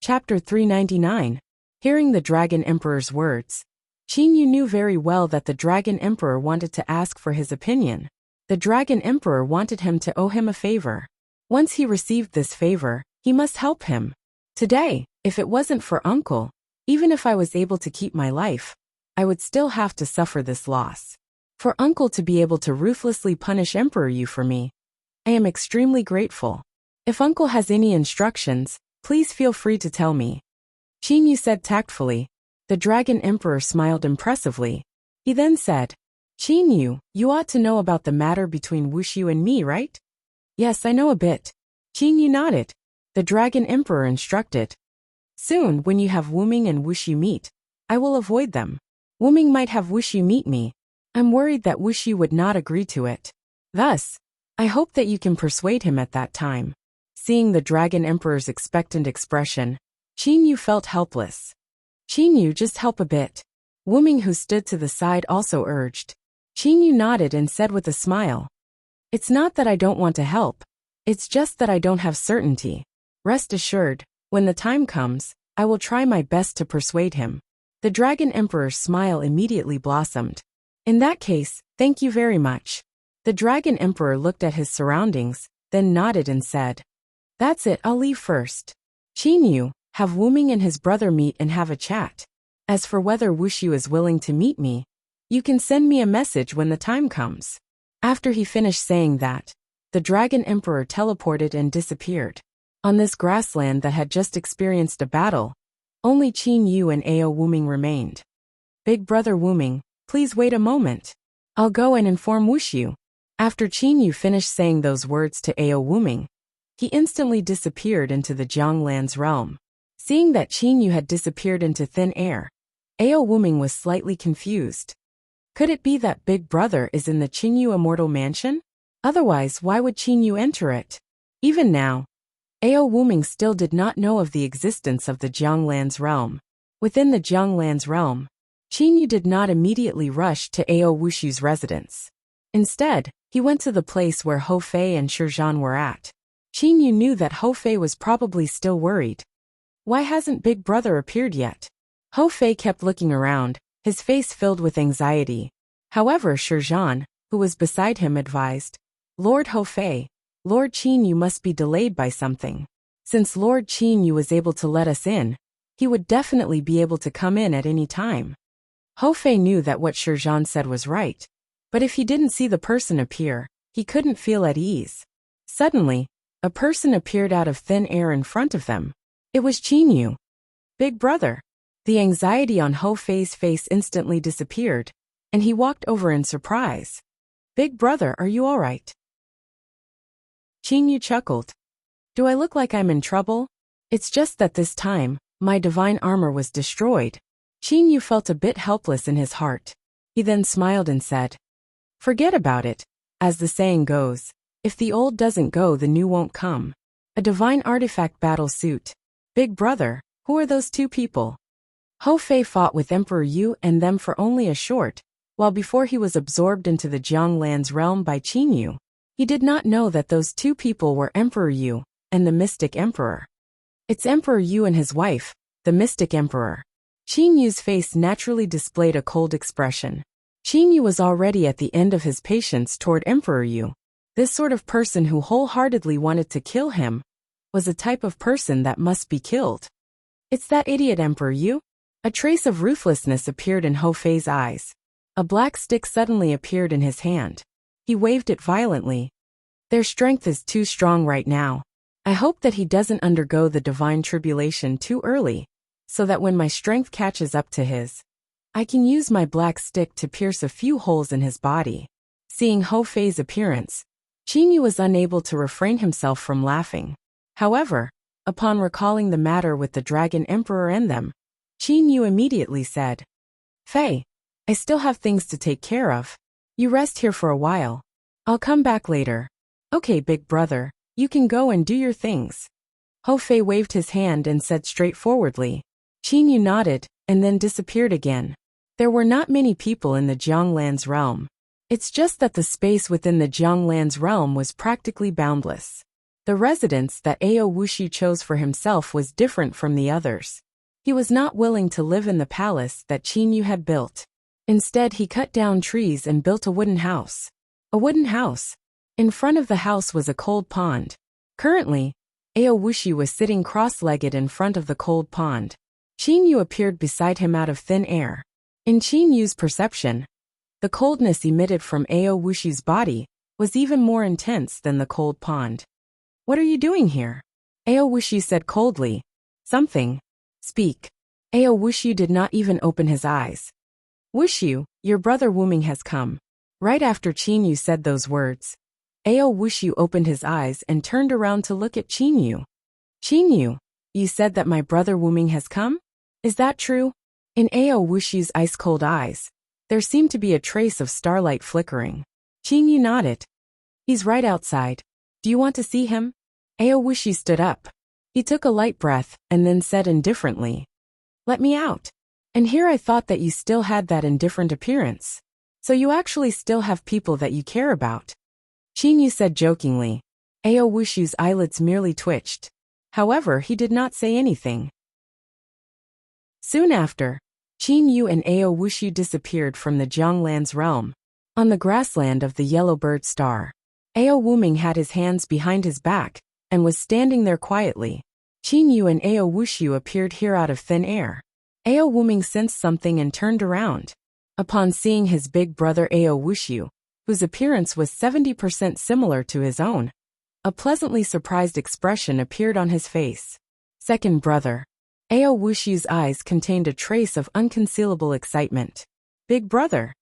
Chapter 399. Hearing the Dragon Emperor's words. Qin Yu knew very well that the Dragon Emperor wanted to ask for his opinion. The Dragon Emperor wanted him to owe him a favor. Once he received this favor, he must help him. Today, if it wasn't for Uncle, even if I was able to keep my life, I would still have to suffer this loss. For Uncle to be able to ruthlessly punish Emperor Yu for me, I am extremely grateful. If Uncle has any instructions, please feel free to tell me. Qin Yu said tactfully. The Dragon Emperor smiled impressively. He then said, Qin Yu, you ought to know about the matter between Wuxiu and me, right? Yes, I know a bit. Qin Yu nodded. The Dragon Emperor instructed. Soon, when you have Wuming and Wuxiu meet, I will avoid them. Wuming might have Wuxiu meet me. I'm worried that Wuxiu would not agree to it. Thus, I hope that you can persuade him at that time. Seeing the Dragon Emperor's expectant expression, Qin Yu felt helpless. Qin Yu, just help a bit. Wuming, who stood to the side, also urged. Qin Yu nodded and said with a smile. It's not that I don't want to help. It's just that I don't have certainty. Rest assured, when the time comes, I will try my best to persuade him. The Dragon Emperor's smile immediately blossomed. In that case, thank you very much. The Dragon Emperor looked at his surroundings, then nodded and said. That's it, I'll leave first. Qin Yu, have Wuming and his brother meet and have a chat. As for whether Wuxiu is willing to meet me, you can send me a message when the time comes. After he finished saying that, the Dragon Emperor teleported and disappeared. On this grassland that had just experienced a battle, only Qin Yu and Ao Wuming remained. Big brother Wuming, please wait a moment. I'll go and inform Wuxiu. After Qin Yu finished saying those words to Ao Wuming, he instantly disappeared into the Jianglan's realm. Seeing that Qin Yu had disappeared into thin air, Ao Wuming was slightly confused. Could it be that Big Brother is in the Qinyu Immortal Mansion? Otherwise, why would Qin Yu enter it? Even now, Ao Wuming still did not know of the existence of the Jianglan's realm. Within the Jianglan's realm, Qin Yu did not immediately rush to Ao Wuxiu's residence. Instead, he went to the place where Hou Fei and Shizhan were at. Qin Yu knew that Hou Fei was probably still worried. Why hasn't Big Brother appeared yet? Hou Fei kept looking around, his face filled with anxiety. However, Shizhan, who was beside him, advised, Lord Hou Fei, Lord Qin Yu must be delayed by something. Since Lord Qin Yu was able to let us in, he would definitely be able to come in at any time. Hou Fei knew that what Shizhan said was right, but if he didn't see the person appear, he couldn't feel at ease. Suddenly, a person appeared out of thin air in front of them. It was Qin Yu. Big Brother. The anxiety on Hou Fei's face instantly disappeared, and he walked over in surprise. Big Brother, are you all right? Qin Yu chuckled. Do I look like I'm in trouble? It's just that this time, my divine armor was destroyed. Qin Yu felt a bit helpless in his heart. He then smiled and said, Forget about it. As the saying goes, if the old doesn't go, the new won't come. A divine artifact battle suit. Big Brother, who are those two people? Hou Fei fought with Emperor Yu and them for only a short, while before he was absorbed into the Jianglan's realm by Qin Yu. He did not know that those two people were Emperor Yu and the Mystic Emperor. It's Emperor Yu and his wife, the Mystic Emperor. Qin Yu's face naturally displayed a cold expression. Qin Yu was already at the end of his patience toward Emperor Yu. This sort of person who wholeheartedly wanted to kill him was a type of person that must be killed. It's that idiot Emperor Yu? A trace of ruthlessness appeared in Hou Fei's eyes. A black stick suddenly appeared in his hand. He waved it violently. Their strength is too strong right now. I hope that he doesn't undergo the divine tribulation too early, so that when my strength catches up to his, I can use my black stick to pierce a few holes in his body. Seeing Hou Fei's appearance, Qin Yu was unable to refrain himself from laughing. However, upon recalling the matter with the Dragon Emperor and them, Qin Yu immediately said, Fei, I still have things to take care of. You rest here for a while. I'll come back later. Okay, Big Brother, you can go and do your things. Hou Fei waved his hand and said straightforwardly. Qin Yu nodded, and then disappeared again. There were not many people in the Jianglan's realm. It's just that the space within the Jianglan's realm was practically boundless. The residence that Ao Wushu chose for himself was different from the others. He was not willing to live in the palace that Qin had built. Instead, he cut down trees and built a wooden house. A wooden house. In front of the house was a cold pond. Currently, Ao Wushu was sitting cross-legged in front of the cold pond. Qin appeared beside him out of thin air. In Qin perception, the coldness emitted from Ao Wushu's body was even more intense than the cold pond. "What are you doing here?" Ao Wushu said coldly. "Something. Speak." Ao Wushu did not even open his eyes. "Wushu, your brother Wuming has come." Right after Qin said those words, Ao Wushu opened his eyes and turned around to look at Qin. "Qin, you said that my brother Wuming has come? Is that true?" In Ao Wushu's ice-cold eyes, there seemed to be a trace of starlight flickering. Qin nodded. "He's right outside. Do you want to see him?" Ao Wushu stood up. He took a light breath and then said indifferently, "Let me out. And here I thought that you still had that indifferent appearance. So you actually still have people that you care about." Qin said jokingly. Ao Wushu's eyelids merely twitched. However, he did not say anything. Soon after, Qin and Ao Wushu disappeared from the Jianglan's realm. On the grassland of the Yellow Bird Star, Ao Wuming had his hands behind his back and was standing there quietly. Qin and Ao Wushu appeared here out of thin air. Ao Wuming sensed something and turned around. Upon seeing his big brother Ao Wushu, whose appearance was 70% similar to his own, a pleasantly surprised expression appeared on his face. Second brother. Ao Wushu's eyes contained a trace of unconcealable excitement. "Big brother."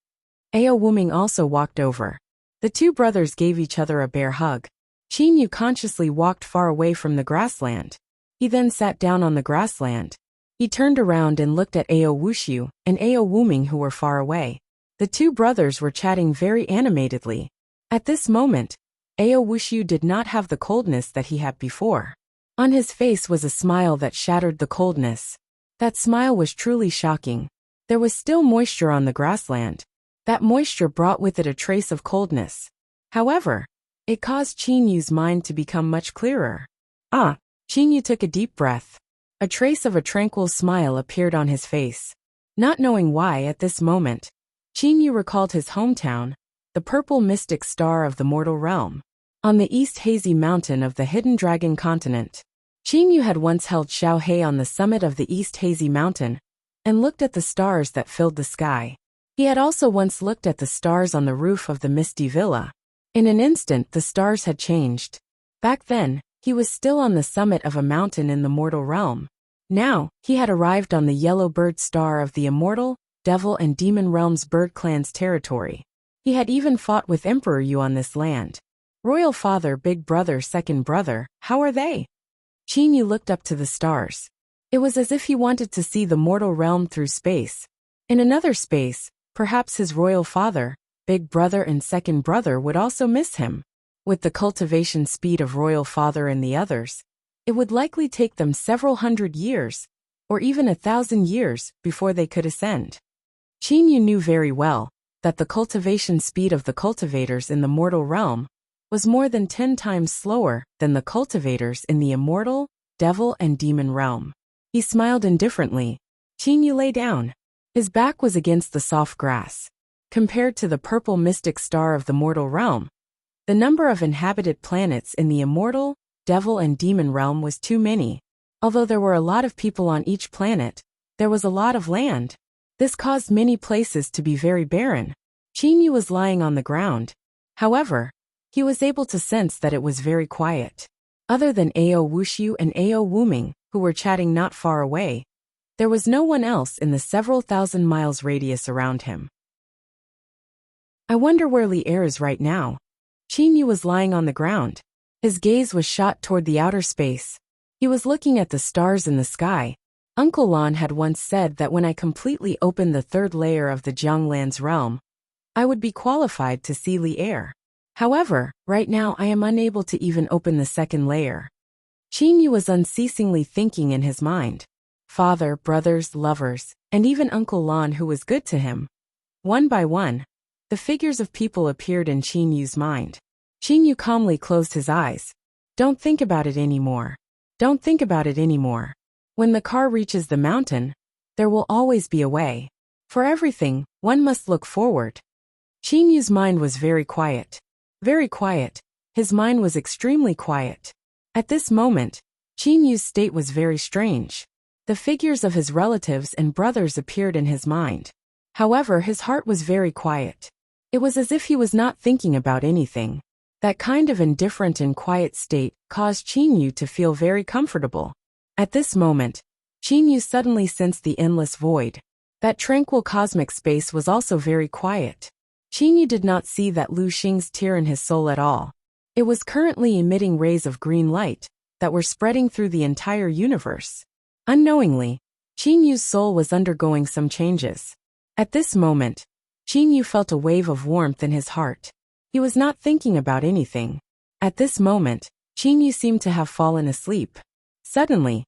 Ao Wuming also walked over. The two brothers gave each other a bear hug. Qin consciously walked far away from the grassland. He then sat down on the grassland. He turned around and looked at Ao Wushu and Ao Wuming, who were far away. The two brothers were chatting very animatedly. At this moment, Ao Wushu did not have the coldness that he had before. On his face was a smile that shattered the coldness. That smile was truly shocking. There was still moisture on the grassland. That moisture brought with it a trace of coldness. However, it caused Qin mind to become much clearer. Qin took a deep breath. A trace of a tranquil smile appeared on his face. Not knowing why at this moment, Qin recalled his hometown, the purple mystic star of the mortal realm. On the east hazy mountain of the hidden dragon continent, Qin had once held Xiaohei on the summit of the east hazy mountain and looked at the stars that filled the sky. He had also once looked at the stars on the roof of the misty villa. In an instant, the stars had changed. Back then, he was still on the summit of a mountain in the mortal realm. Now, he had arrived on the yellow bird star of the immortal, devil and demon realms bird clan's territory. He had even fought with Emperor Yu on this land. "Royal father, big brother, second brother, how are they?" Qin looked up to the stars. It was as if he wanted to see the mortal realm through space. In another space, perhaps his royal father, big brother and second brother would also miss him. With the cultivation speed of royal father and the others, it would likely take them several hundred years, or even 1,000 years, before they could ascend. Qin knew very well that the cultivation speed of the cultivators in the mortal realm was more than 10 times slower than the cultivators in the immortal, devil and demon realm. He smiled indifferently. Qin lay down. His back was against the soft grass. Compared to the purple mystic star of the mortal realm, the number of inhabited planets in the immortal, devil and demon realm was too many. Although there were a lot of people on each planet, there was a lot of land. This caused many places to be very barren. Qin was lying on the ground. However, he was able to sense that it was very quiet. Other than Ao Wushu and Ao Wuming, who were chatting not far away, there was no one else in the several thousand miles radius around him. I wonder where Li Er is right now. Qin was lying on the ground. His gaze was shot toward the outer space. He was looking at the stars in the sky. Uncle Lan had once said that when I completely opened the third layer of the Jianglan's realm, I would be qualified to see Li Er. However, right now I am unable to even open the second layer. Qin was unceasingly thinking in his mind. Father, brothers, lovers, and even Uncle Lan, who was good to him. One by one, the figures of people appeared in Qin Yu's mind. Qin Yu calmly closed his eyes. Don't think about it anymore. Don't think about it anymore. When the car reaches the mountain, there will always be a way. For everything, one must look forward. Qinyu's mind was very quiet. Very quiet. His mind was extremely quiet. At this moment, Qinyu's state was very strange. The figures of his relatives and brothers appeared in his mind. However, his heart was very quiet. It was as if he was not thinking about anything. That kind of indifferent and quiet state caused Qinyu to feel very comfortable. At this moment, Qinyu suddenly sensed the endless void. That tranquil cosmic space was also very quiet. Qinyu did not see that Lu Xing's tear in his soul at all. It was currently emitting rays of green light that were spreading through the entire universe. Unknowingly, Qinyu's soul was undergoing some changes. At this moment, Qinyu felt a wave of warmth in his heart. He was not thinking about anything. At this moment, Qinyu seemed to have fallen asleep. Suddenly,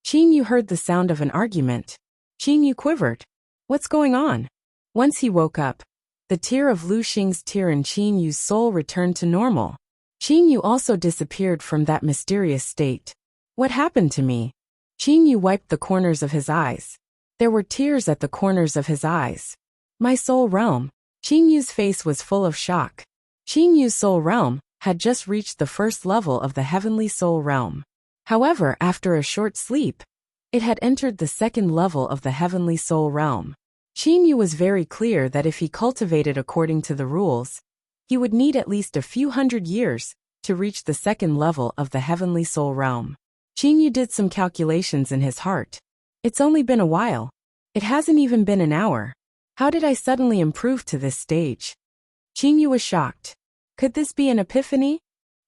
Qinyu heard the sound of an argument. Qinyu quivered. What's going on? Once he woke up, the tear of Lu Xing's tear in Qinyu's soul returned to normal. Qinyu also disappeared from that mysterious state. What happened to me? Qinyu wiped the corners of his eyes. There were tears at the corners of his eyes. My soul realm. Qinyu's face was full of shock. Qinyu's soul realm had just reached the first level of the heavenly soul realm. However, after a short sleep, it had entered the second level of the heavenly soul realm. Qinyu was very clear that if he cultivated according to the rules, he would need at least a few hundred years to reach the second level of the heavenly soul realm. Qinyu did some calculations in his heart. It's only been a while. It hasn't even been an hour. How did I suddenly improve to this stage? Qinyu was shocked. Could this be an epiphany?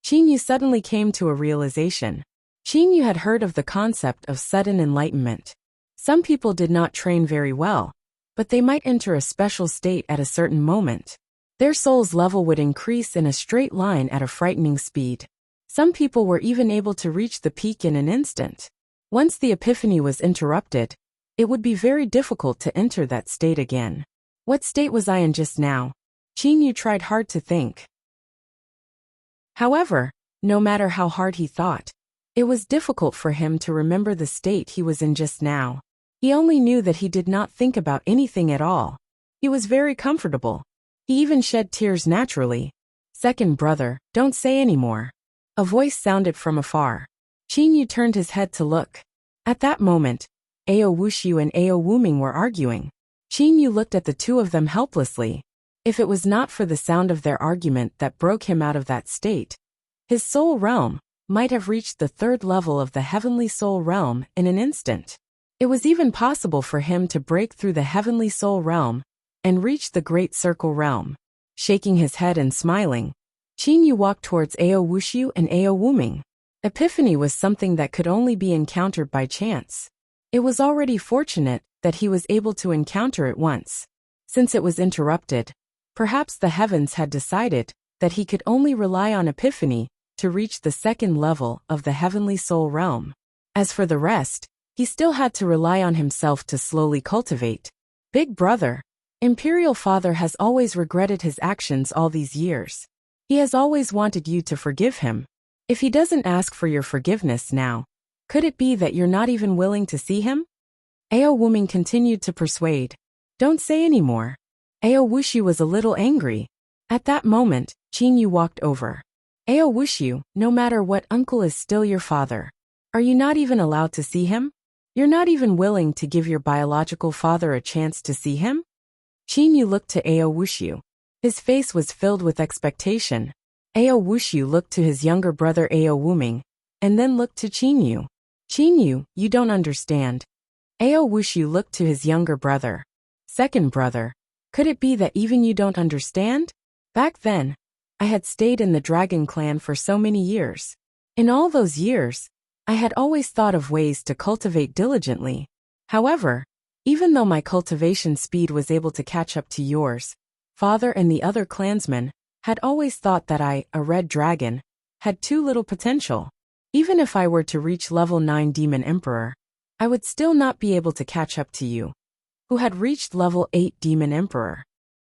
Qinyu suddenly came to a realization. Qinyu had heard of the concept of sudden enlightenment. Some people did not train very well, but they might enter a special state at a certain moment. Their soul's level would increase in a straight line at a frightening speed. Some people were even able to reach the peak in an instant. Once the epiphany was interrupted, it would be very difficult to enter that state again. What state was I in just now? Qinyu tried hard to think. However, no matter how hard he thought, it was difficult for him to remember the state he was in just now. He only knew that he did not think about anything at all. He was very comfortable. He even shed tears naturally. Second brother, don't say any more. A voice sounded from afar. Qinyu turned his head to look. At that moment, Ao Wuxiu and Ao Wuming were arguing. Qinyu looked at the two of them helplessly. If it was not for the sound of their argument that broke him out of that state, his soul realm might have reached the third level of the heavenly soul realm in an instant. It was even possible for him to break through the heavenly soul realm and reach the great circle realm. Shaking his head and smiling, Qinyu walked towards Ao Wuxiu and Ao Wuming. Epiphany was something that could only be encountered by chance. It was already fortunate that he was able to encounter it once. Since it was interrupted, perhaps the heavens had decided that he could only rely on epiphany to reach the second level of the heavenly soul realm. As for the rest, he still had to rely on himself to slowly cultivate. Big brother, Imperial Father has always regretted his actions all these years. He has always wanted you to forgive him. If he doesn't ask for your forgiveness now, could it be that you're not even willing to see him? Ao Wuming continued to persuade. Don't say any more. Ao Wuxiu was a little angry. At that moment, Qinyu walked over. Ao Wuxiu, no matter what, uncle is still your father. Are you not even allowed to see him? You're not even willing to give your biological father a chance to see him? Qinyu looked to Ao Wuxiu. His face was filled with expectation. Ao Wuxiu looked to his younger brother Ao Wuming, and then looked to Qinyu. Qinyu, you don't understand. Ao Wuxiu looked to his younger brother. Second brother, could it be that even you don't understand? Back then, I had stayed in the Dragon Clan for so many years. In all those years, I had always thought of ways to cultivate diligently. However, even though my cultivation speed was able to catch up to yours, Father and the other clansmen had always thought that I, a red dragon, had too little potential. Even if I were to reach level 9 Demon Emperor, I would still not be able to catch up to you, who had reached level 8 Demon Emperor.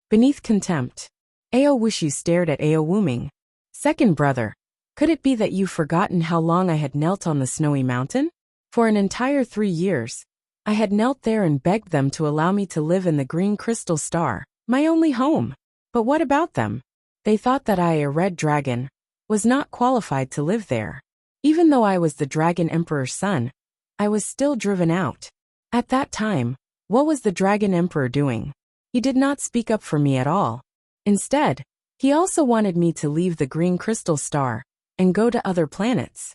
Beneath contempt, Ao Wuxiu stared at Ao Wuming. Second brother, Could it be that you've forgotten how long I had knelt on the snowy mountain? For an entire 3 years, I had knelt there and begged them to allow me to live in the green crystal star, my only home. But what about them? They thought that I, a red dragon, was not qualified to live there. Even though I was the Dragon Emperor's son, I was still driven out. At that time, what was the Dragon Emperor doing? He did not speak up for me at all. Instead, he also wanted me to leave the green crystal star and go to other planets.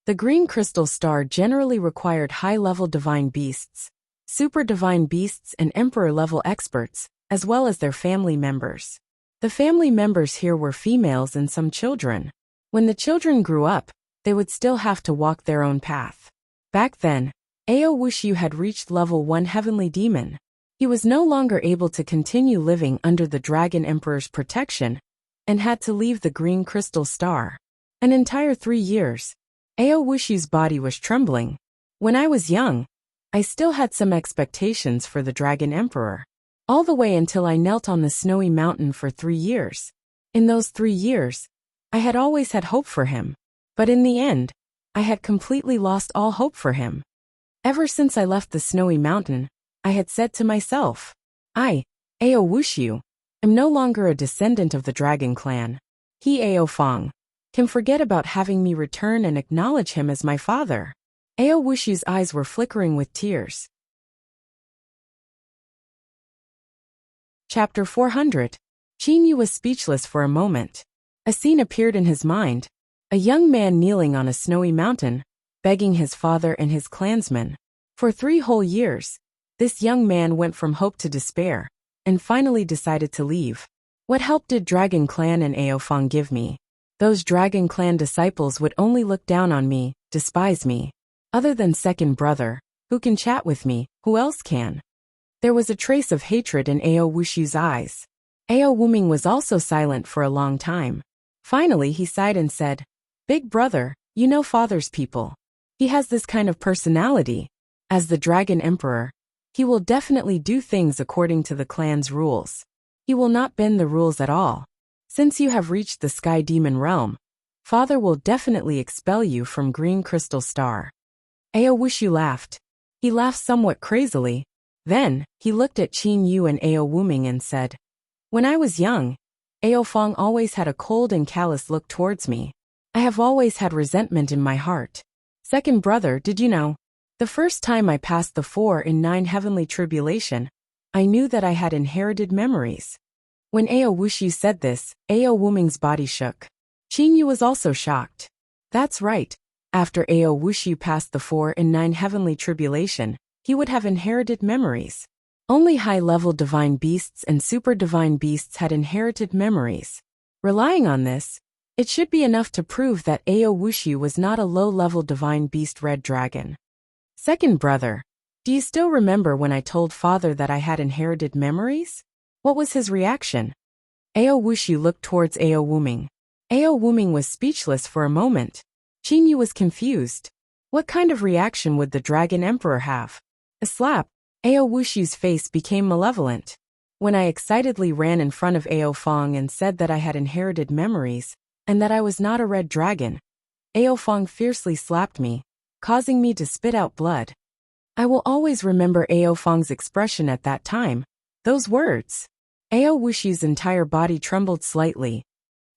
The green crystal star generally required high-level divine beasts, super divine beasts and emperor-level experts, as well as their family members. The family members here were females and some children. When the children grew up, they would still have to walk their own path. Back then, Ao Wushu had reached level 1 heavenly demon. He was no longer able to continue living under the Dragon Emperor's protection and had to leave the green crystal star. An entire 3 years, Ao Wushu's body was trembling. When I was young, I still had some expectations for the Dragon Emperor. All the way until I knelt on the snowy mountain for 3 years. In those 3 years, I had always had hope for him. But in the end, I had completely lost all hope for him. Ever since I left the snowy mountain, I had said to myself, I, Ao Wushu, am no longer a descendant of the Dragon Clan. He, Ao Fong, can forget about having me return and acknowledge him as my father. Ao Wushu's eyes were flickering with tears. Chapter 400. Qin Yu was speechless for a moment. A scene appeared in his mind. A young man kneeling on a snowy mountain, begging his father and his clansmen. For 3 whole years, this young man went from hope to despair, and finally decided to leave. What help did Dragon Clan and Ao Fong give me? Those Dragon Clan disciples would only look down on me, despise me. Other than second brother, who can chat with me, who else can? There was a trace of hatred in Ao Wushu's eyes. Ao Wuming was also silent for a long time. Finally he sighed and said, Big brother, you know father's people. He has this kind of personality. As the Dragon Emperor, he will definitely do things according to the clan's rules. He will not bend the rules at all. Since you have reached the Sky Demon realm, father will definitely expel you from Green Crystal Star. Ao Wushu laughed. He laughed somewhat crazily. Then, he looked at Qin Yu and Ao Wuming and said, When I was young, Ao Fong always had a cold and callous look towards me. I have always had resentment in my heart. Second brother, did you know? The first time I passed the 4 in 9 heavenly tribulation, I knew that I had inherited memories. When Ao Wushu said this, Ao Wuming's body shook. Qin Yu was also shocked. That's right. After Ao Wushu passed the 4 in 9 heavenly tribulation, he would have inherited memories. Only high-level divine beasts and super divine beasts had inherited memories. Relying on this, it should be enough to prove that Ao Wushu was not a low-level divine beast red dragon. Second brother, do you still remember when I told father that I had inherited memories? What was his reaction? Ao Wushu looked towards Ao Wuming. Ao Wuming was speechless for a moment. Qin Yu was confused. What kind of reaction would the Dragon Emperor have? A slap. Ao Wushu's face became malevolent. When I excitedly ran in front of Ao Fong and said that I had inherited memories, and that I was not a red dragon, Ao Fong fiercely slapped me, causing me to spit out blood. I will always remember Ao Fong's expression at that time. Those words. Ao Wushu's entire body trembled slightly.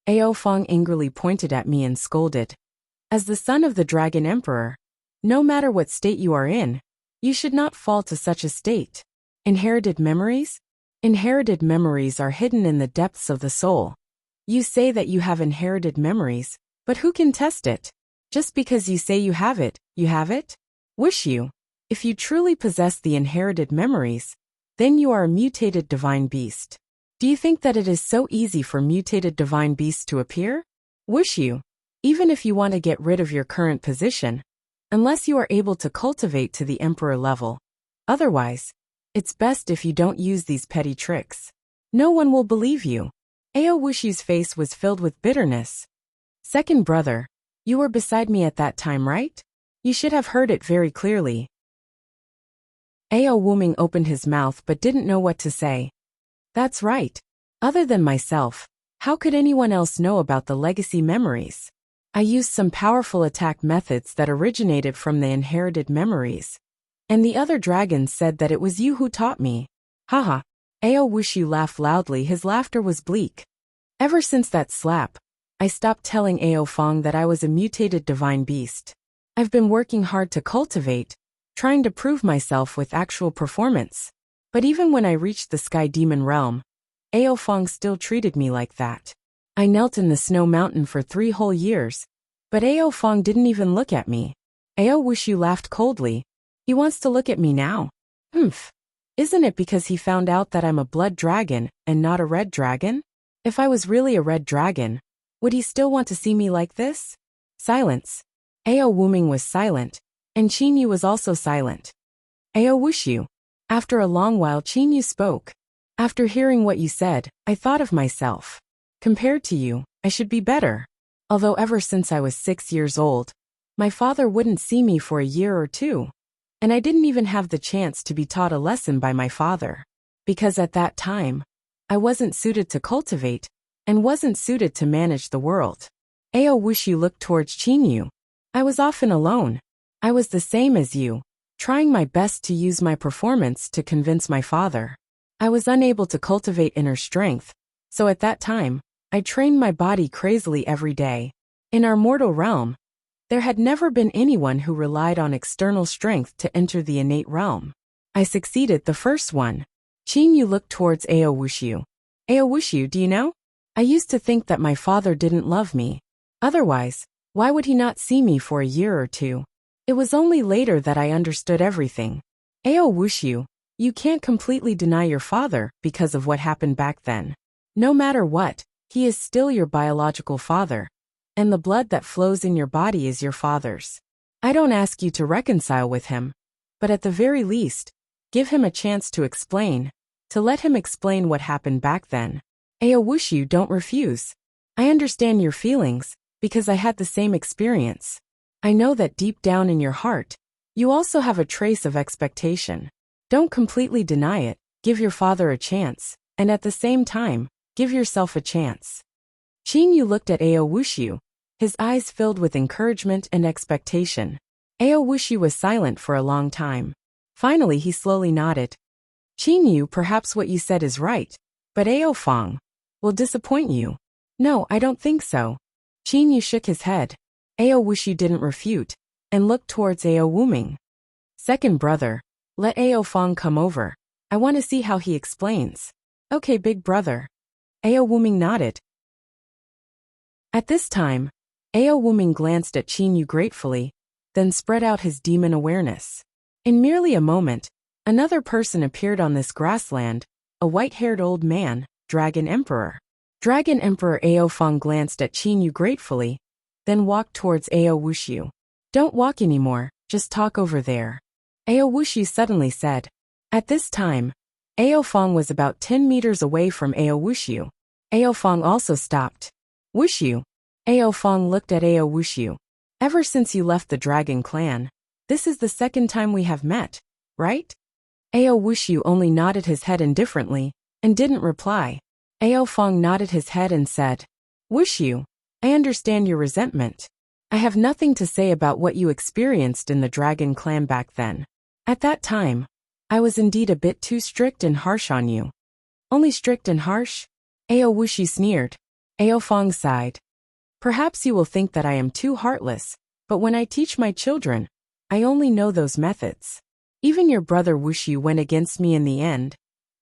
Ao Fong angrily pointed at me and scolded. As the son of the Dragon Emperor, no matter what state you are in, you should not fall to such a state. Inherited memories? Inherited memories are hidden in the depths of the soul. You say that you have inherited memories, but who can test it? Just because you say you have it, you have it? Wish you. If you truly possess the inherited memories, then you are a mutated divine beast. Do you think that it is so easy for mutated divine beasts to appear? Wish you. Even if you want to get rid of your current position, unless you are able to cultivate to the emperor level. Otherwise, it's best if you don't use these petty tricks. No one will believe you. Ao Wushu's face was filled with bitterness. Second brother, you were beside me at that time, right? You should have heard it very clearly. Ao Wuming opened his mouth but didn't know what to say. That's right. Other than myself, How could anyone else know about the legacy memories? I used some powerful attack methods that originated from the inherited memories. And the other dragons said that it was you who taught me. Haha. Ao Wushu laughed loudly. His laughter was bleak. Ever since that slap, I stopped telling Ao Fong that I was a mutated divine beast. I've been working hard to cultivate, trying to prove myself with actual performance. But even when I reached the Sky Demon realm, Ao Fong still treated me like that. I knelt in the snow mountain for 3 whole years, but Ao Fong didn't even look at me. Ao Wushu laughed coldly. He wants to look at me now. Humph. Isn't it because he found out that I'm a blood dragon and not a red dragon? If I was really a red dragon, would he still want to see me like this? Silence. Ao Wuming was silent, and Qinyu was also silent. Ao Wushu. After a long while Qinyu spoke. After hearing what you said, I thought of myself. Compared to you, I should be better. Although ever since I was 6 years old, my father wouldn't see me for a year or 2. And I didn't even have the chance to be taught a lesson by my father. Because at that time, I wasn't suited to cultivate, and wasn't suited to manage the world. Ao Wushu looked towards Qinyu. I was often alone. I was the same as you, trying my best to use my performance to convince my father. I was unable to cultivate inner strength, so at that time, I trained my body crazily every day. In our mortal realm, there had never been anyone who relied on external strength to enter the innate realm. I succeeded the first one. Qinyu looked towards Ao Wushu. Ao Wushu, do you know? I used to think that my father didn't love me. Otherwise, why would he not see me for a year or 2? It was only later that I understood everything. Ao Wushu, you can't completely deny your father because of what happened back then. No matter what, he is still your biological father. And the blood that flows in your body is your father's. I don't ask you to reconcile with him, but at the very least, give him a chance to explain, to let him explain what happened back then. Ao Wushu, don't refuse. I understand your feelings, because I had the same experience. I know that deep down in your heart, you also have a trace of expectation. Don't completely deny it, give your father a chance, and at the same time, give yourself a chance. Qinyu looked at Ao Wushu, his eyes filled with encouragement and expectation. Ao Wushu was silent for a long time. Finally he slowly nodded. Qinyu, perhaps what you said is right, but Ao Fong will disappoint you. No, I don't think so. Qinyu shook his head. Ao Wushu didn't refute, and looked towards Ao Wuming. Second brother, let Ao Fong come over. I want to see how he explains. Okay, big brother. Ao Wuming nodded. At this time, Ao Wuming glanced at Qinyu gratefully, then spread out his demon awareness. In merely a moment, another person appeared on this grassland, a white-haired old man, Dragon Emperor. Dragon Emperor Ao Fong glanced at Qinyu gratefully, then walked towards Ao Wushu. Don't walk anymore, just talk over there. Ao Wushu suddenly said. At this time, Ao Fong was about 10 meters away from Ao Wushu. Ao Fong also stopped. Wushu. Ao Fong looked at Ao Wushu. Ever since you left the Dragon Clan, this is the second time we have met, right? Ao Wushu only nodded his head indifferently, and didn't reply. Ao Fong nodded his head and said, Wushu, I understand your resentment. I have nothing to say about what you experienced in the Dragon Clan back then. At that time, I was indeed a bit too strict and harsh on you. Only strict and harsh? Ao Wushu sneered. Ao Fong sighed. Perhaps you will think that I am too heartless, but when I teach my children, I only know those methods. Even your brother Wushu went against me in the end,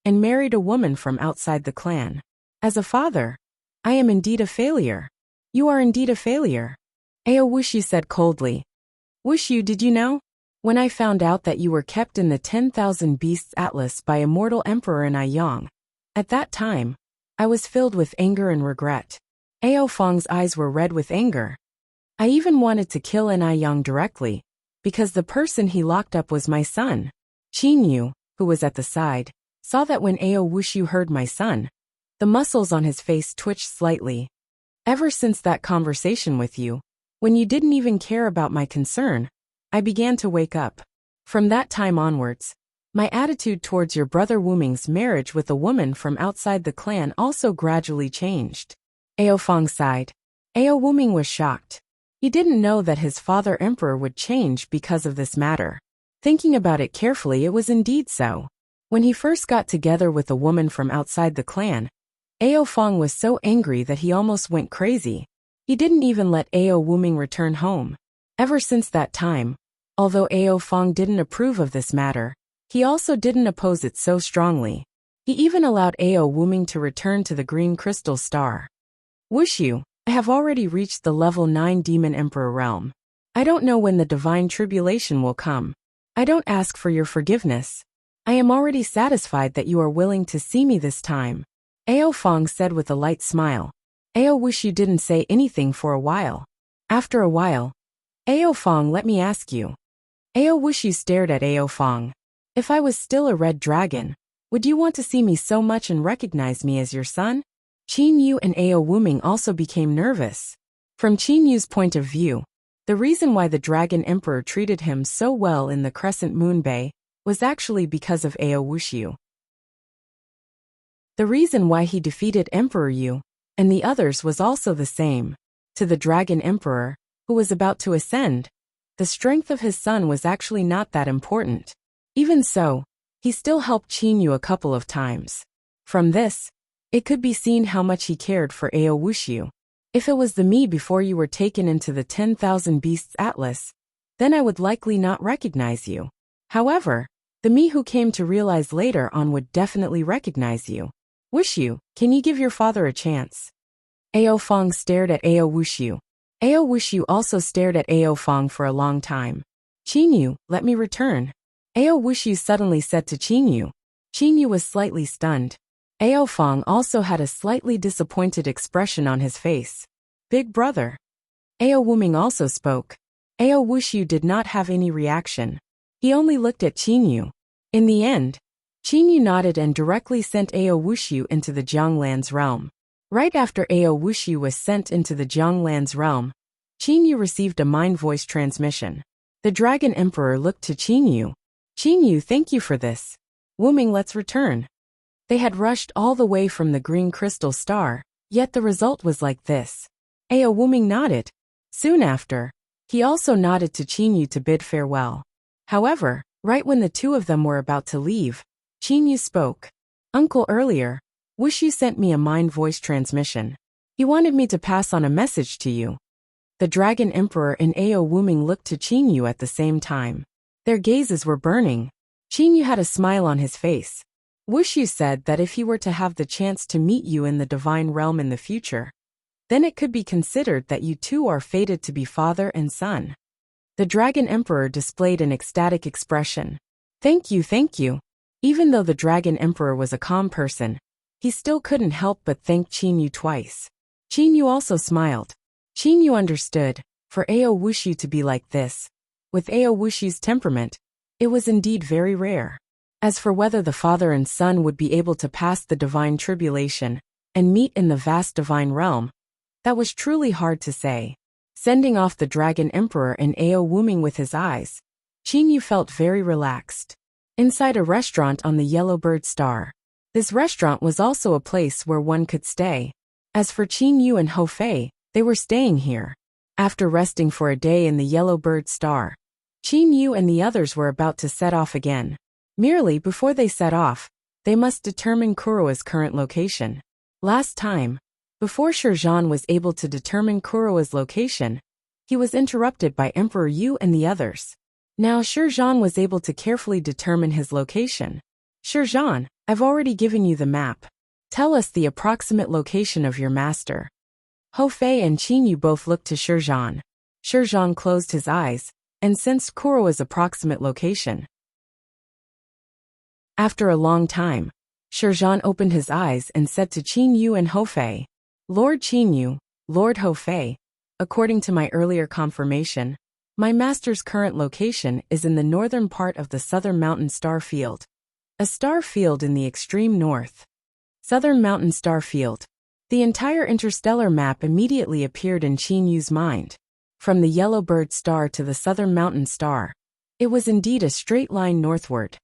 and married a woman from outside the clan. As a father, I am indeed a failure. You are indeed a failure. Ao Wushu said coldly. Wushu, did you know? When I found out that you were kept in the 10,000 Beasts Atlas by Immortal Emperor Anyang, at that time, I was filled with anger and regret. Ao Fong's eyes were red with anger. I even wanted to kill Anyang directly, because the person he locked up was my son. Qinyu, who was at the side, saw that when Ao Wushu heard my son, the muscles on his face twitched slightly. Ever since that conversation with you, when you didn't even care about my concern, I began to wake up. From that time onwards, my attitude towards your brother Wuming's marriage with a woman from outside the clan also gradually changed. Ao Fong sighed. Ao Wuming was shocked. He didn't know that his father emperor would change because of this matter. Thinking about it carefully, it was indeed so. When he first got together with a woman from outside the clan, Ao Fong was so angry that he almost went crazy. He didn't even let Ao Wuming return home. Ever since that time, although Ao Fong didn't approve of this matter, he also didn't oppose it so strongly. He even allowed Ao Wuming to return to the Green Crystal Star. Wushu, I have already reached the level 9 Demon Emperor realm. I don't know when the divine tribulation will come. I don't ask for your forgiveness. I am already satisfied that you are willing to see me this time. Ao Fong said with a light smile. Ao Wushu didn't say anything for a while. After a while, Ao Fong, let me ask you. Ao Wushu stared at Ao Fong. If I was still a red dragon, would you want to see me so much and recognize me as your son? Qin Yu and Ao Wuming also became nervous. From Qin Yu's point of view, the reason why the Dragon Emperor treated him so well in the Crescent Moon Bay was actually because of Ao Wushu. The reason why he defeated Emperor Yu and the others was also the same. To the Dragon Emperor, who was about to ascend, the strength of his son was actually not that important. Even so, he still helped Qin Yu a couple of times. From this, it could be seen how much he cared for Ao Wushu. If it was the me before you were taken into the 10,000 Beasts Atlas, then I would likely not recognize you. However, the me who came to realize later on would definitely recognize you. Wushu, can you give your father a chance? Ao Fong stared at Ao Wushu. Ao Wushu also stared at Ao Fong for a long time. Qin Yu, let me return. Ao Wushu suddenly said to Qin Yu. Qin Yu was slightly stunned. Ao Fong also had a slightly disappointed expression on his face. Big brother. Ao Wuming also spoke. Ao Wushu did not have any reaction. He only looked at Qin Yu. In the end, Qin Yu nodded and directly sent Ao Wushu into the Jianglan's realm. Right after Ao Wushu was sent into the Jianglan's realm, Qin Yu received a mind voice transmission. The Dragon Emperor looked to Qin Yu. Qin Yu, thank you for this. Wuming, let's return. They had rushed all the way from the Green Crystal Star, yet the result was like this. Ao Wuming nodded. Soon after, he also nodded to Qin Yu to bid farewell. However, right when the two of them were about to leave, Qin Yu spoke. Uncle, earlier, Wushu sent me a mind voice transmission. He wanted me to pass on a message to you. The Dragon Emperor and Ao Wuming looked to Qin Yu at the same time. Their gazes were burning. Qin Yu had a smile on his face. Wushu said that if he were to have the chance to meet you in the divine realm in the future, then it could be considered that you two are fated to be father and son. The Dragon Emperor displayed an ecstatic expression. Thank you, thank you. Even though the Dragon Emperor was a calm person, he still couldn't help but thank Qin Yu twice. Qin Yu also smiled. Qin Yu understood, for Ao Wushu to be like this, with Ao Wushu's temperament, it was indeed very rare. As for whether the father and son would be able to pass the divine tribulation and meet in the vast divine realm, that was truly hard to say. Sending off the Dragon Emperor and Ao Wuming with his eyes, Qin Yu felt very relaxed. Inside a restaurant on the Yellowbird Star. This restaurant was also a place where one could stay. As for Qin Yu and Ho Fei, they were staying here. After resting for a day in the Yellowbird Star, Qin Yu and the others were about to set off again. Merely before they set off, they must determine Kuroa's current location. Last time, before Shizhan was able to determine Kuroa's location, he was interrupted by Emperor Yu and the others. Now Shizhan was able to carefully determine his location. Shizhan, I've already given you the map. Tell us the approximate location of your master. Ho Fei and Qin Yu both looked to Shizhan. Shizhan closed his eyes and sensed Kuroa's approximate location. After a long time, Shizhan opened his eyes and said to Qin Yu and Ho Fei, Lord Qin Yu, Lord Ho Fei, according to my earlier confirmation, my master's current location is in the northern part of the Southern Mountain Star Field. A star field in the extreme north. Southern Mountain Star Field. The entire interstellar map immediately appeared in Qin Yu's mind. From the Yellowbird Star to the Southern Mountain Star, it was indeed a straight line northward.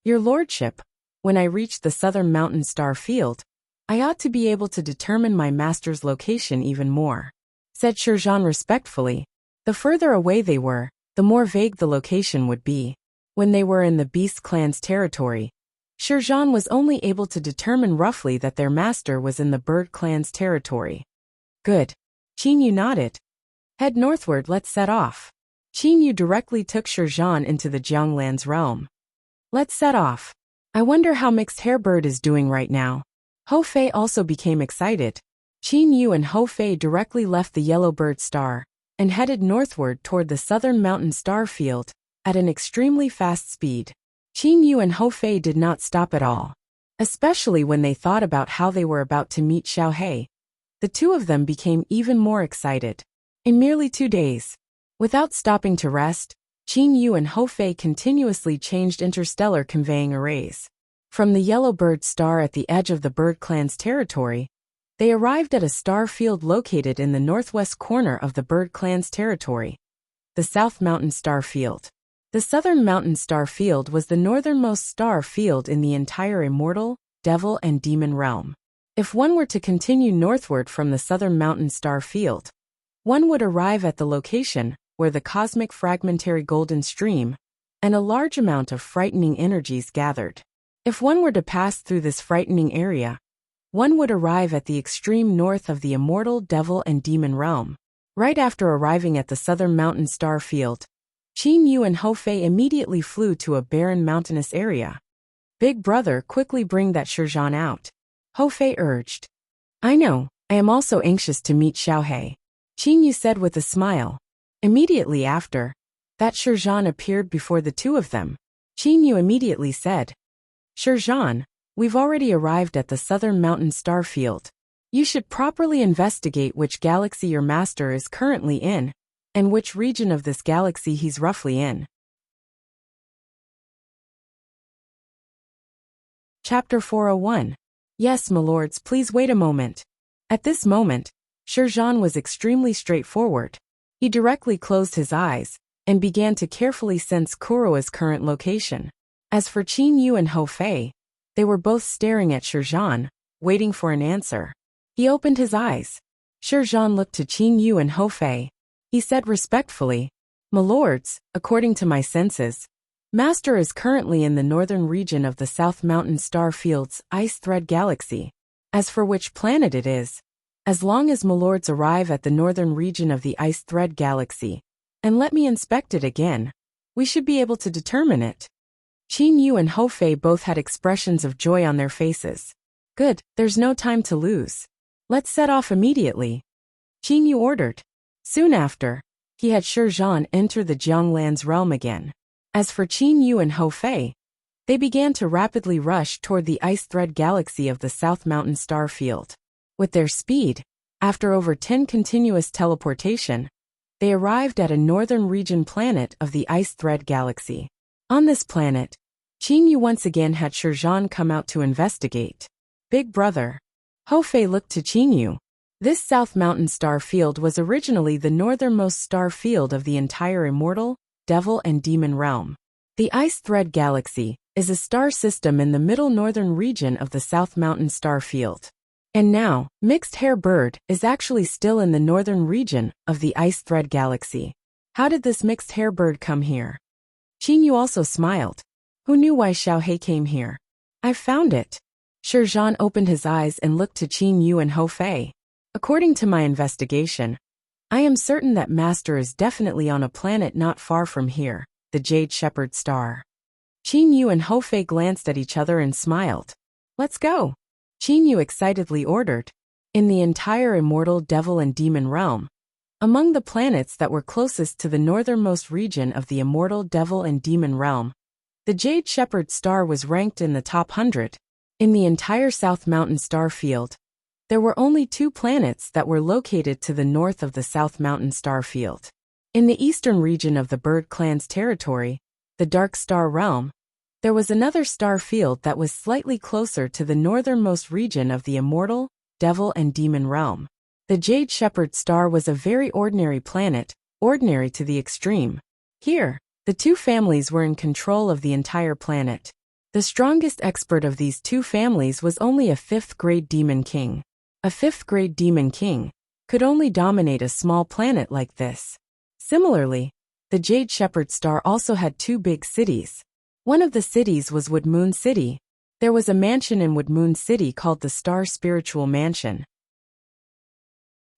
Your lordship, when I reached the Southern Mountain Star Field, I ought to be able to determine my master's location even more, said Shirjan respectfully. The further away they were, the more vague the location would be. When they were in the Beast Clan's territory, Shirjan was only able to determine roughly that their master was in the Bird Clan's territory. Good. Qin Yu nodded. Head northward, let's set off. Qin Yu directly took Shirjan into the Jianglan's realm. Let's set off. I wonder how Mixed Hair Bird is doing right now. Ho Fei also became excited. Qin Yu and Ho Fei directly left the Yellow Bird Star and headed northward toward the Southern Mountain Star Field at an extremely fast speed. Qin Yu and Ho Fei did not stop at all, especially when they thought about how they were about to meet Xiao He. The two of them became even more excited. In merely 2 days, without stopping to rest, Qin Yu and Ho Fei continuously changed interstellar conveying arrays. From the Yellow Bird Star at the edge of the Bird Clan's territory, they arrived at a star field located in the northwest corner of the Bird Clan's territory, the South Mountain Star Field. The Southern Mountain Star Field was the northernmost star field in the entire Immortal, Devil and Demon realm. If one were to continue northward from the Southern Mountain Star Field, one would arrive at the location where the cosmic fragmentary golden stream and a large amount of frightening energies gathered. If one were to pass through this frightening area, one would arrive at the extreme north of the Immortal, Devil and Demon realm. Right after arriving at the Southern Mountain Star Field, Qin Yu and Ho Fei immediately flew to a barren mountainous area. Big brother, quickly bring that Shirjan out, Ho Fei urged. I know, I am also anxious to meet Xiao He, Qin Yu said with a smile. Immediately after, that Shirjan appeared before the two of them. Qin Yu immediately said, Shirjan, we've already arrived at the Southern Mountain Star Field. You should properly investigate which galaxy your master is currently in, and which region of this galaxy he's roughly in. Chapter 401. Yes, my lords, please wait a moment. At this moment, Shirjan was extremely straightforward. He directly closed his eyes and began to carefully sense Kuroa's current location. As for Qin Yu and Ho Fei, they were both staring at Shirjan, waiting for an answer. He opened his eyes. Shirjan looked to Qin Yu and Ho Fei. He said respectfully, My lords, according to my senses, Master is currently in the northern region of the South Mountain Star Field's Ice Thread Galaxy. As for which planet it is, as long as my lords arrive at the northern region of the Ice Thread Galaxy, and let me inspect it again, we should be able to determine it. Qin Yu and Ho Fei both had expressions of joy on their faces. Good, there's no time to lose. Let's set off immediately, Qin Yu ordered. Soon after, he had Shirjan enter the Jianglan's realm again. As for Qin Yu and Ho Fei, they began to rapidly rush toward the Ice Thread Galaxy of the South Mountain Star Field. With their speed, after over 10 continuous teleportation, they arrived at a northern region planet of the Ice Thread Galaxy. On this planet, Qin Yu once again had Shirjan come out to investigate. Big brother. Ho Fei looked to Qin Yu. This South Mountain Star Field was originally the northernmost star field of the entire Immortal, Devil and Demon realm. The Ice Thread Galaxy is a star system in the middle northern region of the South Mountain Star Field. And now, Mixed Hair Bird is actually still in the northern region of the Ice Thread Galaxy. How did this Mixed Hair Bird come here? Qin Yu also smiled. Who knew why Xiao He came here? I found it. Shirjan opened his eyes and looked to Qin Yu and Ho Fei. According to my investigation, I am certain that Master is definitely on a planet not far from here, the Jade Shepherd Star. Qin Yu and Ho Fei glanced at each other and smiled. Let's go, Qin Yu excitedly ordered. In the entire Immortal, Devil and Demon realm, among the planets that were closest to the northernmost region of the Immortal, Devil and Demon realm, the Jade Shepherd Star was ranked in the top 100. In the entire South Mountain Star Field, there were only 2 planets that were located to the north of the South Mountain Star Field. In the eastern region of the Bird Clan's territory, the Dark Star realm, there was another star field that was slightly closer to the northernmost region of the Immortal, Devil and Demon realm. The Jade Shepherd Star was a very ordinary planet, ordinary to the extreme. Here, the 2 families were in control of the entire planet. The strongest expert of these two families was only a 5th-grade demon king. A 5th-grade demon king could only dominate a small planet like this. Similarly, the Jade Shepherd Star also had 2 big cities. One of the cities was Wood Moon City. There was a mansion in Wood Moon City called the Star Spiritual Mansion.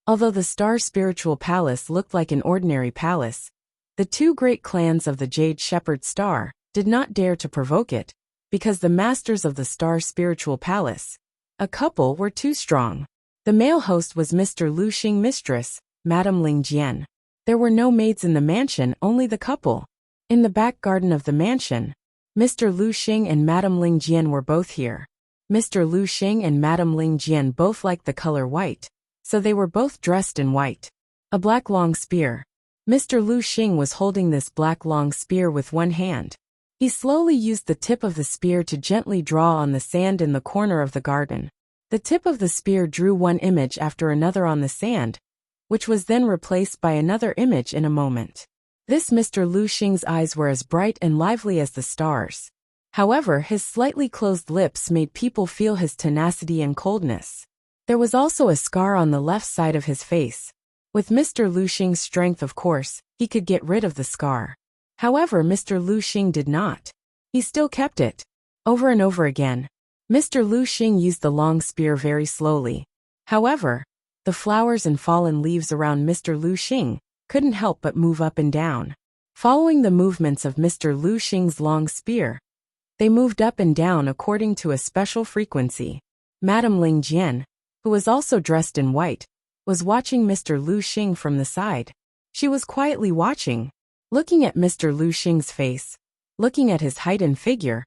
Although the Star Spiritual Palace looked like an ordinary palace, the 2 great clans of the Jade Shepherd Star did not dare to provoke it, because the masters of the Star Spiritual Palace, a couple, were too strong. The male host was Mr. Lu Xing, mistress, Madame Ling Jian. There were no maids in the mansion, only the couple. In the back garden of the mansion, Mr. Lu Xing and Madame Ling Jian were both here. Mr. Lu Xing and Madame Ling Jian both liked the color white, so they were both dressed in white. A black long spear. Mr. Lu Xing was holding this black long spear with one hand. He slowly used the tip of the spear to gently draw on the sand in the corner of the garden. The tip of the spear drew one image after another on the sand, which was then replaced by another image in a moment. This Mr. Lu Xing's eyes were as bright and lively as the stars. However, his slightly closed lips made people feel his tenacity and coldness. There was also a scar on the left side of his face. With Mr. Lu Xing's strength, of course, he could get rid of the scar. However, Mr. Lu Xing did not. He still kept it. Over and over again, Mr. Lu Xing used the long spear very slowly. However, the flowers and fallen leaves around Mr. Lu Xing couldn't help but move up and down. Following the movements of Mr. Lu Xing's long spear, they moved up and down according to a special frequency. Madame Ling Jian, who was also dressed in white, was watching Mr. Lu Xing from the side. She was quietly watching, looking at Mr. Lu Xing's face, looking at his height and figure.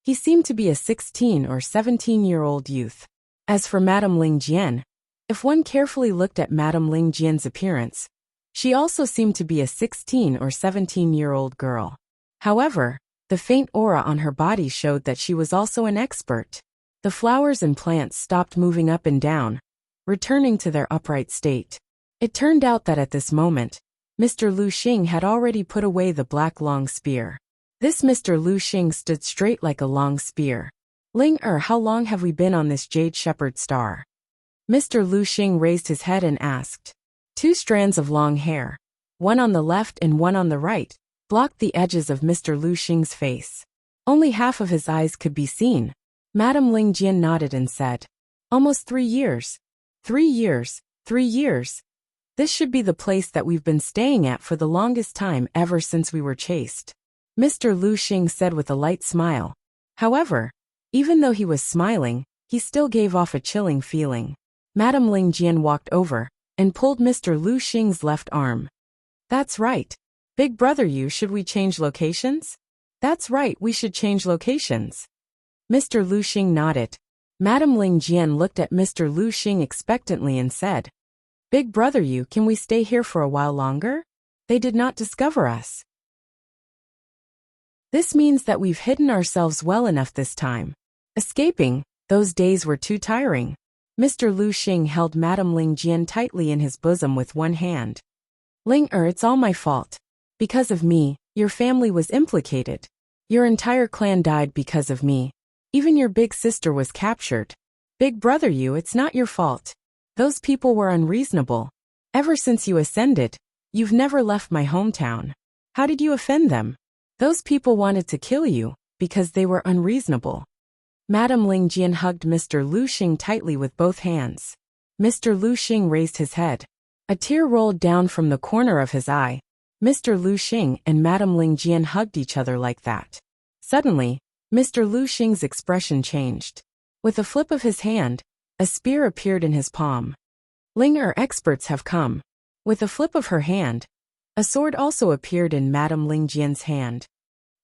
He seemed to be a 16 or 17-year-old youth. As for Madame Ling Jian, if one carefully looked at Madame Ling Jian's appearance, she also seemed to be a 16 or 17-year-old girl. However, the faint aura on her body showed that she was also an expert. The flowers and plants stopped moving up and down, returning to their upright state. It turned out that at this moment, Mr. Lu Xing had already put away the black long spear. This Mr. Lu Xing stood straight like a long spear. Ling how long have we been on this Jade Shepherd Star? Mr. Lu Xing raised his head and asked. 2 strands of long hair, one on the left and one on the right, blocked the edges of Mr. Lu Xing's face. Only half of his eyes could be seen. Madame Ling Jian nodded and said, "Almost 3 years. 3 years, 3 years. This should be the place that we've been staying at for the longest time ever since we were chased," Mr. Lu Xing said with a light smile. However, even though he was smiling, he still gave off a chilling feeling. Madame Ling Jian walked over and pulled Mr. Lu Xing's left arm. "That's right. Big brother you, should we change locations?" "That's right, we should change locations." Mr. Lu Xing nodded. Madame Ling Jian looked at Mr. Lu Xing expectantly and said, "Big brother you, can we stay here for a while longer? They did not discover us. This means that we've hidden ourselves well enough this time. Escaping, those days were too tiring." Mr. Lu Xing held Madame Ling Jian tightly in his bosom with one hand. "Ling it's all my fault. Because of me, your family was implicated. Your entire clan died because of me. Even your big sister was captured. Big brother you, it's not your fault. Those people were unreasonable. Ever since you ascended, you've never left my hometown. How did you offend them? Those people wanted to kill you, because they were unreasonable." Madame Ling Jian hugged Mr. Lu Xing tightly with both hands. Mr. Lu Xing raised his head. A tear rolled down from the corner of his eye. Mr. Lu Xing and Madame Ling Jian hugged each other like that. Suddenly, Mr. Lu Xing's expression changed. With a flip of his hand, a spear appeared in his palm. "Ling experts have come." With a flip of her hand, a sword also appeared in Madame Ling Jian's hand.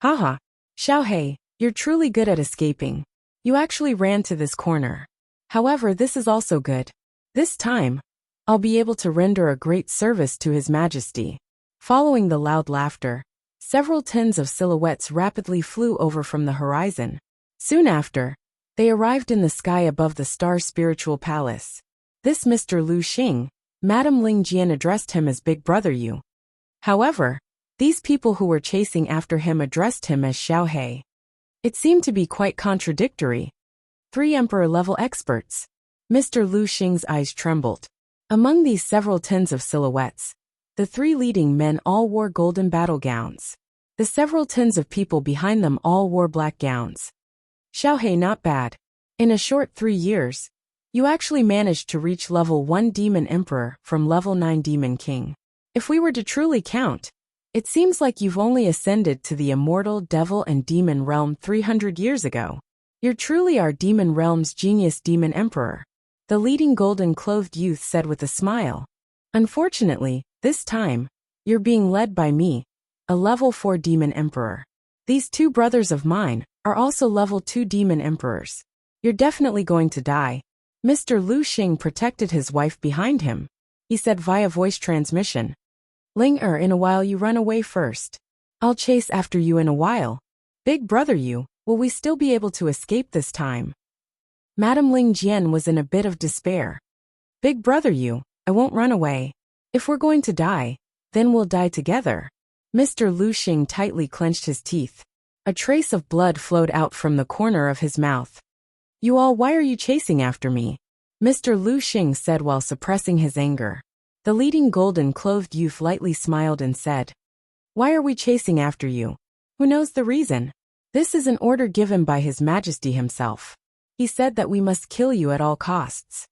"Haha, Xiaohei, you're truly good at escaping. You actually ran to this corner. However, this is also good. This time, I'll be able to render a great service to His Majesty." Following the loud laughter, several tins of silhouettes rapidly flew over from the horizon. Soon after, they arrived in the sky above the Star Spiritual Palace. This Mr. Lu Xing, Madame Ling Jian addressed him as Big Brother Yu. However, these people who were chasing after him addressed him as Xiaohei. It seemed to be quite contradictory. 3 Emperor-level experts. Mr. Lu Xing's eyes trembled. Among these several tens of silhouettes, the 3 leading men all wore golden battle gowns. The several tens of people behind them all wore black gowns. Xiaohei, not bad. In a short 3 years, you actually managed to reach level 1 Demon Emperor from level 9 Demon King. If we were to truly count, it seems like you've only ascended to the immortal devil and demon realm 300 years ago. You're truly our demon realm's genius demon emperor, the leading golden-clothed youth said with a smile. Unfortunately, this time, you're being led by me, a level 4 demon emperor. These 2 brothers of mine are also level 2 demon emperors. You're definitely going to die. Mr. Lu Xing protected his wife behind him. He said via voice transmission. Ling in a while you run away first. I'll chase after you in a while. Big brother you, will we still be able to escape this time? Madame Ling Jian was in a bit of despair. Big brother you, I won't run away. If we're going to die, then we'll die together. Mr. Lu Xing tightly clenched his teeth. A trace of blood flowed out from the corner of his mouth. You all, why are you chasing after me? Mr. Lu Xing said while suppressing his anger. The leading golden-clothed youth lightly smiled and said, Why are we chasing after you? Who knows the reason? This is an order given by His Majesty himself. He said that we must kill you at all costs.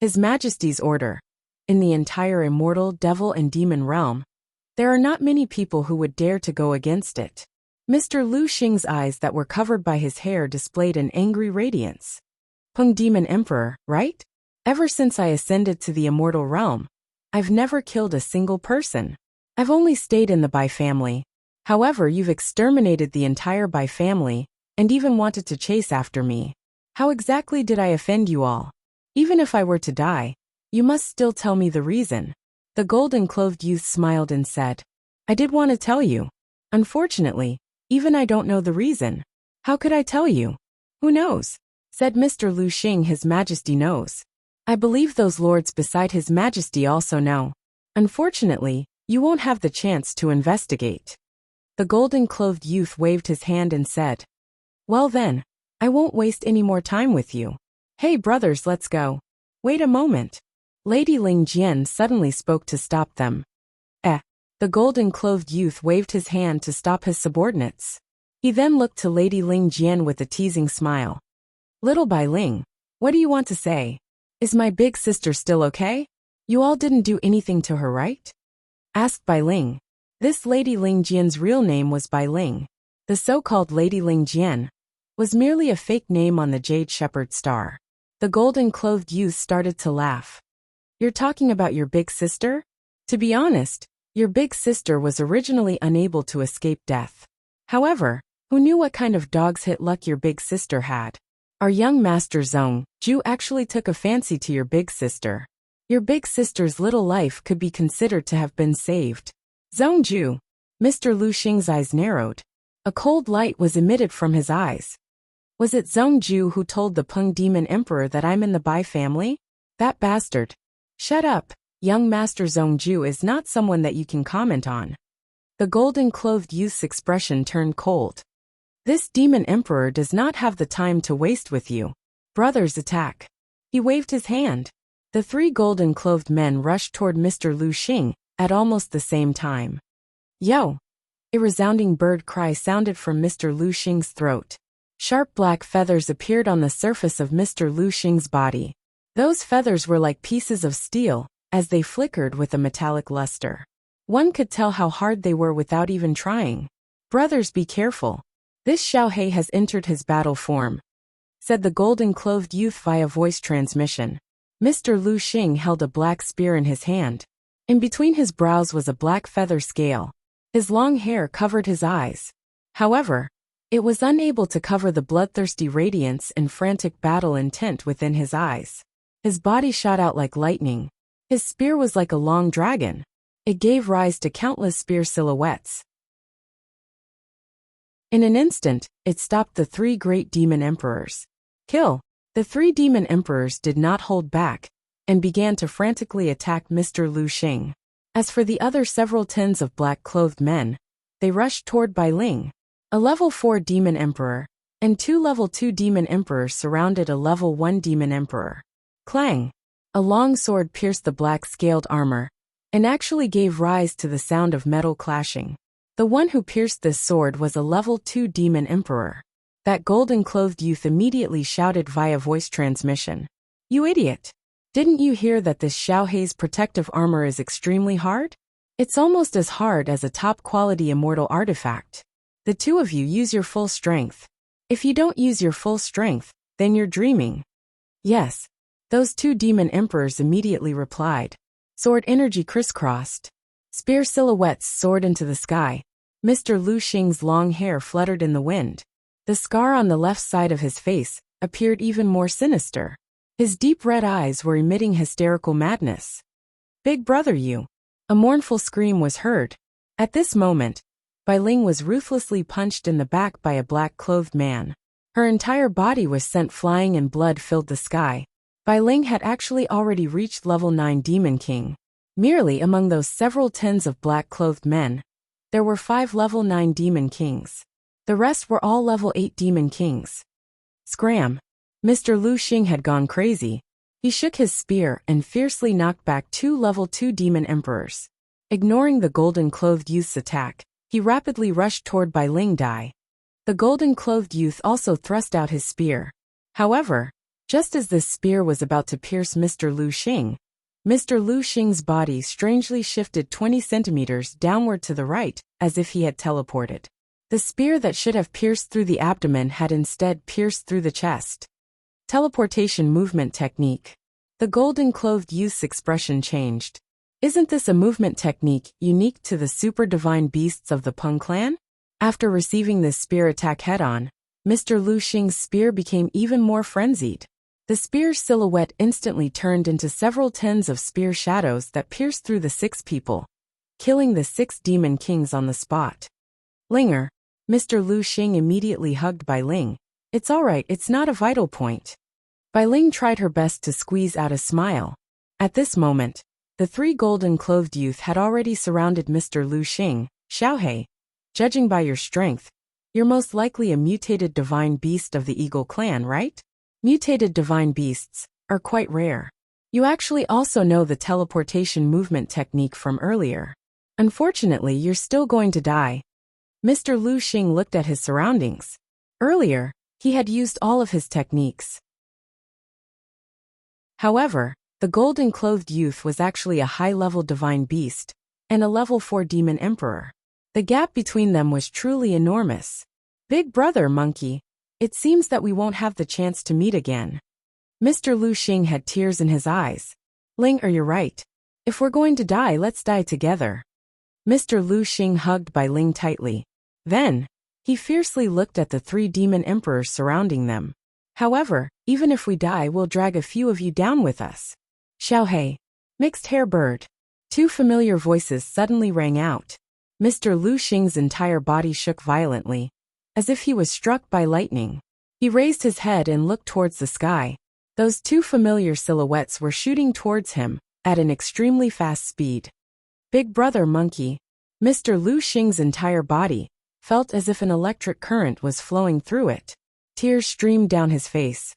His Majesty's order. In the entire immortal devil and demon realm, there are not many people who would dare to go against it. Mr. Lu Xing's eyes that were covered by his hair displayed an angry radiance. Peng Demon Emperor, right? Ever since I ascended to the immortal realm, I've never killed a single person. I've only stayed in the Bai family. However, you've exterminated the entire Bai family, and even wanted to chase after me. How exactly did I offend you all? Even if I were to die, you must still tell me the reason. The golden-clothed youth smiled and said, I did want to tell you. Unfortunately, even I don't know the reason. How could I tell you? Who knows? Said Mr. Lu Xing. His Majesty knows. I believe those lords beside His Majesty also know. Unfortunately, you won't have the chance to investigate. The golden-clothed youth waved his hand and said, Well then, I won't waste any more time with you. Hey brothers, let's go. Wait a moment. Lady Ling Jian suddenly spoke to stop them. The golden-clothed youth waved his hand to stop his subordinates. He then looked to Lady Ling Jian with a teasing smile. Little Bai Ling, what do you want to say? Is my big sister still okay? You all didn't do anything to her, right? Asked Bai Ling. This Lady Ling Jian's real name was Bai Ling. The so-called Lady Ling Jian was merely a fake name on the Jade Shepherd star. The golden-clothed youth started to laugh. You're talking about your big sister? To be honest, your big sister was originally unable to escape death. However, who knew what kind of dog's hit luck your big sister had? Our young master Zhong Ju actually took a fancy to your big sister. Your big sister's little life could be considered to have been saved. Zhong Ju. Mr. Lu Xing's eyes narrowed. A cold light was emitted from his eyes. Was it Zhong Ju who told the Peng Demon Emperor that I'm in the Bai family? That bastard. Shut up. Young Master Zhong Ju is not someone that you can comment on. The golden-clothed youth's expression turned cold. This demon emperor does not have the time to waste with you. Brothers, attack. He waved his hand. The 3 golden-clothed men rushed toward Mr. Lu Xing at almost the same time. Yo! A resounding bird cry sounded from Mr. Lu Xing's throat. Sharp black feathers appeared on the surface of Mr. Lu Xing's body. Those feathers were like pieces of steel, as they flickered with a metallic luster. One could tell how hard they were without even trying. Brothers, be careful. This Xiaohei has entered his battle form, said the golden-clothed youth via voice transmission. Mr. Lu Xing held a black spear in his hand. In between his brows was a black feather scale. His long hair covered his eyes. However, it was unable to cover the bloodthirsty radiance and frantic battle intent within his eyes. His body shot out like lightning. His spear was like a long dragon. It gave rise to countless spear silhouettes. In an instant, it stopped the 3 great demon emperors. Kill! The 3 demon emperors did not hold back, and began to frantically attack Mr. Lu Xing. As for the other several tens of black-clothed men, they rushed toward Bai Ling. A level 4 Demon Emperor, and 2 level 2 Demon Emperors surrounded a level 1 Demon Emperor. Clang! A long sword pierced the black-scaled armor, and actually gave rise to the sound of metal clashing. The one who pierced this sword was a level 2 Demon Emperor. That golden-clothed youth immediately shouted via voice transmission. "You idiot! Didn't you hear that this Xiaohei's protective armor is extremely hard? It's almost as hard as a top-quality immortal artifact. The two of you use your full strength. If you don't use your full strength, then you're dreaming." "Yes." Those 2 Demon Emperors immediately replied. Sword energy crisscrossed. Spear silhouettes soared into the sky. Mr. Lu Xing's long hair fluttered in the wind. The scar on the left side of his face appeared even more sinister. His deep red eyes were emitting hysterical madness. "Big brother, you!" A mournful scream was heard. At this moment, Bai Ling was ruthlessly punched in the back by a black-clothed man. Her entire body was sent flying and blood filled the sky. Bai Ling had actually already reached level 9 Demon King. Merely among those several tens of black-clothed men, there were 5 level 9 Demon Kings. The rest were all level 8 Demon Kings. Scram! Mr. Lu Xing had gone crazy. He shook his spear and fiercely knocked back 2 level 2 Demon Emperors. Ignoring the golden-clothed youth's attack, he rapidly rushed toward Bai Ling Dai. The golden-clothed youth also thrust out his spear. However, just as this spear was about to pierce Mr. Lu Xing Xing's body strangely shifted 20 centimeters downward to the right, as if he had teleported. The spear that should have pierced through the abdomen had instead pierced through the chest. Teleportation movement technique. The golden-clothed youth's expression changed. Isn't this a movement technique unique to the super divine beasts of the Peng clan? After receiving this spear attack head-on, Mr. Lu Xing's spear became even more frenzied. The spear's silhouette instantly turned into several tens of spear shadows that pierced through the 6 people, killing the 6 Demon Kings on the spot. "Linger." Mr. Lu Xing immediately hugged Bai Ling. "It's alright, it's not a vital point." Bai Ling tried her best to squeeze out a smile. At this moment, the 3 golden-clothed youth had already surrounded Mr. Lu Xing. "Xiaohei, judging by your strength, you're most likely a mutated divine beast of the Eagle clan, right? Mutated divine beasts are quite rare. You actually also know the teleportation movement technique from earlier. Unfortunately, you're still going to die." Mr. Lu Xing looked at his surroundings. Earlier, he had used all of his techniques. However, the golden-clothed youth was actually a high-level divine beast and a level 4 Demon Emperor. The gap between them was truly enormous. "Big brother, monkey. It seems that we won't have the chance to meet again." Mr. Lu Xing had tears in his eyes. "Ling, you're right. If we're going to die, let's die together." Mr. Lu Xing hugged Bai Ling tightly. Then, he fiercely looked at the 3 Demon Emperors surrounding them. "However, even if we die, we'll drag a few of you down with us." "Xiaohei, mixed hair bird." 2 familiar voices suddenly rang out. Mr. Lu Xing's entire body shook violently, as if he was struck by lightning. He raised his head and looked towards the sky. Those 2 familiar silhouettes were shooting towards him at an extremely fast speed. "Big brother, monkey." Mr. Lu Xing's entire body felt as if an electric current was flowing through it. Tears streamed down his face.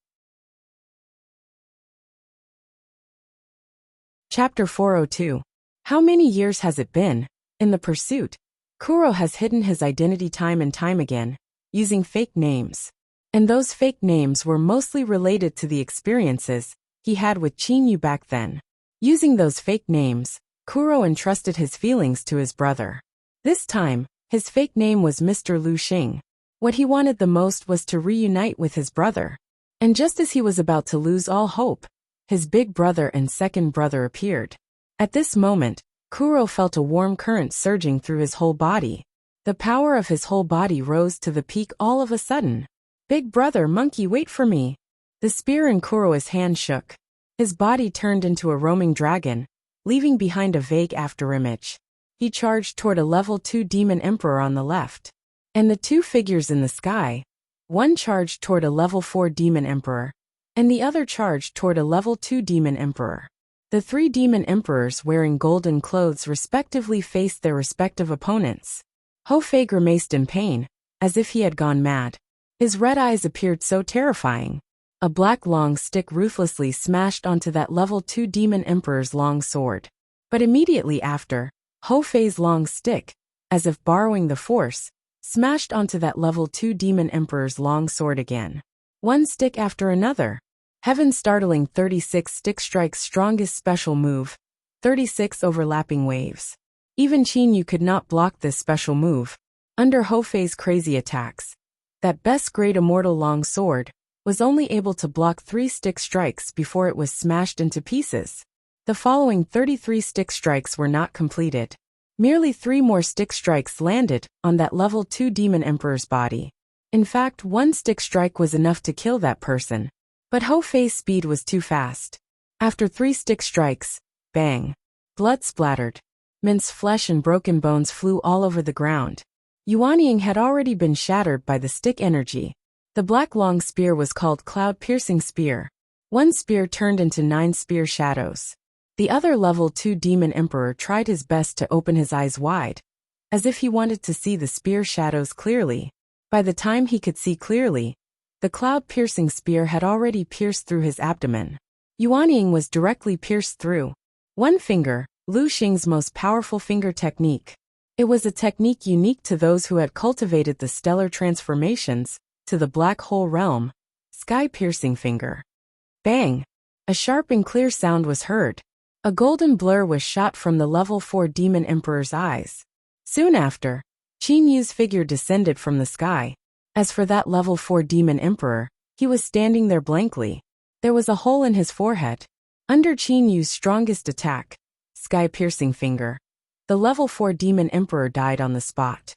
Chapter 402. How many years has it been? In the pursuit, Kuro has hidden his identity time and time again, using fake names. And those fake names were mostly related to the experiences he had with Qin Yu back then. Using those fake names, Kuro entrusted his feelings to his brother. This time, his fake name was Mr. Lu Xing. What he wanted the most was to reunite with his brother. And just as he was about to lose all hope, his big brother and second brother appeared. At this moment, Kuro felt a warm current surging through his whole body. The power of his whole body rose to the peak all of a sudden. "Big brother, monkey, wait for me." The spear in Kuro's hand shook. His body turned into a roaming dragon, leaving behind a vague afterimage. He charged toward a level 2 Demon Emperor on the left. And the 2 figures in the sky, one charged toward a level 4 Demon Emperor, and the other charged toward a level 2 Demon Emperor. The 3 Demon Emperors wearing golden clothes respectively faced their respective opponents. Ho Fei grimaced in pain, as if he had gone mad. His red eyes appeared so terrifying. A black long stick ruthlessly smashed onto that level 2 demon emperor's long sword. But immediately after, Ho Fei's long stick, as if borrowing the force, smashed onto that level 2 demon emperor's long sword again. One stick after another. Heaven's startling 36 stick strikes strongest special move, 36 overlapping waves. Even Qin Yu could not block this special move. Under Ho Fei's crazy attacks, that best grade immortal long sword was only able to block 3 stick strikes before it was smashed into pieces. The following 33 stick strikes were not completed. Merely 3 more stick strikes landed on that level 2 demon emperor's body. In fact, 1 stick strike was enough to kill that person. But Ho Fei's speed was too fast. After 3 stick strikes, bang! Blood splattered. Minced flesh and broken bones flew all over the ground. Yuanying had already been shattered by the stick energy. The black long spear was called Cloud-Piercing Spear. 1 spear turned into 9 spear shadows. The other level 2 demon emperor tried his best to open his eyes wide, as if he wanted to see the spear shadows clearly. By the time he could see clearly, the cloud-piercing spear had already pierced through his abdomen. Yuanying was directly pierced through. 1 finger, Lu Xing's most powerful finger technique. It was a technique unique to those who had cultivated the stellar transformations to the black hole realm. Sky-piercing finger. Bang! A sharp and clear sound was heard. A golden blur was shot from the level 4 demon emperor's eyes. Soon after, Qin Yu's figure descended from the sky. As for that level 4 demon emperor, he was standing there blankly. There was a hole in his forehead. Under Qin Yu's strongest attack, sky-piercing finger, the level 4 demon emperor died on the spot.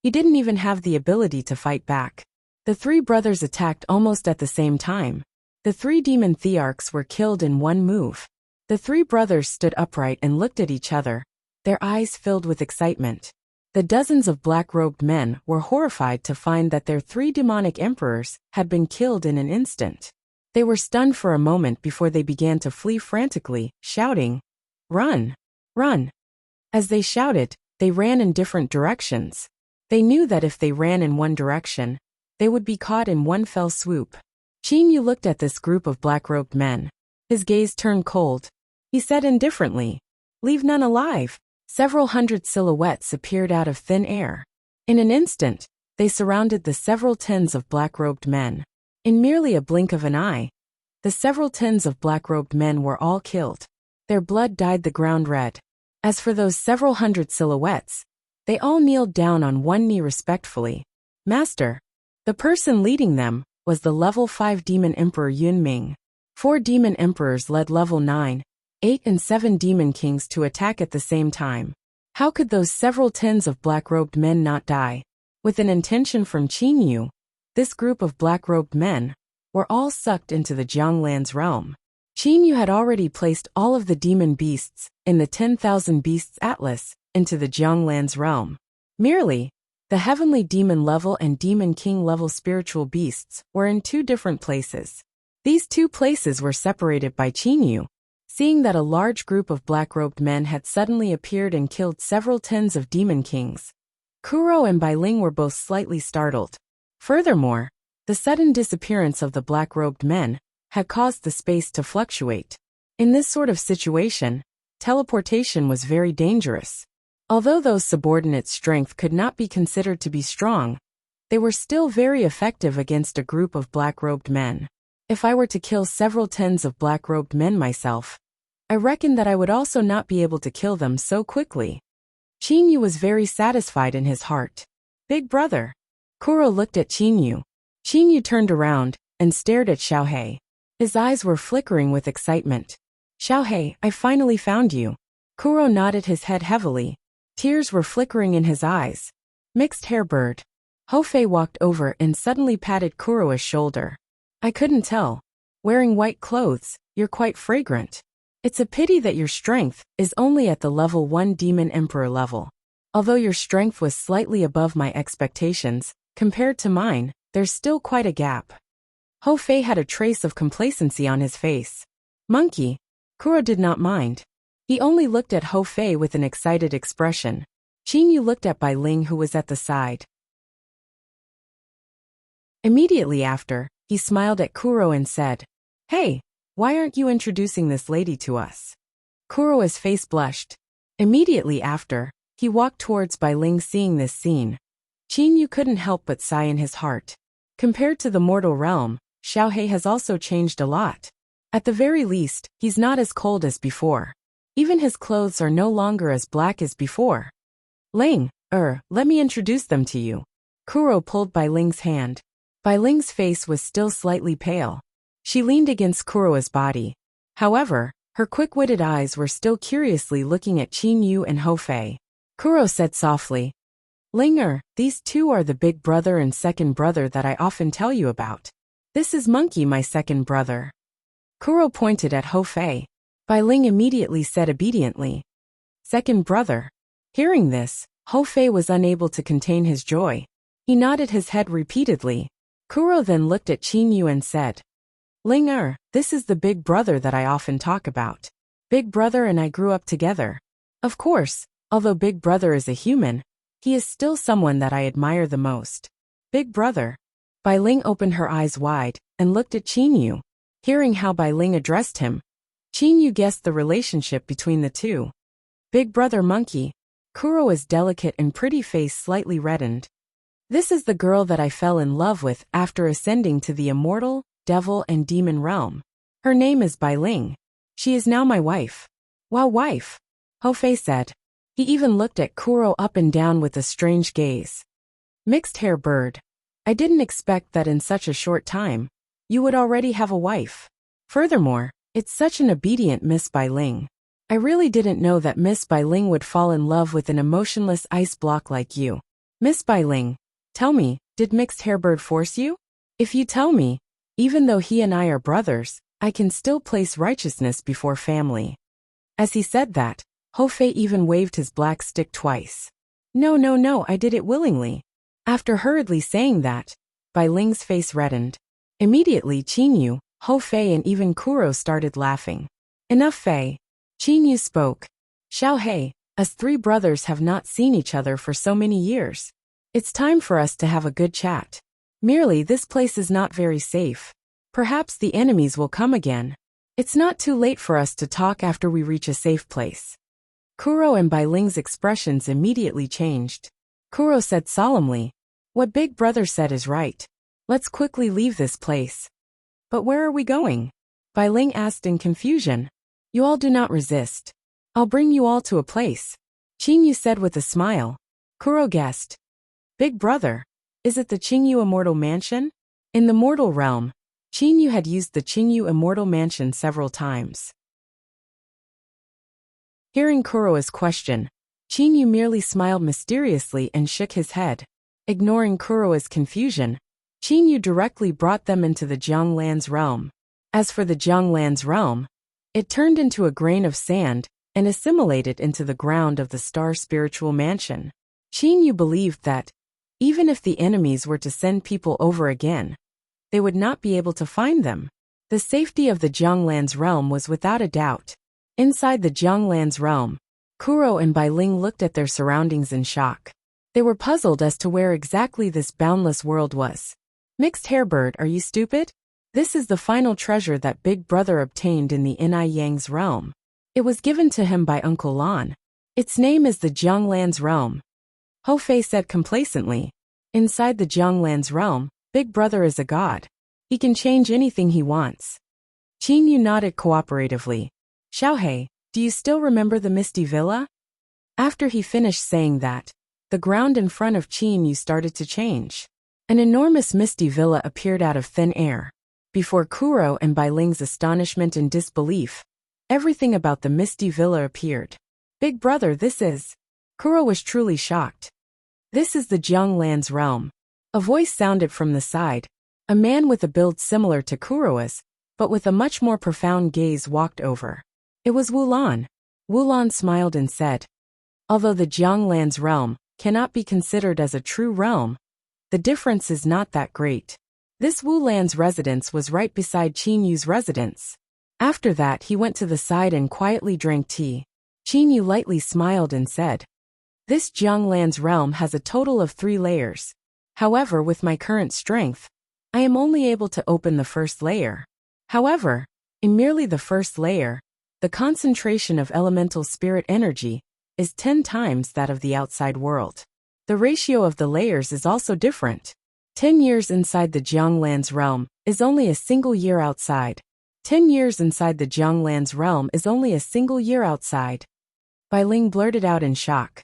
He didn't even have the ability to fight back. The 3 brothers attacked almost at the same time. The 3 demon thearchs were killed in 1 move. The 3 brothers stood upright and looked at each other, their eyes filled with excitement. The dozens of black-robed men were horrified to find that their 3 demonic emperors had been killed in an instant. They were stunned for a moment before they began to flee frantically, shouting, "Run! Run!" As they shouted, they ran in different directions. They knew that if they ran in one direction, they would be caught in one fell swoop. Qin Yu looked at this group of black-robed men. His gaze turned cold. He said indifferently, "Leave none alive." Several hundred silhouettes appeared out of thin air. In an instant, they surrounded the several tens of black-robed men. In merely a blink of an eye, the several tens of black-robed men were all killed. Their blood dyed the ground red. As for those several hundred silhouettes, they all kneeled down on one knee respectfully. "Master." The person leading them was the level 5 demon emperor Yun Ming. 4 demon emperors led level 9, 8 and 7 demon kings to attack at the same time. How could those several tens of black-robed men not die? With an intention from Qin Yu, this group of black-robed men were all sucked into the Jianglan's realm. Qin Yu had already placed all of the demon beasts in the 10,000 Beasts Atlas into the Jianglan's realm. Merely, the heavenly demon level and demon king level spiritual beasts were in 2 different places. These 2 places were separated by Qin Yu. Seeing that a large group of black-robed men had suddenly appeared and killed several tens of demon kings, Kuro and Bailing were both slightly startled. Furthermore, the sudden disappearance of the black-robed men had caused the space to fluctuate. In this sort of situation, teleportation was very dangerous. Although those subordinate strength could not be considered to be strong, they were still very effective against a group of black-robed men. If I were to kill several tens of black-robed men myself, I reckon that I would also not be able to kill them so quickly. Qin Yu was very satisfied in his heart. "Big brother." Kuro looked at Qin Yu. Qin Yu turned around and stared at Xiaohei. His eyes were flickering with excitement. "Xiaohei, I finally found you." Kuro nodded his head heavily. Tears were flickering in his eyes. "Mixed hair bird." Ho Fei walked over and suddenly patted Kuro's shoulder. "I couldn't tell. Wearing white clothes, you're quite fragrant. It's a pity that your strength is only at the level 1 demon emperor level. Although your strength was slightly above my expectations, compared to mine, there's still quite a gap." Ho Fei had a trace of complacency on his face. "Monkey." Kuro did not mind. He only looked at Ho Fei with an excited expression. Qin Yu looked at Bai Ling, who was at the side. Immediately after, he smiled at Kuro and said, "Hey, why aren't you introducing this lady to us?" Kuro's face blushed. Immediately after, he walked towards Bai Ling. Seeing this scene, Qin Yu couldn't help but sigh in his heart. Compared to the mortal realm, Xiaohei has also changed a lot. At the very least, he's not as cold as before. Even his clothes are no longer as black as before. "Ling, let me introduce them to you." Kuro pulled Bai Ling's hand. Bai Ling's face was still slightly pale. She leaned against Kuro's body. However, her quick-witted eyes were still curiously looking at Qin Yu and Hou Fei. Kuro said softly, "Ling, these two are the big brother and second brother that I often tell you about. This is Monkey, my second brother." Kuro pointed at Hou Fei. Bai Ling immediately said obediently, "Second brother." Hearing this, Hou Fei was unable to contain his joy. He nodded his head repeatedly. Kuro then looked at Qin Yu and said, "Ling, this is the big brother that I often talk about. Big brother and I grew up together. Of course, although Big brother is a human, he is still someone that I admire the most. Big brother." Bai Ling opened her eyes wide and looked at Qin Yu. Hearing how Bai Ling addressed him, Qin Yu guessed the relationship between the two. Big brother Monkey. Kuro's delicate and pretty face slightly reddened. "This is the girl that I fell in love with after ascending to the immortal, devil and demon realm. Her name is Bai Ling. She is now my wife." "Wow, wife," Hou Fei said. He even looked at Kuro up and down with a strange gaze. "Mixed hair bird. I didn't expect that in such a short time you would already have a wife. Furthermore, it's such an obedient Miss Bai Ling. I really didn't know that Miss Bai Ling would fall in love with an emotionless ice block like you. Miss Bai Ling, tell me, did Mixed Hair Bird force you? If you tell me, even though he and I are brothers, I can still place righteousness before family." As he said that, Hou Fei even waved his black stick twice. No, I did it willingly." After hurriedly saying that, Bai Ling's face reddened. Immediately Qin Yu, Hou Fei and even Kuro started laughing. "Enough, Fei." Qin Yu spoke. "Xiaohei, us three brothers have not seen each other for so many years. It's time for us to have a good chat. Merely this place is not very safe. Perhaps the enemies will come again. It's not too late for us to talk after we reach a safe place." Kuro and Bai Ling's expressions immediately changed. Kuro said solemnly, "What Big Brother said is right. Let's quickly leave this place." "But where are we going?" Bai Ling asked in confusion. "You all do not resist. I'll bring you all to a place," Qin Yu said with a smile. Kuro guessed. "Big brother, is it the Qingyu Immortal Mansion?" In the mortal realm, Qin Yu had used the Qingyu Immortal Mansion several times. Hearing Kuro's question, Qin Yu merely smiled mysteriously and shook his head. Ignoring Kuro's confusion, Qin Yu directly brought them into the Jianglan's realm. As for the Jianglan's realm, it turned into a grain of sand and assimilated into the ground of the Star Spiritual Mansion. Qin Yu believed that, even if the enemies were to send people over again, they would not be able to find them. The safety of the Jianglan's realm was without a doubt. Inside the Jianglan's realm, Kuro and Bai Ling looked at their surroundings in shock. They were puzzled as to where exactly this boundless world was. "Mixed Hair Bird, are you stupid? This is the final treasure that Big Brother obtained in the Inai Yang's realm. It was given to him by Uncle Lan. Its name is the Jianglan's realm," Hou Fei said complacently. "Inside the Jianglan's realm, Big Brother is a god. He can change anything he wants." Qin Yu nodded cooperatively. "Xiaohei, do you still remember the Misty Villa?" After he finished saying that, the ground in front of Qin Yu started to change. An enormous Misty Villa appeared out of thin air. Before Kuro and Bai Ling's astonishment and disbelief, everything about the Misty Villa appeared. "Big brother, this is..." Kuro was truly shocked. "This is the Jianglan's realm." A voice sounded from the side. A man with a build similar to Kuro's, but with a much more profound gaze walked over. It was Wu Lan. Wu Lan smiled and said, "Although the Jianglan's realm cannot be considered as a true realm, the difference is not that great." This Wu Lan's residence was right beside Qin Yu's residence. After that he went to the side and quietly drank tea. Qin Yu lightly smiled and said, This Jianglan's realm has a total of 3 layers. However, with my current strength, I am only able to open the first layer. However, in merely the first layer, the concentration of elemental spirit energy is 10 times that of the outside world. The ratio of the layers is also different. 10 years inside the Jianglan's realm is only a single year outside. 10 years inside the Jianglan's realm is only a single year outside. Bai Ling blurted out in shock.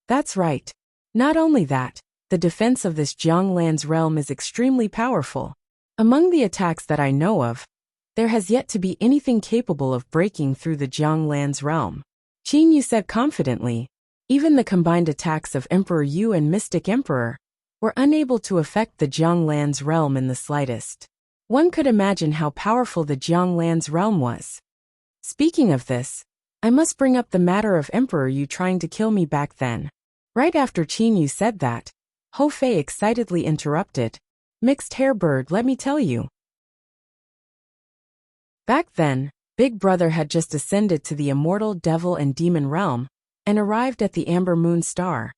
That's right. Not only that, the defense of this Jianglan's realm is extremely powerful. Among the attacks that I know of, there has yet to be anything capable of breaking through the Jianglan's realm. Qin Yu said confidently. Even the combined attacks of Emperor Yu and Mystic Emperor were unable to affect the Jianglan's realm in the slightest. One could imagine how powerful the Jianglan's realm was. Speaking of this, I must bring up the matter of Emperor Yu trying to kill me back then. Right after Qin Yu said that, Ho Fei excitedly interrupted. Mixed hair bird, let me tell you. Back then, Big Brother had just ascended to the immortal devil and demon realm and arrived at the Amber Moon Star.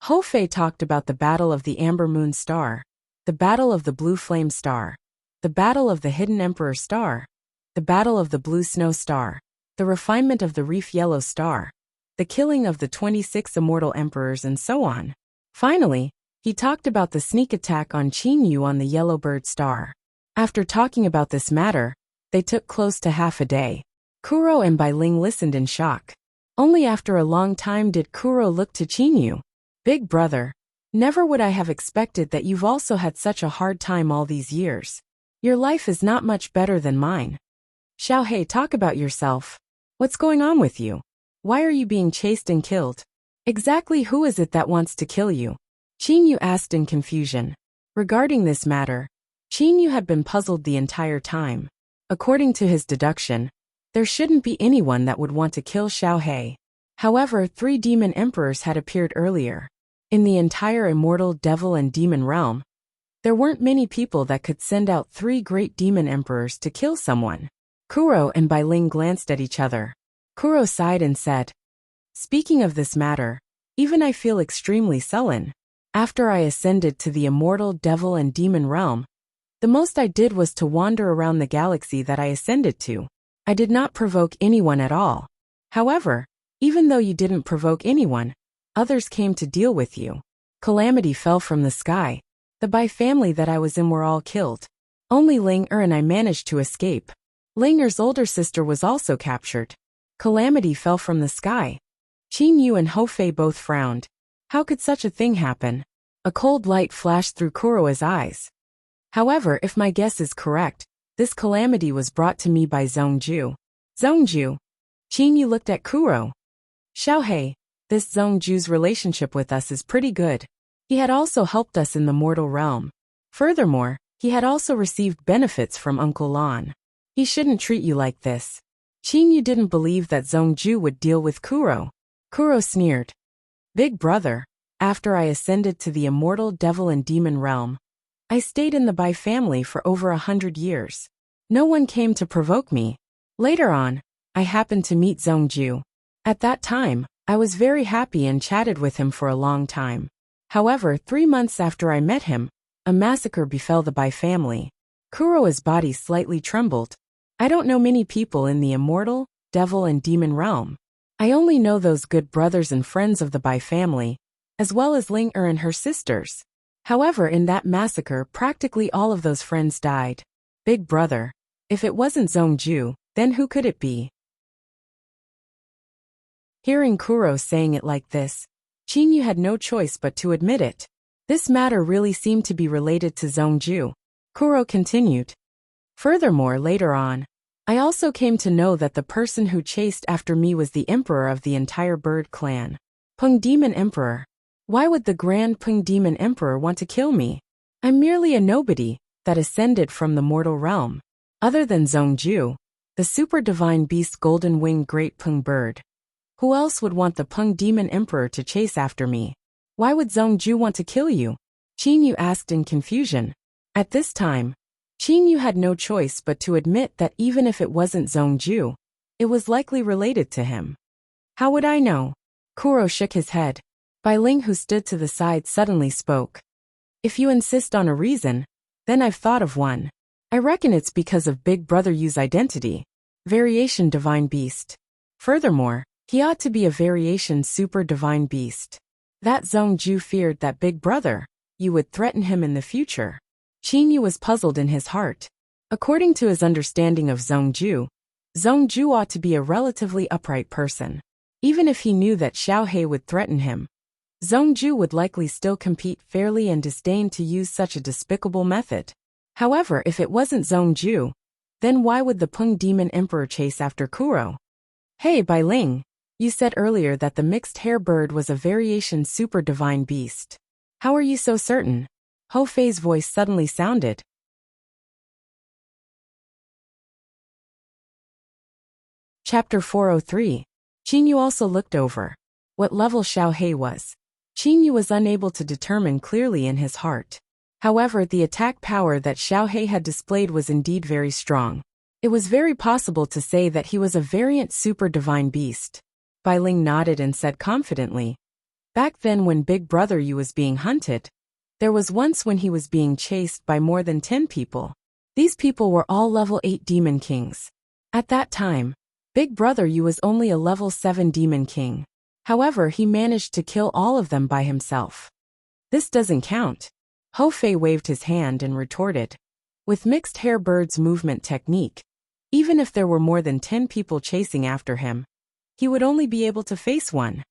Ho Fei talked about the battle of the Amber Moon Star, the battle of the Blue Flame Star, the battle of the Hidden Emperor Star, the battle of the Blue Snow Star, the refinement of the Reef Yellow Star, the killing of the 26 immortal emperors, and so on. Finally, he talked about the sneak attack on Qin Yu on the Yellowbird Star. After talking about this matter, they took close to half a day. Kuro and Bai Ling listened in shock. Only after a long time did Kuro look to Qin Yu. Big brother, never would I have expected that you've also had such a hard time all these years. Your life is not much better than mine. Xiaohei, talk about yourself. What's going on with you? Why are you being chased and killed? Exactly who is it that wants to kill you? Qin Yu asked in confusion. Regarding this matter, Qin Yu had been puzzled the entire time. According to his deduction, there shouldn't be anyone that would want to kill Xiaohei. However, 3 demon emperors had appeared earlier. In the entire immortal devil and demon realm, there weren't many people that could send out 3 great demon emperors to kill someone. Kuro and Bai Ling glanced at each other. Kuro sighed and said, speaking of this matter, even I feel extremely sullen. After I ascended to the immortal devil and demon realm, the most I did was to wander around the galaxy that I ascended to. I did not provoke anyone at all. However, even though you didn't provoke anyone, others came to deal with you. Calamity fell from the sky. The Bai family that I was in were all killed. Only Ling and I managed to escape. Ling older sister was also captured. Calamity fell from the sky. Qin Yu and Ho Fei both frowned. How could such a thing happen? A cold light flashed through Kuro's eyes. However, if my guess is correct, this calamity was brought to me by Zhongju. Zhongju? Qin Yu looked at Kuro. Xiaohei, this Zhongju's relationship with us is pretty good. He had also helped us in the mortal realm. Furthermore, he had also received benefits from Uncle Lan. He shouldn't treat you like this. Qin Yu didn't believe that Zhongju would deal with Kuro. Kuro sneered. Big brother, after I ascended to the immortal devil and demon realm, I stayed in the Bai family for over 100 years. No one came to provoke me. Later on, I happened to meet Zhongju. At that time, I was very happy and chatted with him for a long time. However, 3 months after I met him, a massacre befell the Bai family. Kuro's body slightly trembled. I don't know many people in the immortal, devil and demon realm. I only know those good brothers and friends of the Bai family, as well as Ling and her sisters. However, in that massacre, practically all of those friends died. Big brother, if it wasn't Zhongju, then who could it be? Hearing Kuro saying it like this, Qin Yu had no choice but to admit it. This matter really seemed to be related to Zhongju. Kuro continued. Furthermore, later on, I also came to know that the person who chased after me was the emperor of the entire bird clan. Peng Demon Emperor. Why would the Grand Peng Demon Emperor want to kill me? I'm merely a nobody that ascended from the mortal realm. Other than Zhongju, the super divine beast golden-winged great Peng bird. Who else would want the Peng Demon Emperor to chase after me? Why would Zhongju want to kill you? Qin Yu asked in confusion. At this time, Qin Yu had no choice but to admit that even if it wasn't Zhongju, it was likely related to him. How would I know? Kuro shook his head. Bai Ling, who stood to the side, suddenly spoke. If you insist on a reason, then I've thought of one. I reckon it's because of Big Brother Yu's identity. Variation Divine Beast. Furthermore, he ought to be a variation Super Divine Beast. That Zhongju feared that Big Brother Yu would threaten him in the future. Qin Yu was puzzled in his heart. According to his understanding of Zhongju ought to be a relatively upright person. Even if he knew that Xiaohe would threaten him, Zhongju would likely still compete fairly and disdain to use such a despicable method. However, if it wasn't Zhongju, then why would the Peng Demon Emperor chase after Kuro? Hey Bai Ling, you said earlier that the mixed hair bird was a variation Super Divine Beast. How are you so certain? Ho Fei's voice suddenly sounded. Chapter 403. Qin Yu also looked over what level Xiaohe was. Qin Yu was unable to determine clearly in his heart. However, the attack power that Xiaohe had displayed was indeed very strong. It was very possible to say that he was a variant Super Divine Beast. Bai Ling nodded and said confidently, back then when Big Brother Yu was being hunted, there was once when he was being chased by more than 10 people. These people were all level 8 Demon Kings. At that time, Big Brother Yu was only a level 7 Demon King. However, he managed to kill all of them by himself. This doesn't count. Ho Fei waved his hand and retorted. With mixed hair bird's movement technique, even if there were more than 10 people chasing after him, he would only be able to face one.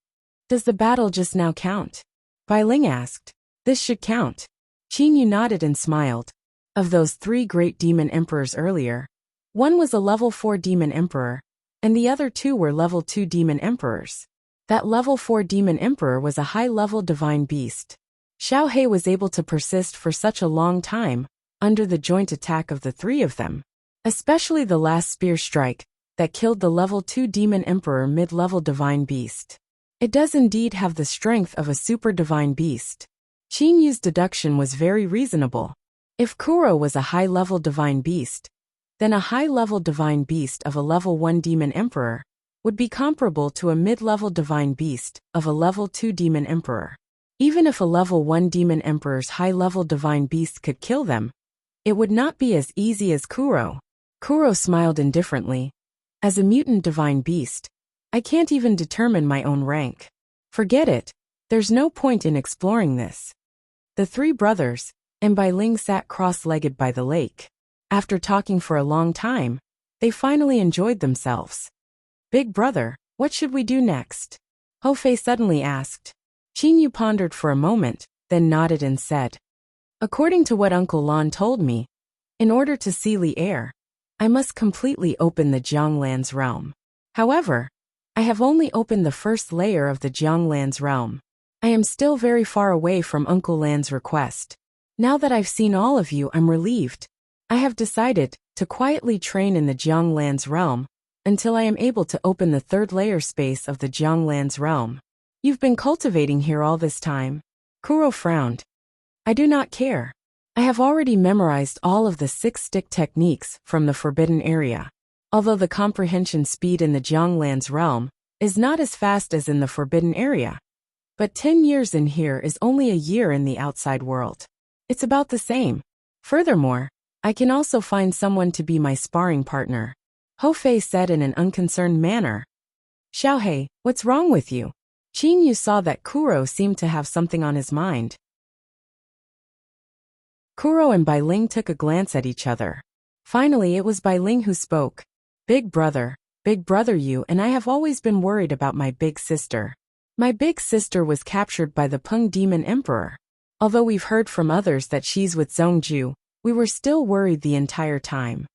Does the battle just now count? Bai Ling asked. This should count. Qin Yu nodded and smiled. Of those 3 great demon emperors earlier, one was a level 4 demon emperor, and the other 2 were level 2 demon emperors. That level 4 demon emperor was a high-level divine beast. Xiaohe was able to persist for such a long time, under the joint attack of the 3 of them. Especially the last spear strike, that killed the level 2 demon emperor mid-level divine beast. It does indeed have the strength of a super divine beast. Qin Yu's deduction was very reasonable. If Kuro was a high-level divine beast, then a high-level divine beast of a level 1 demon emperor would be comparable to a mid-level divine beast of a level 2 demon emperor. Even if a level 1 demon emperor's high-level divine beast could kill them, it would not be as easy as Kuro. Kuro smiled indifferently. As a mutant divine beast, I can't even determine my own rank. Forget it. There's no point in exploring this. The 3 brothers and Bai Ling sat cross-legged by the lake. After talking for a long time, they finally enjoyed themselves. Big brother, what should we do next? Ho Fei suddenly asked. Qin Yu pondered for a moment, then nodded and said, according to what Uncle Lan told me, in order to see Li Air, I must completely open the Jianglan's realm. However, I have only opened the first layer of the Jianglan's realm. I am still very far away from Uncle Lan's request. Now that I've seen all of you, I'm relieved. I have decided to quietly train in the Jianglan's realm until I am able to open the 3rd layer space of the Jianglan's realm. You've been cultivating here all this time. Kuro frowned. I do not care. I have already memorized all of the 6 stick techniques from the forbidden area. Although the comprehension speed in the Jianglan's realm is not as fast as in the forbidden area. But 10 years in here is only a year in the outside world. It's about the same. Furthermore, I can also find someone to be my sparring partner. Ho Fei said in an unconcerned manner. Xiaohe, what's wrong with you? Qin Yu saw that Kuro seemed to have something on his mind. Kuro and Bai Ling took a glance at each other. Finally, it was Bai Ling who spoke. Big brother Yu and I have always been worried about my big sister. My big sister was captured by the Peng Demon Emperor. Although we've heard from others that she's with Zhongju, we were still worried the entire time.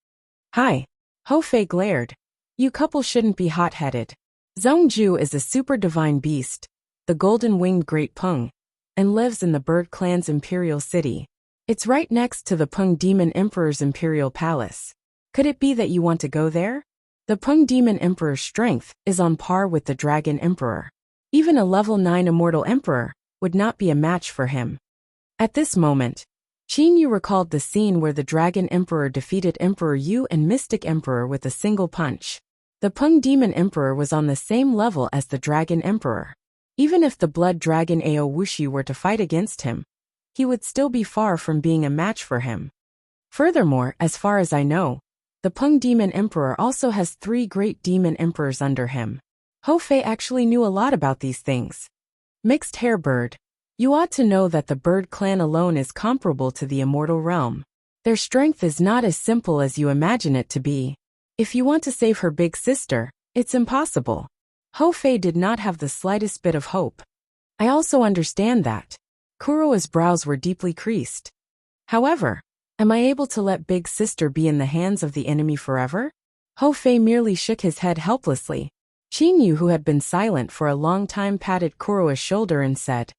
Hi. Ho Fei glared. You couple shouldn't be hot-headed. Zhongju is a super divine beast, the golden-winged Great Peng, and lives in the Bird Clan's imperial city. It's right next to the Peng Demon Emperor's imperial palace. Could it be that you want to go there? The Peng Demon Emperor's strength is on par with the Dragon Emperor. Even a level 9 immortal emperor would not be a match for him. At this moment, Qin Yu recalled the scene where the Dragon Emperor defeated Emperor Yu and Mystic Emperor with a single punch. The Peng Demon Emperor was on the same level as the Dragon Emperor. Even if the blood dragon Aowushi were to fight against him, he would still be far from being a match for him. Furthermore, as far as I know, the Peng Demon Emperor also has 3 great demon emperors under him. Hou Fei actually knew a lot about these things. Mixed hair bird. You ought to know that the bird clan alone is comparable to the immortal realm. Their strength is not as simple as you imagine it to be. If you want to save her big sister, it's impossible. Hou Fei did not have the slightest bit of hope. I also understand that. Kuroa's brows were deeply creased. However, am I able to let big sister be in the hands of the enemy forever? Hou Fei merely shook his head helplessly. Qingyu, who had been silent for a long time, patted Kuroa's shoulder and said,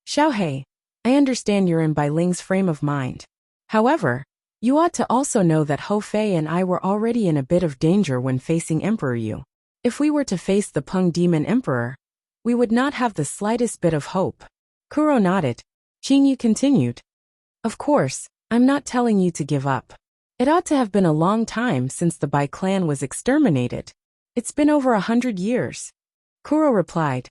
Xiaohei, I understand you're in Bai Ling's frame of mind. However, you ought to also know that Hou Fei and I were already in a bit of danger when facing Emperor Yu. If we were to face the Peng Demon Emperor, we would not have the slightest bit of hope. Kuro nodded. Qingyu continued. Of course, I'm not telling you to give up. It ought to have been a long time since the Bai clan was exterminated. It's been over 100 years. Kuro replied.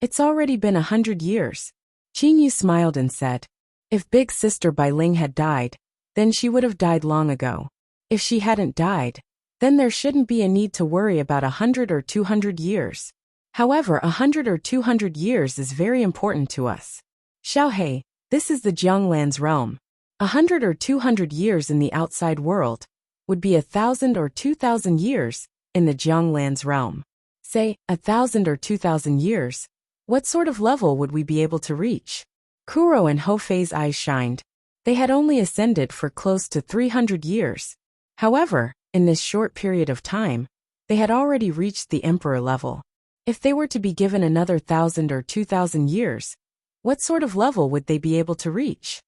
It's already been 100 years. Qingyu smiled and said, if big sister Bai Ling had died, then she would have died long ago. If she hadn't died, then there shouldn't be a need to worry about 100 or 200 years. However, 100 or 200 years is very important to us. Xiaohei, this is the Jianglan's realm. 100 or 200 years in the outside world would be 1,000 or 2,000 years in the Jianglan's realm. Say, 1,000 or 2,000 years. What sort of level would we be able to reach? Kuro and Hou Fei's eyes shined. They had only ascended for close to 300 years. However, in this short period of time, they had already reached the emperor level. If they were to be given another 1,000 or 2,000 years, what sort of level would they be able to reach?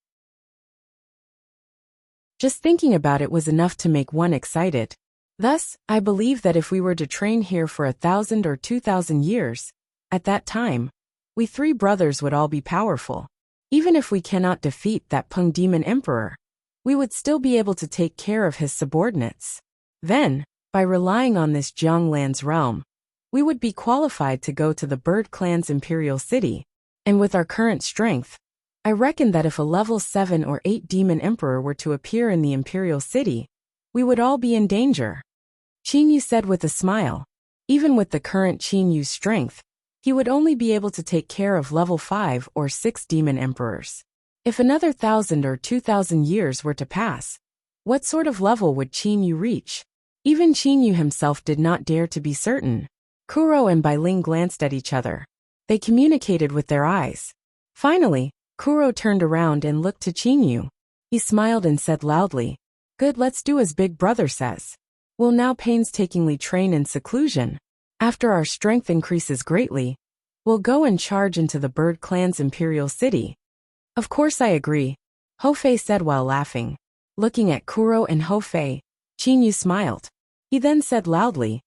Just thinking about it was enough to make one excited. Thus, I believe that if we were to train here for 1,000 or 2,000 years, at that time, we 3 brothers would all be powerful. Even if we cannot defeat that Peng Demon Emperor, we would still be able to take care of his subordinates. Then, by relying on this Jianglan's realm, we would be qualified to go to the Bird Clan's imperial city. And with our current strength, I reckon that if a level 7 or 8 demon emperor were to appear in the imperial city, we would all be in danger. Qingyu said with a smile. Even with the current Qingyu's strength, he would only be able to take care of level 5 or 6 demon emperors. If another 1,000 or 2,000 years were to pass, what sort of level would Qingyu reach? Even Qingyu himself did not dare to be certain. Kuro and Bai Ling glanced at each other. They communicated with their eyes. Finally, Kuro turned around and looked to Qingyu. He smiled and said loudly, Good, let's do as big brother says. We'll now painstakingly train in seclusion. After our strength increases greatly, we'll go and charge into the Bird Clan's imperial city. Of course I agree, Hou Fei said while laughing. Looking at Kuro and Hou Fei, Qingyu smiled. He then said loudly,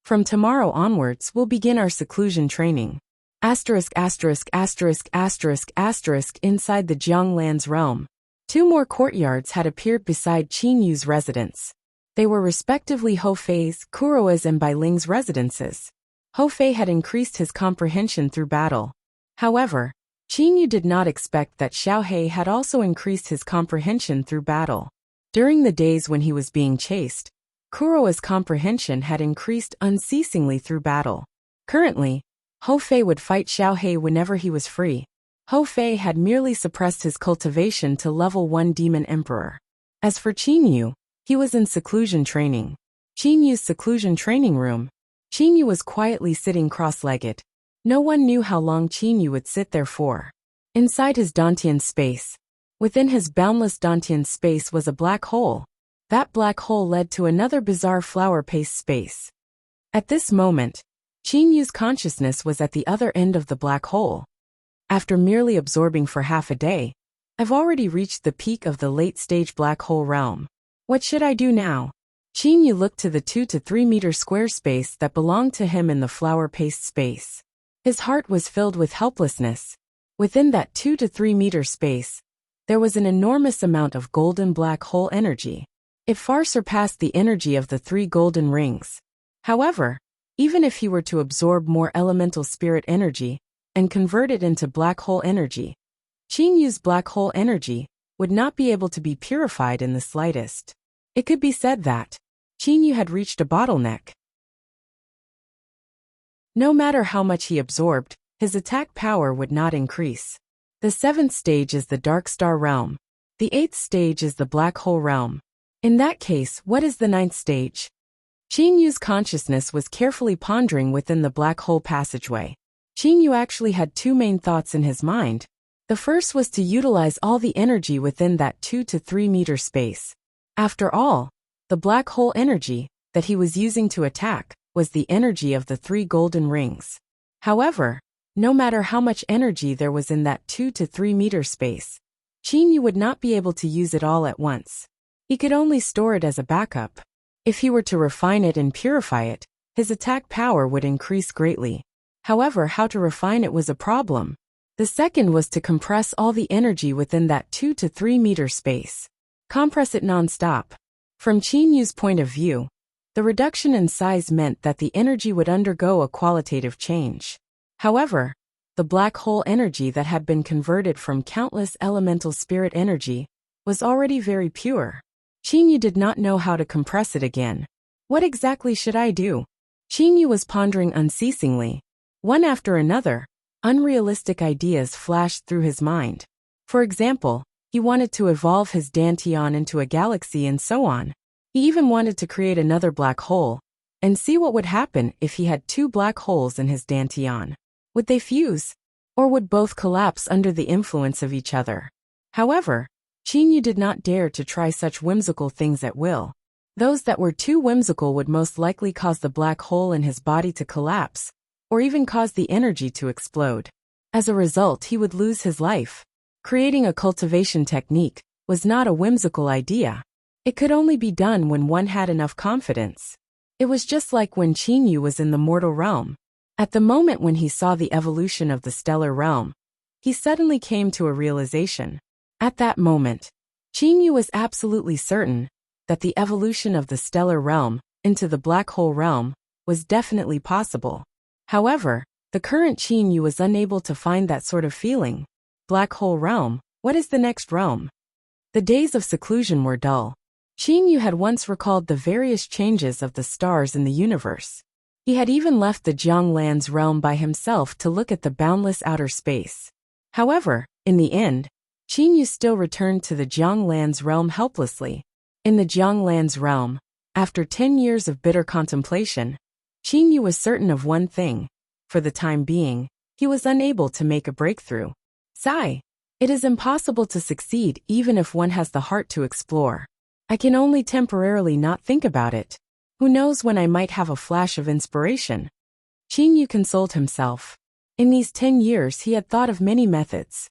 From tomorrow onwards we'll begin our seclusion training. Asterisk asterisk asterisk asterisk asterisk inside the Jianglan's realm. 2 more courtyards had appeared beside Qinyu's residence. They were respectively Hou Fei's, Kuroa's and Bai Ling's residences. Hou Fei had increased his comprehension through battle. However, Qingyu did not expect that Xiaohei had also increased his comprehension through battle. During the days when he was being chased, Kuroa's comprehension had increased unceasingly through battle. Currently, Hou Fei would fight Xiaohei whenever he was free. Hou Fei had merely suppressed his cultivation to level 1 demon emperor. As for Qingyu, he was in seclusion training. Qinyu's seclusion training room. Qingyu was quietly sitting cross-legged. No one knew how long Qingyu would sit there for. Inside his Dantian space, within his boundless Dantian space was a black hole. That black hole led to another bizarre flower paste space. At this moment, Qinyu's consciousness was at the other end of the black hole. After merely absorbing for half a day, I've already reached the peak of the late-stage black hole realm. What should I do now? Qingyu looked to the 2 to 3 meter square space that belonged to him in the flower paste space. His heart was filled with helplessness. Within that 2 to 3 meter space, there was an enormous amount of golden black hole energy. It far surpassed the energy of the 3 golden rings. However, even if he were to absorb more elemental spirit energy, and convert it into black hole energy. Qin Yu's black hole energy would not be able to be purified in the slightest. It could be said that Qin Yu had reached a bottleneck. No matter how much he absorbed, his attack power would not increase. The 7th stage is the dark star realm. The 8th stage is the black hole realm. In that case, what is the 9th stage? Qin Yu's consciousness was carefully pondering within the black hole passageway. Qin Yu actually had two main thoughts in his mind. The first was to utilize all the energy within that 2 to 3 meter space. After all, the black hole energy that he was using to attack was the energy of the 3 golden rings. However, no matter how much energy there was in that 2 to 3 meter space, Qin Yu would not be able to use it all at once. He could only store it as a backup. If he were to refine it and purify it, his attack power would increase greatly. However, how to refine it was a problem. The second was to compress all the energy within that 2 to 3 meter space. Compress it non-stop. From Qin Yu's point of view, the reduction in size meant that the energy would undergo a qualitative change. However, the black hole energy that had been converted from countless elemental spirit energy was already very pure. Qin Yu did not know how to compress it again. What exactly should I do? Qin Yu was pondering unceasingly. One after another, unrealistic ideas flashed through his mind. For example, he wanted to evolve his Dantian into a galaxy and so on. He even wanted to create another black hole and see what would happen if he had 2 black holes in his Dantian. Would they fuse? Or would both collapse under the influence of each other? However, Qin Yu did not dare to try such whimsical things at will. Those that were too whimsical would most likely cause the black hole in his body to collapse, or even cause the energy to explode. As a result, he would lose his life. Creating a cultivation technique was not a whimsical idea. It could only be done when one had enough confidence. It was just like when Qin Yu was in the mortal realm. At the moment when he saw the evolution of the stellar realm, he suddenly came to a realization. At that moment, Qin Yu was absolutely certain that the evolution of the stellar realm into the black hole realm was definitely possible. However, the current Qin Yu was unable to find that sort of feeling. Black hole realm, what is the next realm? The days of seclusion were dull. Qin Yu had once recalled the various changes of the stars in the universe. He had even left the Jianglan's realm by himself to look at the boundless outer space. However, in the end, Qin Yu still returned to the Jianglan's realm helplessly. In the Jianglan's realm, after 10 years of bitter contemplation, Qin Yu was certain of one thing. For the time being, he was unable to make a breakthrough. Sigh. It is impossible to succeed even if one has the heart to explore. I can only temporarily not think about it. Who knows when I might have a flash of inspiration? Qin Yu consoled himself. In these 10 years he had thought of many methods.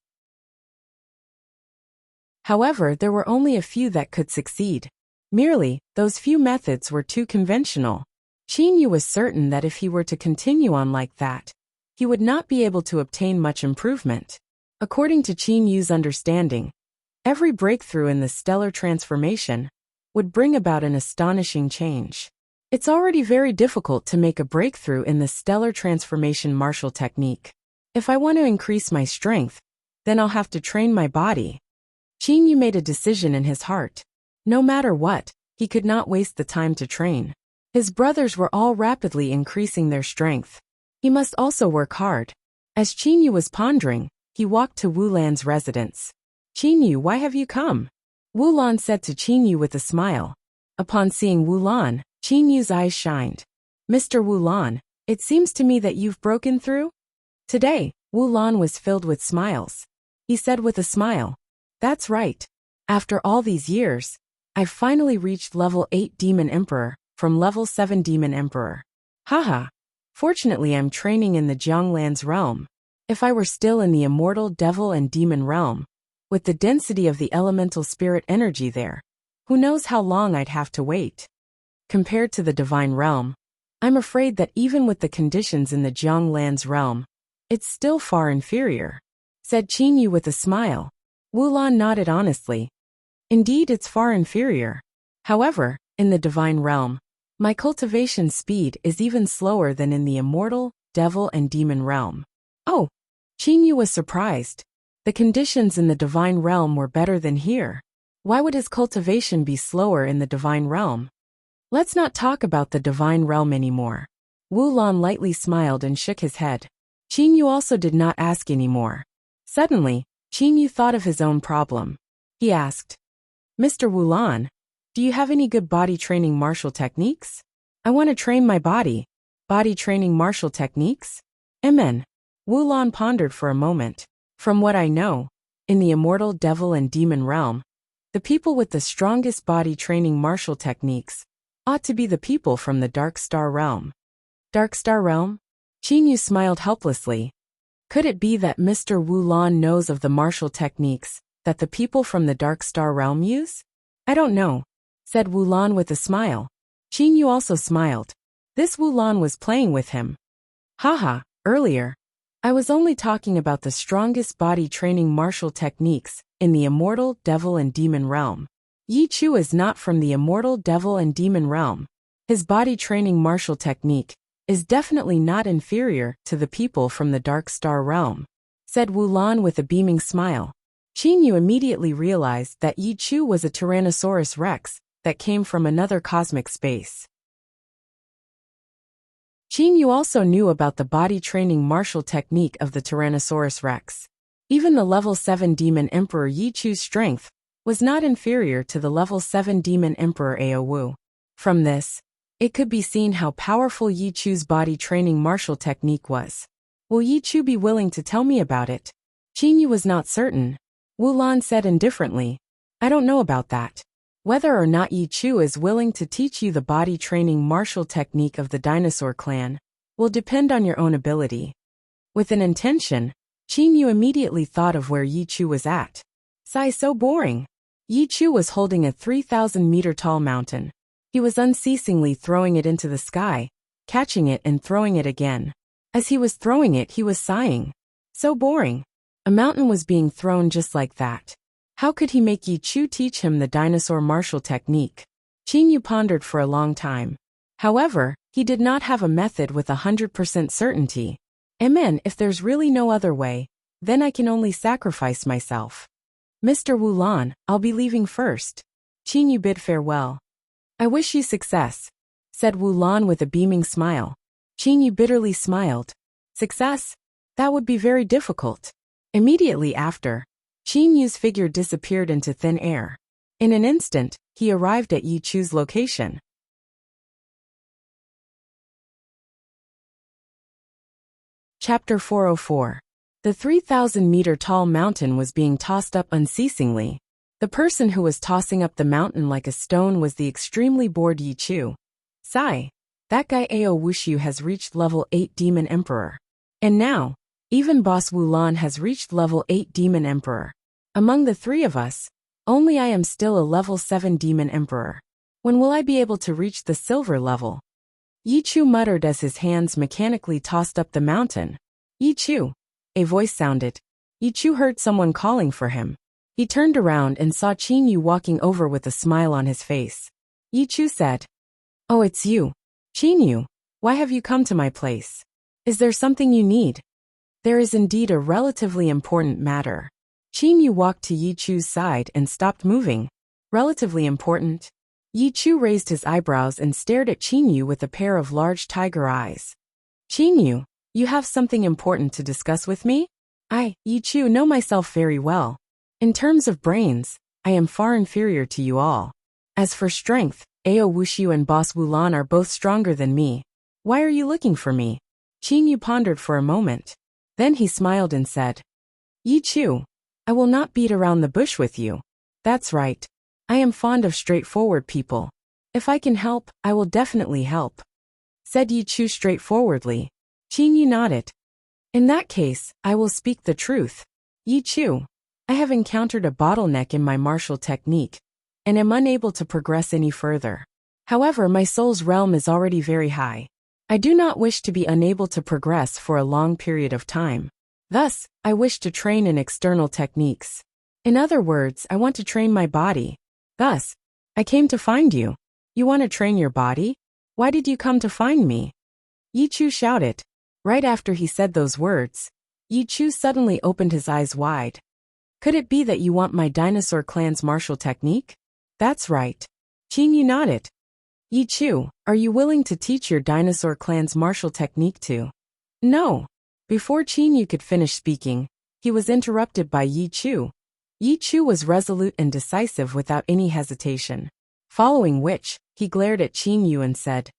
However, there were only a few that could succeed. Merely, those few methods were too conventional. Qin Yu was certain that if he were to continue on like that, he would not be able to obtain much improvement. According to Qin Yu's understanding, every breakthrough in the stellar transformation would bring about an astonishing change. It's already very difficult to make a breakthrough in the stellar transformation martial technique. If I want to increase my strength, then I'll have to train my body. Qin Yu made a decision in his heart. No matter what, he could not waste the time to train. His brothers were all rapidly increasing their strength. He must also work hard. As Qin Yu was pondering, he walked to Wu Lan's residence. Qin Yu, why have you come? Wu Lan said to Qin Yu with a smile. Upon seeing Wu Lan, Qin Yu's eyes shined. Mr. Wu Lan, it seems to me that you've broken through? Today, Wu Lan was filled with smiles. He said with a smile. That's right. After all these years, I've finally reached level 8 Demon Emperor, from level 7 Demon Emperor. Haha. Fortunately I'm training in the Jianglan's realm. If I were still in the immortal devil and demon realm, with the density of the elemental spirit energy there, who knows how long I'd have to wait. Compared to the divine realm, I'm afraid that even with the conditions in the Jianglan's realm, it's still far inferior, said Qin Yu with a smile. Wu Lan nodded honestly. Indeed, it's far inferior. However, in the divine realm, my cultivation speed is even slower than in the immortal, devil and demon realm. Oh, Qin Yu was surprised. The conditions in the divine realm were better than here. Why would his cultivation be slower in the divine realm? Let's not talk about the divine realm anymore. Wu Lan lightly smiled and shook his head. Qin Yu also did not ask anymore. Suddenly, Qin Yu thought of his own problem. He asked, Mr. Wu Lan, do you have any good body training martial techniques? I want to train my body. Body training martial techniques? Amen. Wu Lan pondered for a moment. From what I know, in the immortal devil and demon realm, the people with the strongest body training martial techniques ought to be the people from the Dark Star realm. Dark Star realm? Qin Yu smiled helplessly. Could it be that Mr. Wu Lan knows of the martial techniques that the people from the Dark Star realm use? I don't know, said Wu Lan with a smile. Qin Yu also smiled. This Wu Lan was playing with him. Haha, earlier, I was only talking about the strongest body training martial techniques in the immortal devil and demon realm. Yi Chu is not from the immortal devil and demon realm. His body training martial technique is definitely not inferior to the people from the Dark Star realm, said Wu Lan with a beaming smile. Qin Yu immediately realized that Yi Chu was a Tyrannosaurus Rex that came from another cosmic space. Qin Yu also knew about the body training martial technique of the Tyrannosaurus Rex. Even the level 7 Demon Emperor Yi Chu's strength was not inferior to the level 7 Demon Emperor Ao Wu. From this, it could be seen how powerful Yi Chu's body training martial technique was. Will Yi Chu be willing to tell me about it? Qin Yu was not certain. Wu Lan said indifferently, I don't know about that. Whether or not Yi Chu is willing to teach you the body training martial technique of the dinosaur clan will depend on your own ability. With an intention, Qin Yu immediately thought of where Yi Chu was at. Sigh, so boring. Yi Chu was holding a 3,000-meter tall mountain. He was unceasingly throwing it into the sky, catching it and throwing it again. As he was throwing it, he was sighing. So boring. A mountain was being thrown just like that. How could he make Yi Chu teach him the dinosaur martial technique? Qin Yu pondered for a long time. However, he did not have a method with 100% certainty. Amen, if there's really no other way, then I can only sacrifice myself. Mr. Wu Lan, I'll be leaving first. Qin Yu bid farewell. I wish you success, said Wu Lan with a beaming smile. Qin Yu bitterly smiled. Success? That would be very difficult. Immediately after, Qin Yu's figure disappeared into thin air. In an instant, he arrived at Yi Chu's location. Chapter 404. The 3,000-meter tall mountain was being tossed up unceasingly. The person who was tossing up the mountain like a stone was the extremely bored Yi Chu. Sigh. That guy Ao Wushu has reached level 8 Demon Emperor. And now, even Boss Wu Lan has reached level 8 Demon Emperor. Among the three of us, only I am still a level 7 Demon Emperor. When will I be able to reach the silver level? Yi Chu muttered as his hands mechanically tossed up the mountain. Yi Chu. A voice sounded. Yi Chu heard someone calling for him. He turned around and saw Qin Yu walking over with a smile on his face. Yi Chu said, Oh, it's you. Qin Yu, why have you come to my place? Is there something you need? There is indeed a relatively important matter. Qin Yu walked to Yi Chu's side and stopped moving. Relatively important? Yi Chu raised his eyebrows and stared at Qin Yu with a pair of large tiger eyes. Qin Yu, you have something important to discuss with me? I, Yi Chu, know myself very well. In terms of brains, I am far inferior to you all. As for strength, Ao Wushu and Boss Wu Lan are both stronger than me. Why are you looking for me? Qin Yu pondered for a moment. Then he smiled and said, Yi Chu, I will not beat around the bush with you. That's right. I am fond of straightforward people. If I can help, I will definitely help, said Yi Chu straightforwardly. Qin Yu nodded. In that case, I will speak the truth. Yi Chu, I have encountered a bottleneck in my martial technique, and am unable to progress any further. However, my soul's realm is already very high. I do not wish to be unable to progress for a long period of time. Thus, I wish to train in external techniques. In other words, I want to train my body. Thus, I came to find you. You want to train your body? Why did you come to find me? Yi Chu shouted. Right after he said those words, Yi Chu suddenly opened his eyes wide. Could it be that you want my dinosaur clan's martial technique? That's right. Qin Yu nodded. Yi Chu, are you willing to teach your dinosaur clan's martial technique to? No. Before Qin Yu could finish speaking, he was interrupted by Yi Chu. Yi Chu was resolute and decisive without any hesitation. Following which, he glared at Qin Yu and said,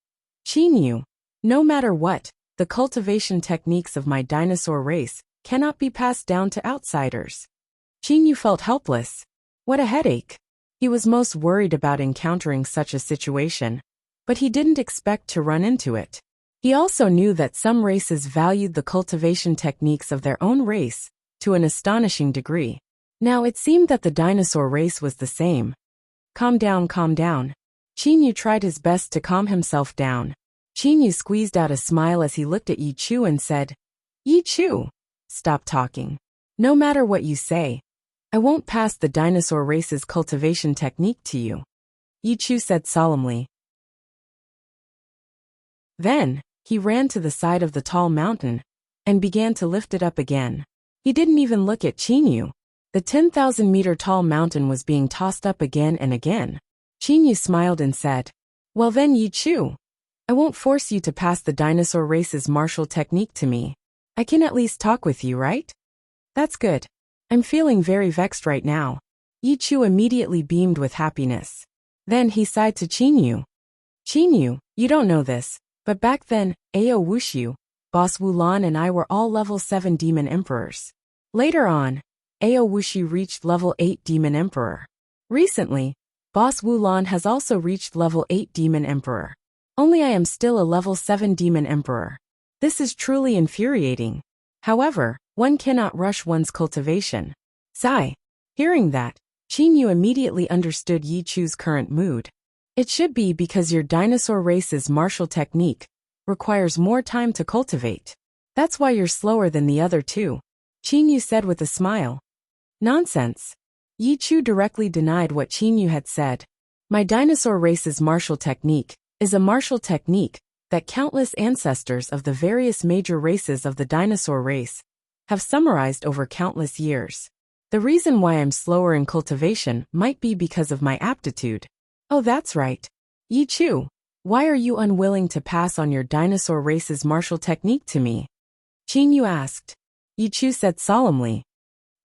Qin Yu, no matter what, the cultivation techniques of my dinosaur race cannot be passed down to outsiders. Qin Yu felt helpless. What a headache. He was most worried about encountering such a situation, but he didn't expect to run into it. He also knew that some races valued the cultivation techniques of their own race to an astonishing degree. Now it seemed that the dinosaur race was the same. Calm down, calm down. Qin Yu tried his best to calm himself down. Qin Yu squeezed out a smile as he looked at Yi Chu and said, Yi Chu, stop talking. No matter what you say, I won't pass the dinosaur race's cultivation technique to you. Yi Chu said solemnly. Then, he ran to the side of the tall mountain and began to lift it up again. He didn't even look at Qin Yu. The 10,000-meter tall mountain was being tossed up again and again. Qin Yu smiled and said, Well then, Yi Chu, I won't force you to pass the dinosaur race's martial technique to me. I can at least talk with you, right? That's good. I'm feeling very vexed right now. Yi Chu immediately beamed with happiness. Then he sighed to Qin Yu. Qin Yu, you don't know this, but back then, Ao Wushu, Boss Wulan and I were all level 7 Demon Emperors. Later on, Ao Wushu reached level 8 Demon Emperor. Recently, Boss Wulan has also reached level 8 Demon Emperor. Only I am still a level 7 Demon Emperor. This is truly infuriating. However, one cannot rush one's cultivation. Sigh. Hearing that, Qin Yu immediately understood Yi Chu's current mood. It should be because your dinosaur race's martial technique requires more time to cultivate. That's why you're slower than the other two, Qin Yu said with a smile. Nonsense. Yi Chu directly denied what Qin Yu had said. My dinosaur race's martial technique is a martial technique that countless ancestors of the various major races of the dinosaur race have summarized over countless years. The reason why I'm slower in cultivation might be because of my aptitude. Oh, that's right. Yi Chu, why are you unwilling to pass on your dinosaur race's martial technique to me? Qin Yu asked. Yi Chu said solemnly.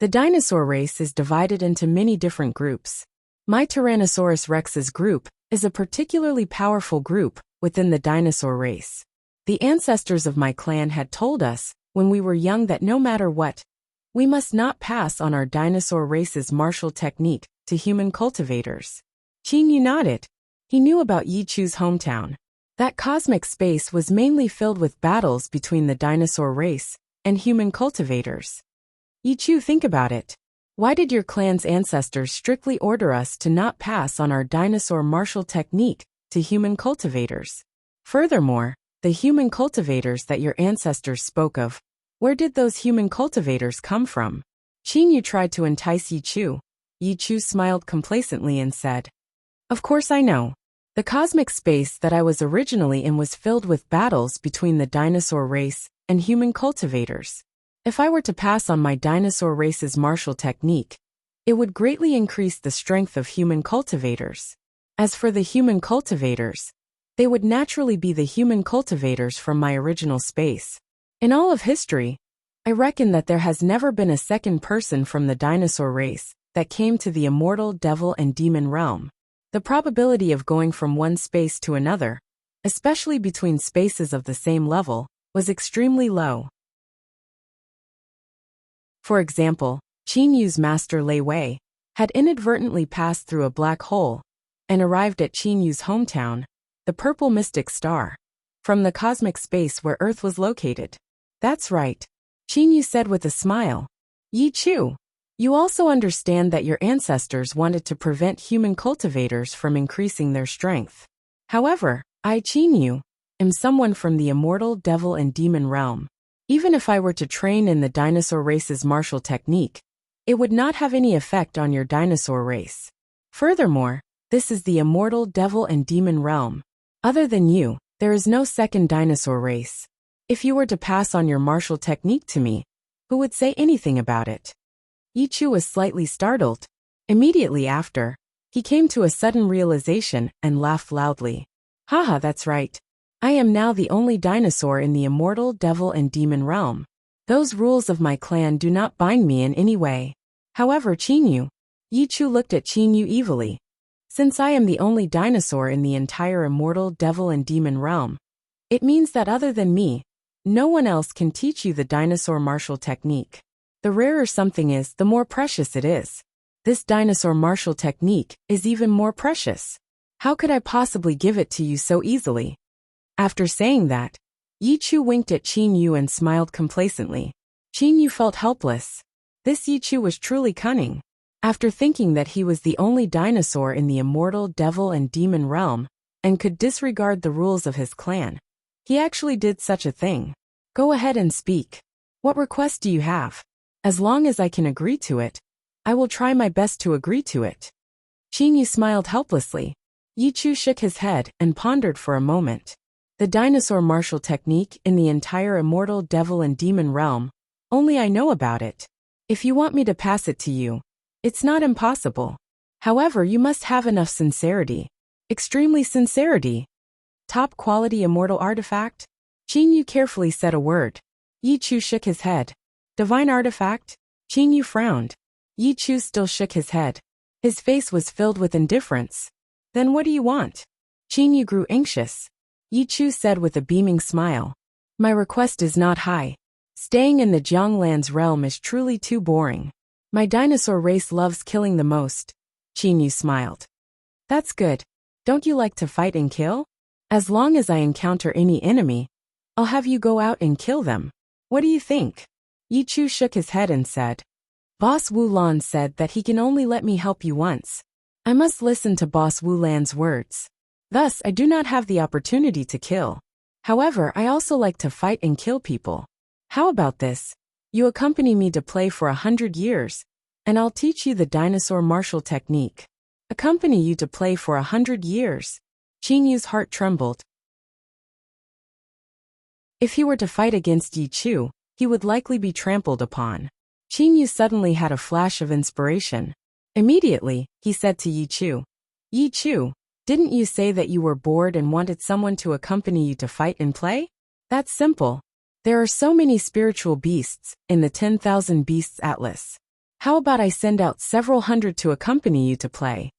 The dinosaur race is divided into many different groups. My Tyrannosaurus Rex's group is a particularly powerful group within the dinosaur race. The ancestors of my clan had told us when we were young that no matter what, we must not pass on our dinosaur race's martial technique to human cultivators. Qin Yu nodded. He knew about Yi Chu's hometown. That cosmic space was mainly filled with battles between the dinosaur race and human cultivators. Yi Chu, think about it. Why did your clan's ancestors strictly order us to not pass on our dinosaur martial technique to human cultivators? Furthermore, the human cultivators that your ancestors spoke of, where did those human cultivators come from? Qin Yu tried to entice Yi Chu. Yi Chu smiled complacently and said, Of course I know. The cosmic space that I was originally in was filled with battles between the dinosaur race and human cultivators. If I were to pass on my dinosaur race's martial technique, it would greatly increase the strength of human cultivators. As for the human cultivators, they would naturally be the human cultivators from my original space. In all of history, I reckon that there has never been a second person from the dinosaur race that came to the immortal devil and demon realm. The probability of going from one space to another, especially between spaces of the same level, was extremely low. For example, Qin Yu's master Lei Wei had inadvertently passed through a black hole and arrived at Qin Yu's hometown, the purple mystic star, from the cosmic space where Earth was located. That's right, Qin Yu said with a smile. Yi Chu, you also understand that your ancestors wanted to prevent human cultivators from increasing their strength. However, I, Qin Yu, am someone from the immortal devil and demon realm. Even if I were to train in the dinosaur race's martial technique, it would not have any effect on your dinosaur race. Furthermore, this is the immortal devil and demon realm. Other than you, there is no second dinosaur race. If you were to pass on your martial technique to me, Who would say anything about it? Yichu was slightly startled. Immediately after, he came to a sudden realization and laughed loudly. Haha, that's right. I am now the only dinosaur in the immortal devil and demon realm. Those rules of my clan do not bind me in any way. However, Qinyu. Yichu looked at Qinyu evilly. Since I am the only dinosaur in the entire immortal devil and demon realm, it means that other than me, no one else can teach you the dinosaur martial technique. The rarer something is, the more precious it is. This dinosaur martial technique is even more precious. How could I possibly give it to you so easily? After saying that, Yichu winked at Qinyu and smiled complacently. Qinyu felt helpless. This Yichu was truly cunning. After thinking that he was the only dinosaur in the immortal devil and demon realm, and could disregard the rules of his clan, he actually did such a thing. Go ahead and speak. What request do you have? As long as I can agree to it, I will try my best to agree to it. Qinyu smiled helplessly. Yichu shook his head and pondered for a moment. The dinosaur martial technique in the entire immortal devil and demon realm, only I know about it. If you want me to pass it to you, it's not impossible. However, you must have enough sincerity. Extremely sincerity. Top quality immortal artifact? Qinyu carefully said a word. Yichu shook his head. Divine artifact? Qinyu frowned. Yichu still shook his head. His face was filled with indifference. Then what do you want? Qinyu grew anxious. Yichu said with a beaming smile. My request is not high. Staying in the Jianglan's realm is truly too boring. My dinosaur race loves killing the most. Qinyu smiled. That's good. Don't you like to fight and kill? As long as I encounter any enemy, I'll have you go out and kill them. What do you think? Yichu shook his head and said. Boss Wu Lan said that he can only let me help you once. I must listen to Boss Wu Lan's words. Thus, I do not have the opportunity to kill. However, I also like to fight and kill people. How about this? You accompany me to play for 100 years, and I'll teach you the dinosaur martial technique. Accompany you to play for 100 years. Qinyu's heart trembled. If he were to fight against Yichu, he would likely be trampled upon. Qinyu suddenly had a flash of inspiration. Immediately, he said to Yichu. Yichu, didn't you say that you were bored and wanted someone to accompany you to fight and play? That's simple. There are so many spiritual beasts in the 10,000 Beasts Atlas. How about I send out several hundred to accompany you to play?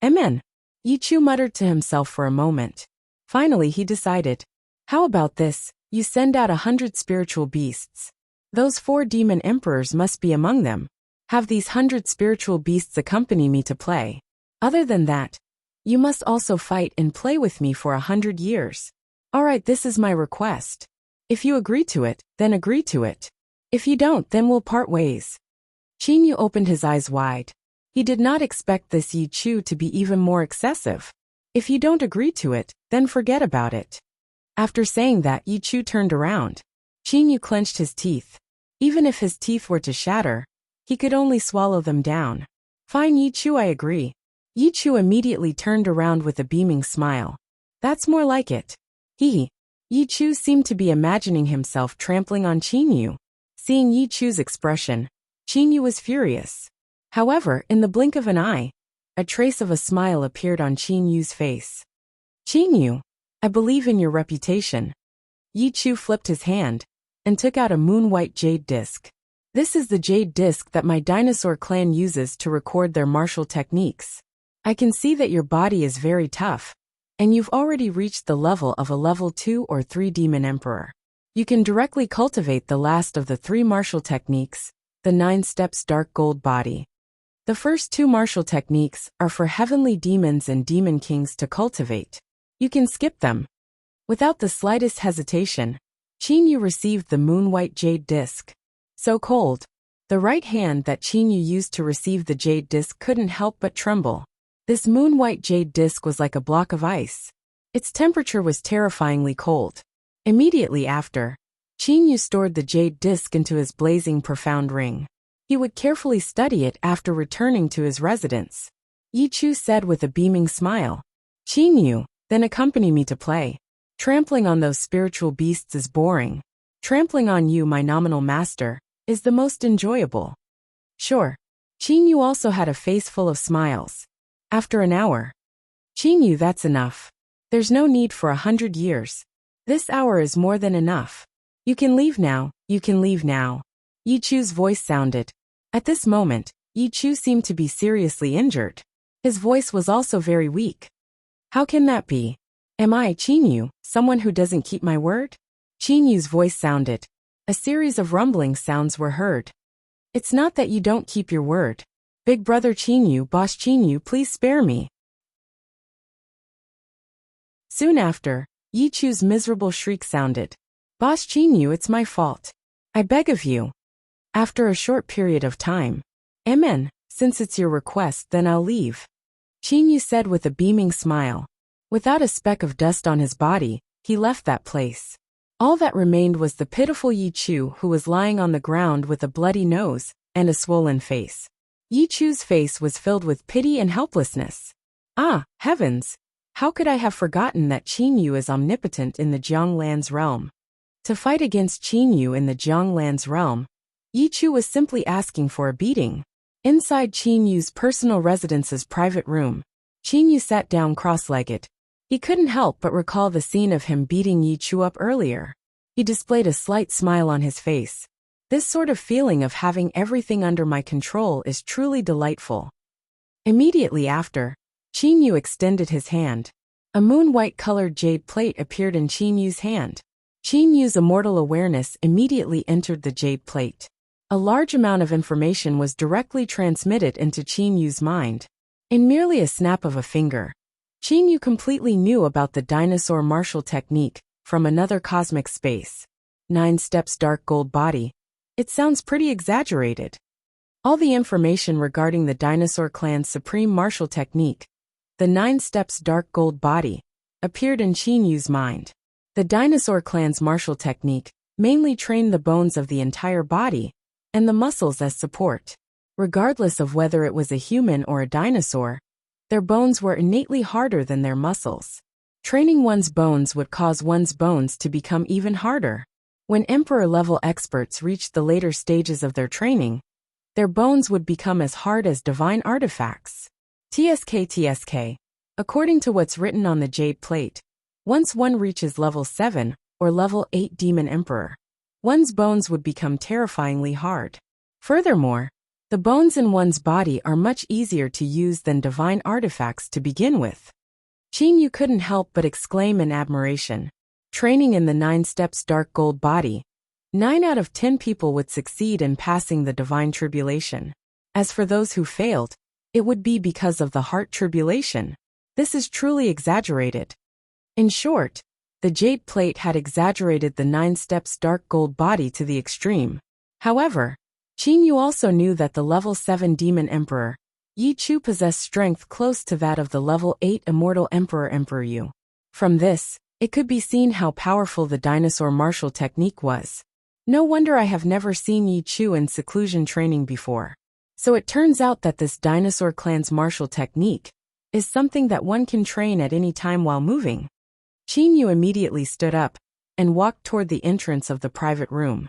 Amen. Yichu muttered to himself for a moment. Finally, he decided. How about this? You send out 100 spiritual beasts. Those 4 demon emperors must be among them. Have these 100 spiritual beasts accompany me to play. Other than that, you must also fight and play with me for 100 years. Alright, this is my request. If you agree to it, then agree to it. If you don't, then we'll part ways. Qinyu opened his eyes wide. He did not expect this Yichu to be even more excessive. If you don't agree to it, then forget about it. After saying that, Yichu turned around. Qinyu clenched his teeth. Even if his teeth were to shatter, he could only swallow them down. Fine, Yichu, I agree. Yichu immediately turned around with a beaming smile. That's more like it. Yichu seemed to be imagining himself trampling on Qinyu. Seeing Yichu's expression, Qinyu was furious. However, in the blink of an eye, a trace of a smile appeared on Qinyu's face. Qinyu, I believe in your reputation. Yichu flipped his hand and took out a moon-white jade disc. This is the jade disc that my dinosaur clan uses to record their martial techniques. I can see that your body is very tough, and you've already reached the level of a level 2 or 3 demon emperor. You can directly cultivate the last of the 3 martial techniques, the 9 steps dark gold body. The first 2 martial techniques are for heavenly demons and demon kings to cultivate. You can skip them. Without the slightest hesitation, Qinyu received the moon-white jade disc. So cold. The right hand that Qinyu used to receive the jade disc couldn't help but tremble. This moon-white jade disc was like a block of ice. Its temperature was terrifyingly cold. Immediately after, Qinyu stored the jade disc into his blazing profound ring. He would carefully study it after returning to his residence. Yichu said with a beaming smile. Qinyu, then accompany me to play. Trampling on those spiritual beasts is boring. Trampling on you, my nominal master, is the most enjoyable. Sure. Qin Yu also had a face full of smiles. After an hour. Qin Yu, that's enough. There's no need for 100 years. This hour is more than enough. You can leave now, you can leave now. Yi Chu's voice sounded. At this moment, Yi Chu seemed to be seriously injured. His voice was also very weak. How can that be? Am I, Qin Yu, someone who doesn't keep my word? Qin Yu's voice sounded. A series of rumbling sounds were heard. It's not that you don't keep your word. Big brother Qin Yu, boss Qin Yu, please spare me. Soon after, Yi Chu's miserable shriek sounded. Boss Qin Yu, it's my fault. I beg of you. After a short period of time. Amen, since it's your request, then I'll leave. Qin Yu said with a beaming smile. Without a speck of dust on his body, he left that place. All that remained was the pitiful Yi Chu, who was lying on the ground with a bloody nose and a swollen face. Yi Chu's face was filled with pity and helplessness. Ah, heavens! How could I have forgotten that Qin Yu is omnipotent in the Jianglan's realm? To fight against Qin Yu in the Jianglan's realm, Yi Chu was simply asking for a beating. Inside Qin Yu's personal residence's private room, Qin Yu sat down cross-legged. He couldn't help but recall the scene of him beating Yi Chu up earlier. He displayed a slight smile on his face. This sort of feeling of having everything under my control is truly delightful. Immediately after, Qin Yu extended his hand. A moon-white-colored jade plate appeared in Qin Yu's hand. Qin Yu's immortal awareness immediately entered the jade plate. A large amount of information was directly transmitted into Qin Yu's mind. In merely a snap of a finger, Qin Yu completely knew about the dinosaur martial technique from another cosmic space. 9 steps dark gold body. It sounds pretty exaggerated. All the information regarding the dinosaur clan's supreme martial technique, the 9 steps dark gold body, appeared in Qin Yu's mind. The dinosaur clan's martial technique mainly trained the bones of the entire body and the muscles as support. Regardless of whether it was a human or a dinosaur, their bones were innately harder than their muscles. Training one's bones would cause one's bones to become even harder. When Emperor-level experts reached the later stages of their training, their bones would become as hard as divine artifacts. TSK. According to what's written on the jade plate, once one reaches level 7 or level 8 Demon Emperor, one's bones would become terrifyingly hard. Furthermore, the bones in one's body are much easier to use than divine artifacts to begin with. Qin Yu couldn't help but exclaim in admiration. Training in the 9 steps dark gold body, 9 out of 10 people would succeed in passing the divine tribulation. As for those who failed, it would be because of the heart tribulation. This is truly exaggerated. In short, the jade plate had exaggerated the 9 steps dark gold body to the extreme. However, Qin Yu also knew that the level 7 Demon Emperor, Yi Chu, possessed strength close to that of the level 8 Immortal Emperor Yu. From this, it could be seen how powerful the dinosaur martial technique was. No wonder I have never seen Yi Chu in seclusion training before. So it turns out that this dinosaur clan's martial technique is something that one can train at any time while moving. Qin Yu immediately stood up and walked toward the entrance of the private room.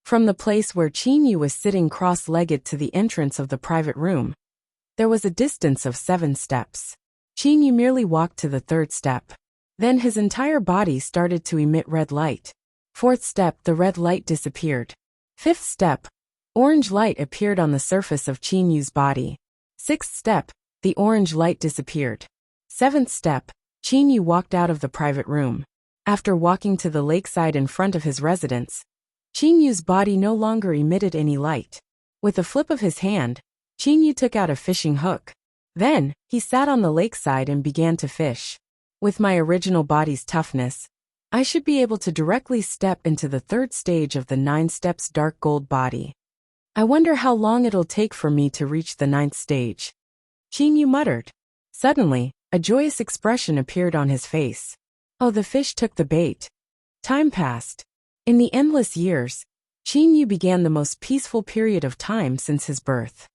From the place where Qin Yu was sitting cross-legged to the entrance of the private room, there was a distance of 7 steps. Qin Yu merely walked to the 3rd step. Then his entire body started to emit red light. 4th step, the red light disappeared. 5th step, orange light appeared on the surface of Qin Yu's body. 6th step, the orange light disappeared. 7th step, Qin Yu walked out of the private room. After walking to the lakeside in front of his residence, Qin Yu's body no longer emitted any light. With a flip of his hand, Qin Yu took out a fishing hook. Then, he sat on the lakeside and began to fish. With my original body's toughness, I should be able to directly step into the 3rd stage of the 9 steps dark gold body. I wonder how long it'll take for me to reach the 9th stage. Qin Yu muttered. Suddenly, a joyous expression appeared on his face. Oh, the fish took the bait. Time passed. In the endless years, Qin Yu began the most peaceful period of time since his birth.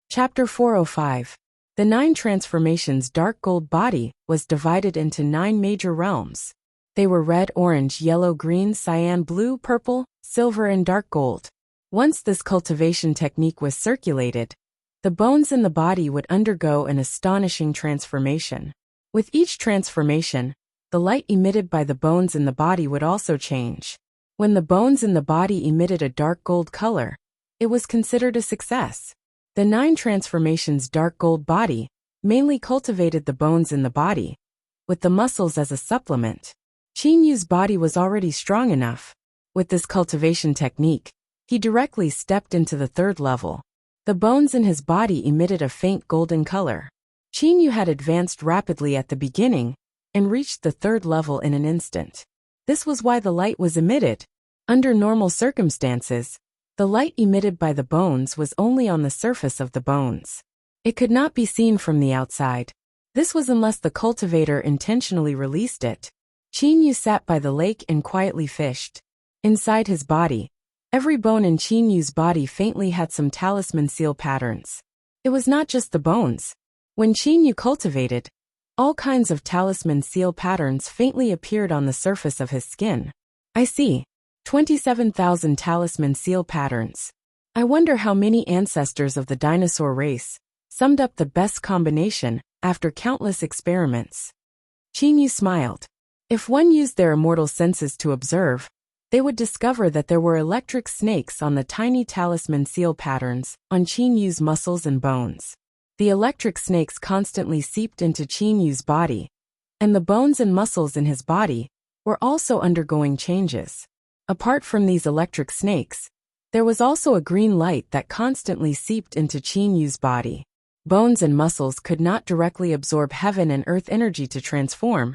Chapter 405. The 9 transformations dark gold body was divided into 9 major realms. They were red, orange, yellow, green, cyan, blue, purple, silver, and dark gold. Once this cultivation technique was circulated, the bones in the body would undergo an astonishing transformation. With each transformation, the light emitted by the bones in the body would also change. When the bones in the body emitted a dark gold color, it was considered a success. The 9 transformations dark gold body mainly cultivated the bones in the body, with the muscles as a supplement. Qin Yu's body was already strong enough. With this cultivation technique, he directly stepped into the 3rd level. The bones in his body emitted a faint golden color. Qin Yu had advanced rapidly at the beginning and reached the 3rd level in an instant. This was why the light was emitted. Under normal circumstances, the light emitted by the bones was only on the surface of the bones. It could not be seen from the outside. This was unless the cultivator intentionally released it. Qin Yu sat by the lake and quietly fished. Inside his body, every bone in Qin Yu's body faintly had some talisman seal patterns. It was not just the bones. When Qin Yu cultivated, all kinds of talisman seal patterns faintly appeared on the surface of his skin. I see. 27,000 talisman seal patterns. I wonder how many ancestors of the dinosaur race summed up the best combination after countless experiments. Qin Yu smiled. If one used their immortal senses to observe, they would discover that there were electric snakes on the tiny talisman seal patterns on Qin Yu's muscles and bones. The electric snakes constantly seeped into Qin Yu's body, and the bones and muscles in his body were also undergoing changes. Apart from these electric snakes, there was also a green light that constantly seeped into Qin Yu's body. Bones and muscles could not directly absorb heaven and earth energy to transform,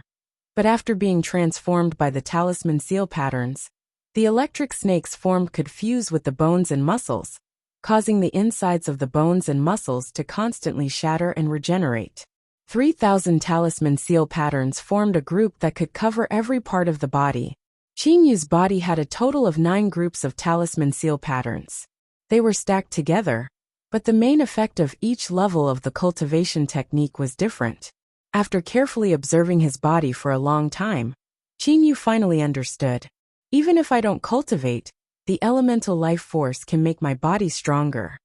but after being transformed by the talisman seal patterns, the electric snakes formed could fuse with the bones and muscles, causing the insides of the bones and muscles to constantly shatter and regenerate. 3,000 talisman seal patterns formed a group that could cover every part of the body. Qin Yu's body had a total of 9 groups of talisman seal patterns. They were stacked together, but the main effect of each level of the cultivation technique was different. After carefully observing his body for a long time, Qin Yu finally understood. Even if I don't cultivate, the elemental life force can make my body stronger.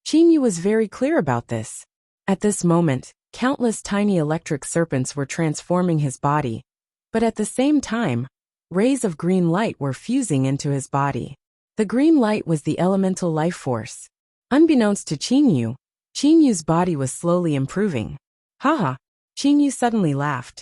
Qin Yu was very clear about this. At this moment, countless tiny electric serpents were transforming his body, but at the same time, rays of green light were fusing into his body. The green light was the elemental life force. Unbeknownst to Qin Yu's body was slowly improving. Haha, Qin Yu suddenly laughed.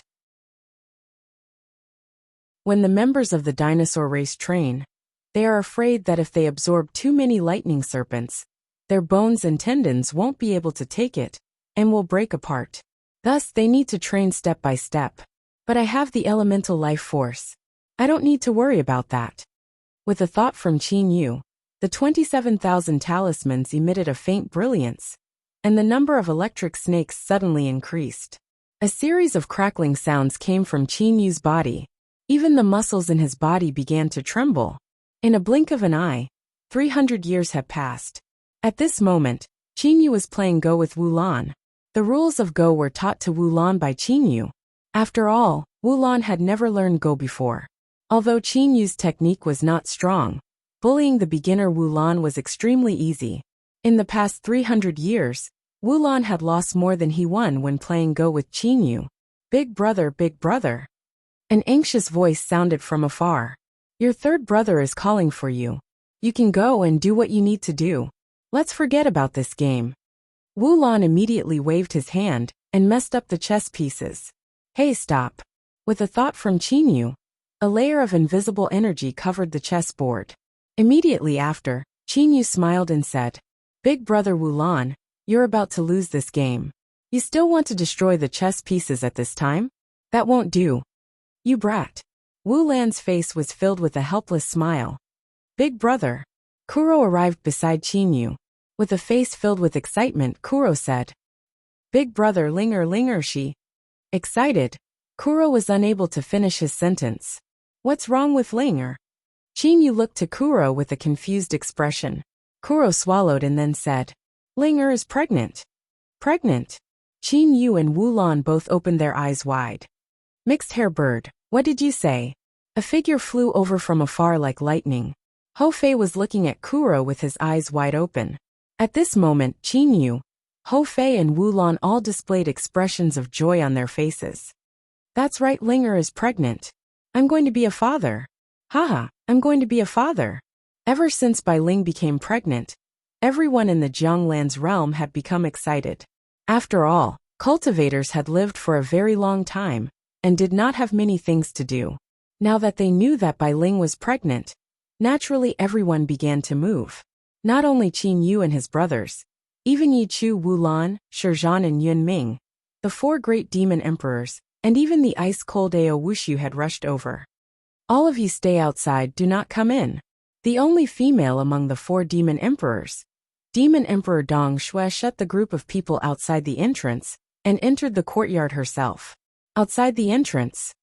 When the members of the dinosaur race train, they are afraid that if they absorb too many lightning serpents, their bones and tendons won't be able to take it and will break apart. Thus, they need to train step by step. But I have the elemental life force. I don't need to worry about that. With a thought from Qin Yu, the 27,000 talismans emitted a faint brilliance, and the number of electric snakes suddenly increased. A series of crackling sounds came from Qin Yu's body. Even the muscles in his body began to tremble. In a blink of an eye, 300 years had passed. At this moment, Qin Yu was playing Go with Wulan. The rules of Go were taught to Wulan by Qin Yu. After all, Wulan had never learned Go before. Although Qin Yu's technique was not strong, bullying the beginner Wulan was extremely easy. In the past 300 years, Wulan had lost more than he won when playing Go with Qin Yu. Big brother, big brother. An anxious voice sounded from afar. Your 3rd brother is calling for you. You can go and do what you need to do. Let's forget about this game. Wulan immediately waved his hand and messed up the chess pieces. Hey, stop. With a thought from Qin Yu, a layer of invisible energy covered the chessboard. Immediately after, Qin Yu smiled and said, Big brother Wulan, you're about to lose this game. You still want to destroy the chess pieces at this time? That won't do. You brat. Wulan's face was filled with a helpless smile. Big brother. Kuro arrived beside Qin Yu. With a face filled with excitement, Kuro said, Big brother Linger she. Excited, Kuro was unable to finish his sentence. What's wrong with Linger? Qin Yu looked to Kuro with a confused expression. Kuro swallowed and then said, Linger is pregnant. Pregnant? Qin Yu and Wu Lan both opened their eyes wide. Mixed hair bird, what did you say? A figure flew over from afar like lightning. Hou Fei was looking at Kuro with his eyes wide open. At this moment, Qin Yu, Hou Fei and Wu Lan all displayed expressions of joy on their faces. That's right, Linger is pregnant. I'm going to be a father. Haha, I'm going to be a father. Ever since Bai Ling became pregnant, everyone in the Jianglan's realm had become excited. After all, cultivators had lived for a very long time, and did not have many things to do. Now that they knew that Bai Ling was pregnant, naturally everyone began to move. Not only Qin Yu and his brothers, even Yi Chu, Wu Lan, Shizhan and Yun Ming, the 4 great demon emperors, and even the ice-cold Ao Wushu had rushed over. All of you stay outside, do not come in. The only female among the 4 demon emperors, Demon Emperor Dong Shui, shut the group of people outside the entrance, and entered the courtyard herself. Outside the entrance.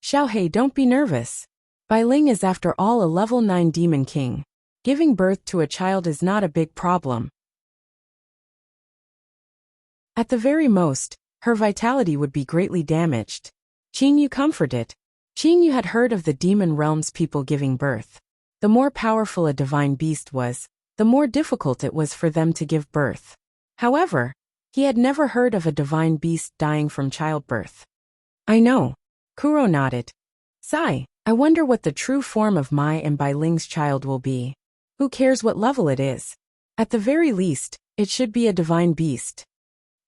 Xiaohei, don't be nervous. Bai Ling is after all a level 9 demon king. Giving birth to a child is not a big problem. At the very most, her vitality would be greatly damaged. Qin Yu comforted. Qin Yu had heard of the demon realm's people giving birth. The more powerful a divine beast was, the more difficult it was for them to give birth. However, he had never heard of a divine beast dying from childbirth. I know. Kuro nodded. Sigh, I wonder what the true form of Mai and Bai Ling's child will be. Who cares what level it is? At the very least, it should be a divine beast.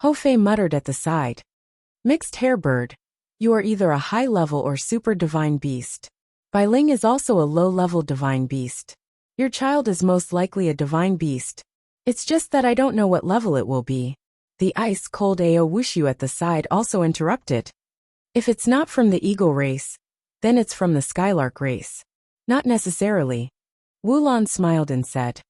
Hou Fei muttered at the side. Mixed hair bird. You are either a high-level or super divine beast. Bai Ling is also a low-level divine beast. Your child is most likely a divine beast. It's just that I don't know what level it will be. The ice-cold Ao Wushu at the side also interrupted. If it's not from the eagle race, then it's from the skylark race. Not necessarily. Wu Lan smiled and said.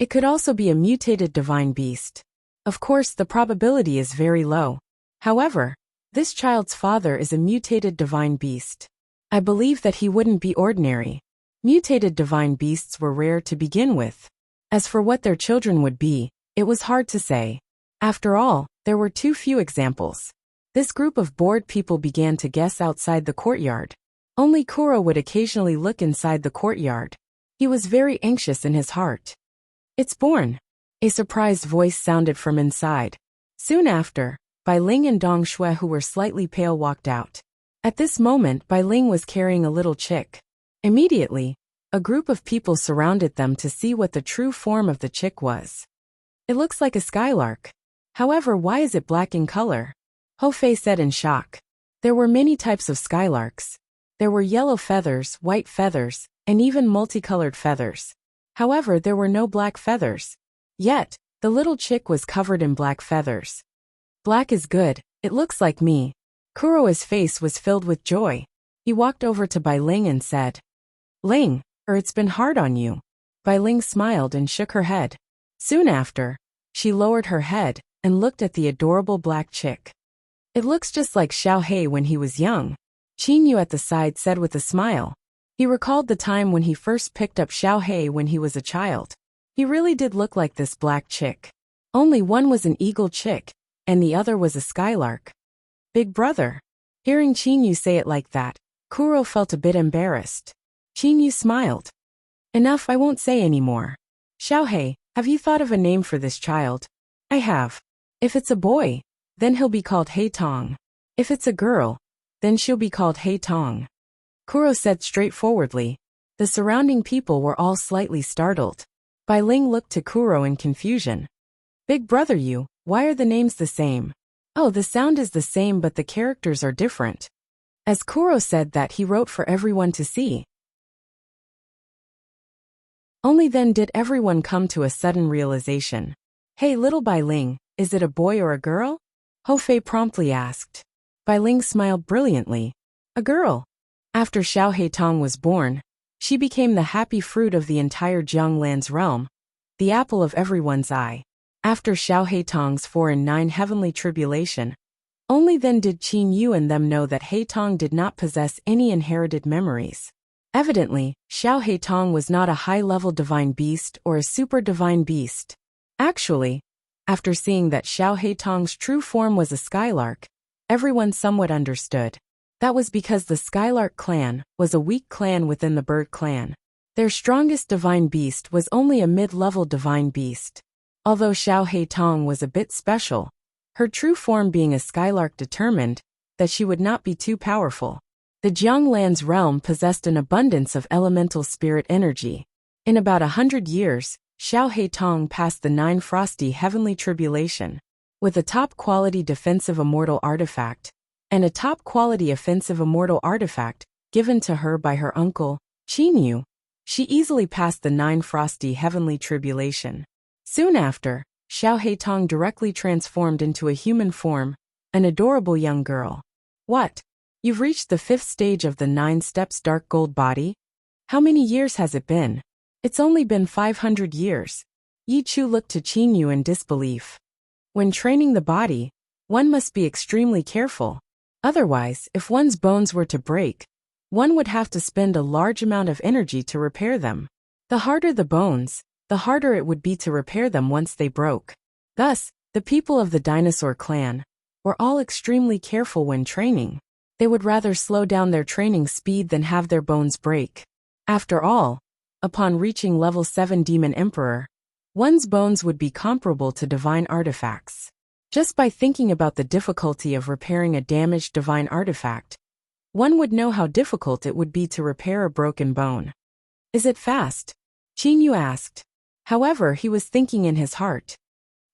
It could also be a mutated divine beast. Of course, the probability is very low. However, this child's father is a mutated divine beast. I believe that he wouldn't be ordinary. Mutated divine beasts were rare to begin with. As for what their children would be, it was hard to say. After all, there were too few examples. This group of bored people began to guess outside the courtyard. Only Kuro would occasionally look inside the courtyard. He was very anxious in his heart. It's born. A surprised voice sounded from inside. Soon after, Bai Ling and Dong Shui, who were slightly pale, walked out. At this moment, Bai Ling was carrying a little chick. Immediately, a group of people surrounded them to see what the true form of the chick was. It looks like a skylark. However, why is it black in color? Hou Fei said in shock. There were many types of skylarks. There were yellow feathers, white feathers, and even multicolored feathers. However, there were no black feathers. Yet, the little chick was covered in black feathers. Black is good, it looks like me. Kuro's face was filled with joy. He walked over to Bai Ling and said, Ling, it's been hard on you. Bai Ling smiled and shook her head. Soon after, she lowered her head and looked at the adorable black chick. It looks just like Xiaohei when he was young. Qin Yu at the side said with a smile. He recalled the time when he first picked up Xiaohei when he was a child. He really did look like this black chick. Only one was an eagle chick, and the other was a skylark. Big brother. Hearing Qin Yu say it like that, Kuro felt a bit embarrassed. Qin Yu smiled. Enough, I won't say any more. Xiaohei, have you thought of a name for this child? I have. If it's a boy, then he'll be called Hei Tong. If it's a girl, then she'll be called Hei Tong. Kuro said straightforwardly. The surrounding people were all slightly startled. Bai Ling looked to Kuro in confusion. Big brother you, why are the names the same? Oh, the sound is the same but the characters are different. As Kuro said that, he wrote for everyone to see. Only then did everyone come to a sudden realization. Hey little Bai Ling, is it a boy or a girl? Hou Fei promptly asked. Bai Ling smiled brilliantly. A girl. After Xiaohei Tong was born, she became the happy fruit of the entire Jianglan's realm, the apple of everyone's eye. After Xiaohei Tong's 4 and 9 heavenly tribulation, only then did Qin Yu and them know that Hei Tong did not possess any inherited memories. Evidently, Xiaohei Tong was not a high-level divine beast or a super divine beast. Actually, After seeing that Xiao Heitong's true form was a skylark, everyone somewhat understood. That was because the Skylark clan was a weak clan within the Bird clan. Their strongest divine beast was only a mid-level divine beast. Although Xiao Heitong was a bit special, her true form being a skylark determined that she would not be too powerful. The Jianglan's realm possessed an abundance of elemental spirit energy. In about 100 years, Xiao Heitong passed the 9 frosty heavenly tribulation, with a top-quality defensive immortal artifact, and a top-quality offensive immortal artifact given to her by her uncle, Qinyu. She easily passed the 9 frosty heavenly tribulation. Soon after, Xiao Heitong directly transformed into a human form, an adorable young girl. What? You've reached the 5th stage of the 9 steps dark gold body? How many years has it been? It's only been 500 years. Yi Chu looked to Qinyu in disbelief. When training the body, one must be extremely careful. Otherwise, if one's bones were to break, one would have to spend a large amount of energy to repair them. The harder the bones, the harder it would be to repair them once they broke. Thus, the people of the dinosaur clan were all extremely careful when training. They would rather slow down their training speed than have their bones break. After all, upon reaching level 7 Demon Emperor, one's bones would be comparable to divine artifacts. Just by thinking about the difficulty of repairing a damaged divine artifact, one would know how difficult it would be to repair a broken bone. Is it fast? Qinyu asked. However, he was thinking in his heart.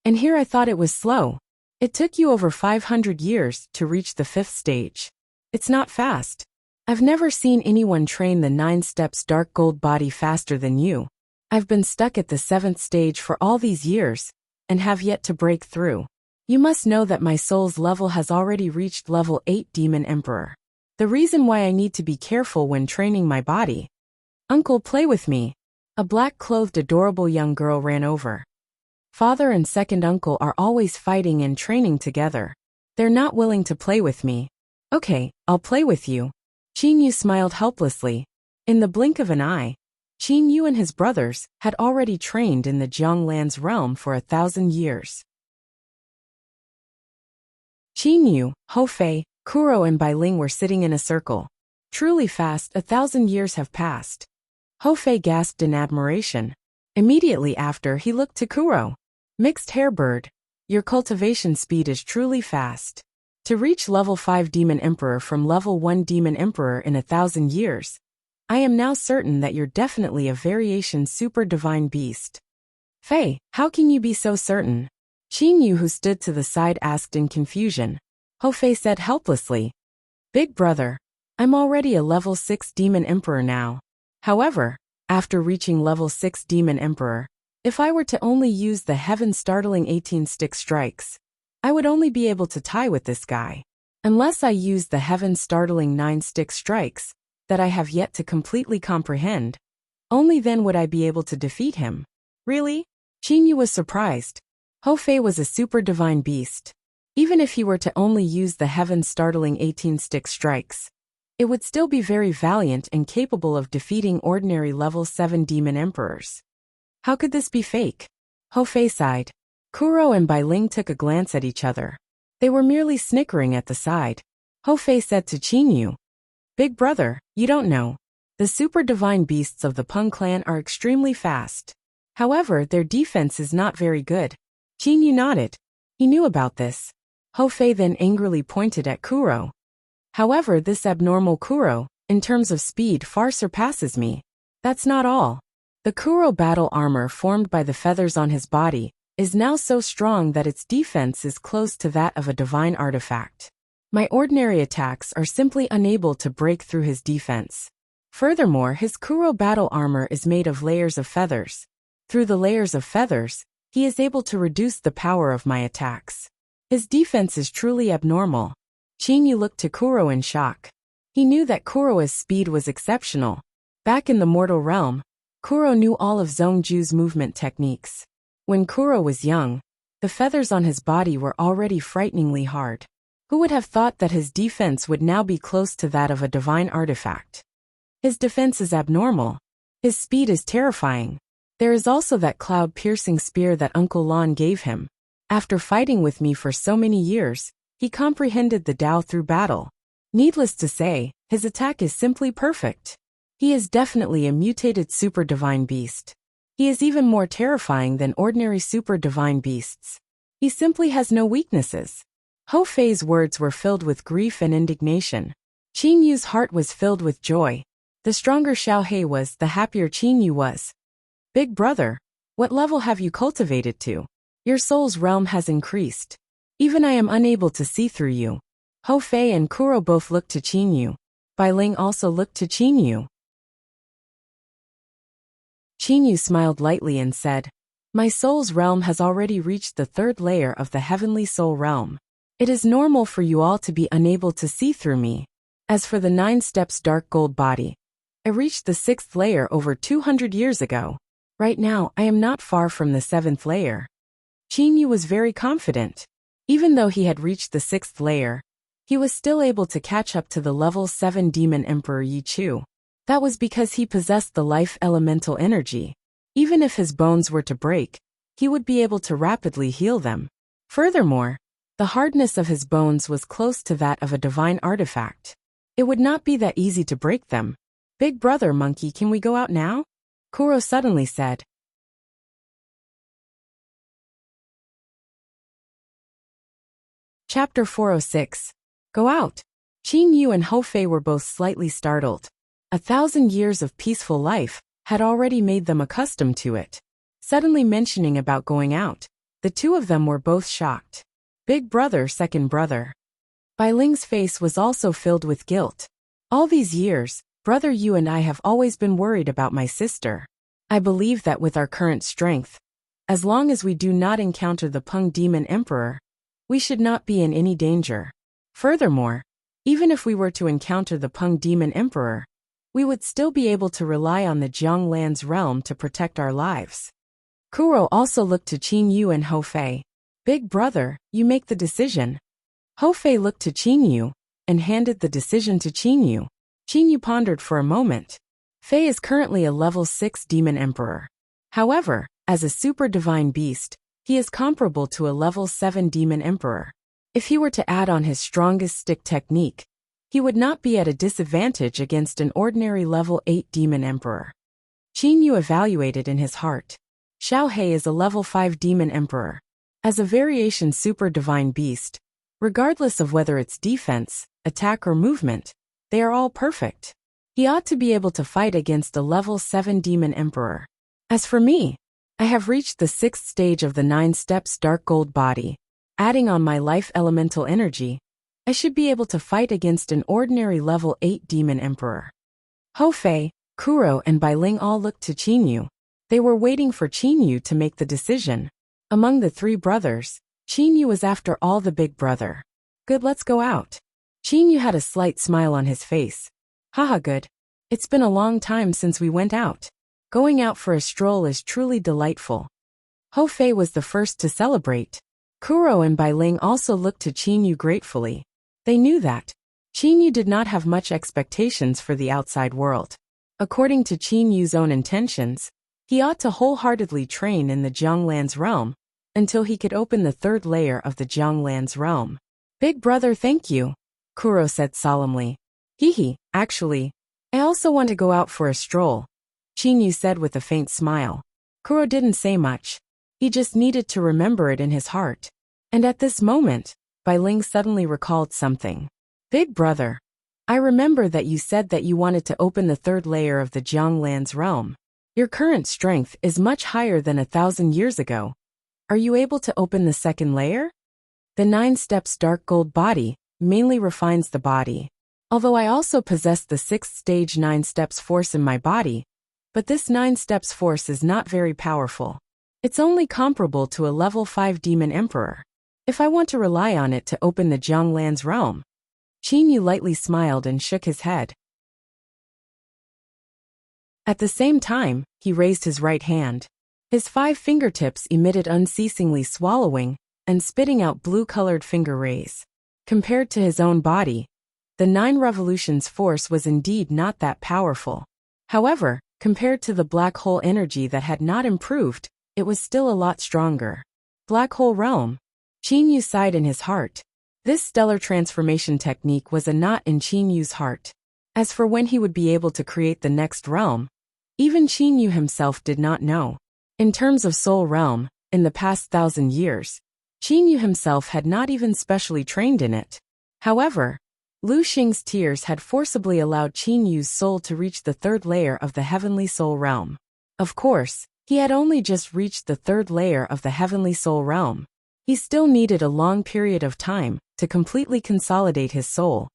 And here I thought it was slow. It took you over 500 years to reach the 5th stage. It's not fast. I've never seen anyone train the 9 steps dark gold body faster than you. I've been stuck at the 7th stage for all these years, and have yet to break through. You must know that my soul's level has already reached level 8 Demon Emperor. The reason why I need to be careful when training my body. Uncle, play with me. A black-clothed adorable young girl ran over. Father and second uncle are always fighting and training together. They're not willing to play with me. Okay, I'll play with you. Qinyu smiled helplessly. In the blink of an eye, Qinyu and his brothers had already trained in the Jianglan's realm for 1,000 years. Qinyu, Hofei, Kuro and Bailing were sitting in a circle. Truly fast, 1,000 years have passed. Hofei gasped in admiration. Immediately after, he looked to Kuro. Mixed hair bird, your cultivation speed is truly fast. To reach level 5 Demon Emperor from level 1 Demon Emperor in 1,000 years, I am now certain that you're definitely a variation super divine beast. Fei, how can you be so certain? Qinyu, who stood to the side, asked in confusion. Hofei said helplessly. Big brother, I'm already a level 6 Demon Emperor now. However, after reaching level 6 Demon Emperor, if I were to only use the heaven-startling 18 stick strikes, I would only be able to tie with this guy. Unless I use the heaven-startling 9 stick strikes that I have yet to completely comprehend, only then would I be able to defeat him. Really? Qinyu was surprised. Hofei was a super divine beast. Even if he were to only use the heaven-startling 18 stick strikes, it would still be very valiant and capable of defeating ordinary level 7 Demon Emperors. How could this be fake? Hofei sighed. Kuro and Bailing took a glance at each other. They were merely snickering at the side. Hofei said to Qinyu, Big brother, you don't know. The super divine beasts of the Peng clan are extremely fast. However, their defense is not very good. Qinyu nodded. He knew about this. Hofei then angrily pointed at Kuro. However, this abnormal Kuro, in terms of speed, far surpasses me. That's not all. The Kuro battle armor formed by the feathers on his body is now so strong that its defense is close to that of a divine artifact. My ordinary attacks are simply unable to break through his defense. Furthermore, his Kuro battle armor is made of layers of feathers. Through the layers of feathers, he is able to reduce the power of my attacks. His defense is truly abnormal. Qinyu looked to Kuro in shock. He knew that Kuro's speed was exceptional. Back in the mortal realm, Kuro knew all of Zhongju's movement techniques. When Kuro was young, the feathers on his body were already frighteningly hard. Who would have thought that his defense would now be close to that of a divine artifact? His defense is abnormal. His speed is terrifying. There is also that cloud-piercing spear that Uncle Lon gave him. After fighting with me for so many years, he comprehended the Tao through battle. Needless to say, his attack is simply perfect. He is definitely a mutated super divine beast. He is even more terrifying than ordinary super divine beasts. He simply has no weaknesses. Hou Fei's words were filled with grief and indignation. Qin Yu's heart was filled with joy. The stronger Xiao He was, the happier Qin Yu was. Big brother, what level have you cultivated to? Your soul's realm has increased. Even I am unable to see through you. Hou Fei and Kuro both looked to Qin Yu. Bai Ling also looked to Qin Yu. Qin Yu smiled lightly and said, "My soul's realm has already reached the third layer of the heavenly soul realm. It is normal for you all to be unable to see through me. As for the 9 steps dark gold body, I reached the 6th layer over 200 years ago. Right now, I am not far from the 7th layer." Qin Yu was very confident. Even though he had reached the 6th layer, he was still able to catch up to the level 7 demon emperor Yi Chu. That was because he possessed the life elemental energy. Even if his bones were to break, he would be able to rapidly heal them. Furthermore, the hardness of his bones was close to that of a divine artifact. It would not be that easy to break them. "Big brother monkey, can we go out now?" Kuro suddenly said. Chapter 406. Go out. Qin Yu and Hou Fei were both slightly startled. 1,000 years of peaceful life had already made them accustomed to it. Suddenly mentioning about going out, the two of them were both shocked. Big brother, second brother. Bai Ling's face was also filled with guilt. All these years, brother Yu and I have always been worried about my sister. I believe that with our current strength, as long as we do not encounter the Peng Demon Emperor, we should not be in any danger. Furthermore, even if we were to encounter the Peng Demon Emperor, we would still be able to rely on the Jianglan's realm to protect our lives. Kuro also looked to Qin Yu and Hou Fei. Big brother, you make the decision. Hou Fei looked to Qin Yu and handed the decision to Qin Yu. Qin Yu pondered for a moment. Fei is currently a level 6 demon emperor. However, as a super divine beast, he is comparable to a level 7 demon emperor. If he were to add on his strongest stick technique, he would not be at a disadvantage against an ordinary level 8 demon emperor. Qin Yu evaluated in his heart. Xiao He is a level 5 demon emperor. As a variation super divine beast, regardless of whether it's defense, attack or movement, they are all perfect. He ought to be able to fight against a level 7 demon emperor. As for me, I have reached the 6th stage of the 9 steps dark gold body. Adding on my life elemental energy, I should be able to fight against an ordinary level 8 demon emperor. Hou Fei, Kuro and Bai Ling all looked to Qin Yu. They were waiting for Qin Yu to make the decision. Among the 3 brothers, Qin Yu was after all the big brother. Good, let's go out. Qin Yu had a slight smile on his face. Haha, good. It's been a long time since we went out. Going out for a stroll is truly delightful. Hou Fei was the first to celebrate. Kuro and Bai Ling also looked to Qin Yu gratefully. They knew that Qin Yu did not have much expectations for the outside world. According to Qin Yu's own intentions, he ought to wholeheartedly train in the Jianglan's realm until he could open the 3rd layer of the Jianglan's realm. Big brother, thank you, Kuro said solemnly. Hehe, actually, I also want to go out for a stroll, Qin Yu said with a faint smile. Kuro didn't say much. He just needed to remember it in his heart. And at this moment, Bai Ling suddenly recalled something. Big brother, I remember that you said that you wanted to open the 3rd layer of the Jianglan's realm. Your current strength is much higher than 1,000 years ago. Are you able to open the 2nd layer? The 9 steps dark gold body mainly refines the body. Although I also possess the 6th stage 9 steps force in my body, but this 9 steps force is not very powerful. It's only comparable to a level 5 demon emperor. If I want to rely on it to open the Jianglan's realm. Qin Yu lightly smiled and shook his head. At the same time, he raised his right hand. His 5 fingertips emitted unceasingly swallowing and spitting out blue-colored finger rays. Compared to his own body, the 9 revolutions force was indeed not that powerful. However, compared to the black hole energy that had not improved, it was still a lot stronger. Black hole realm. Qin Yu sighed in his heart. This stellar transformation technique was a knot in Qin Yu's heart. As for when he would be able to create the next realm, even Qin Yu himself did not know. In terms of soul realm, in the past 1,000 years, Qin Yu himself had not even specially trained in it. However, Lu Xing's tears had forcibly allowed Qin Yu's soul to reach the third layer of the heavenly soul realm. Of course, he had only just reached the third layer of the heavenly soul realm. He still needed a long period of time to completely consolidate his soul.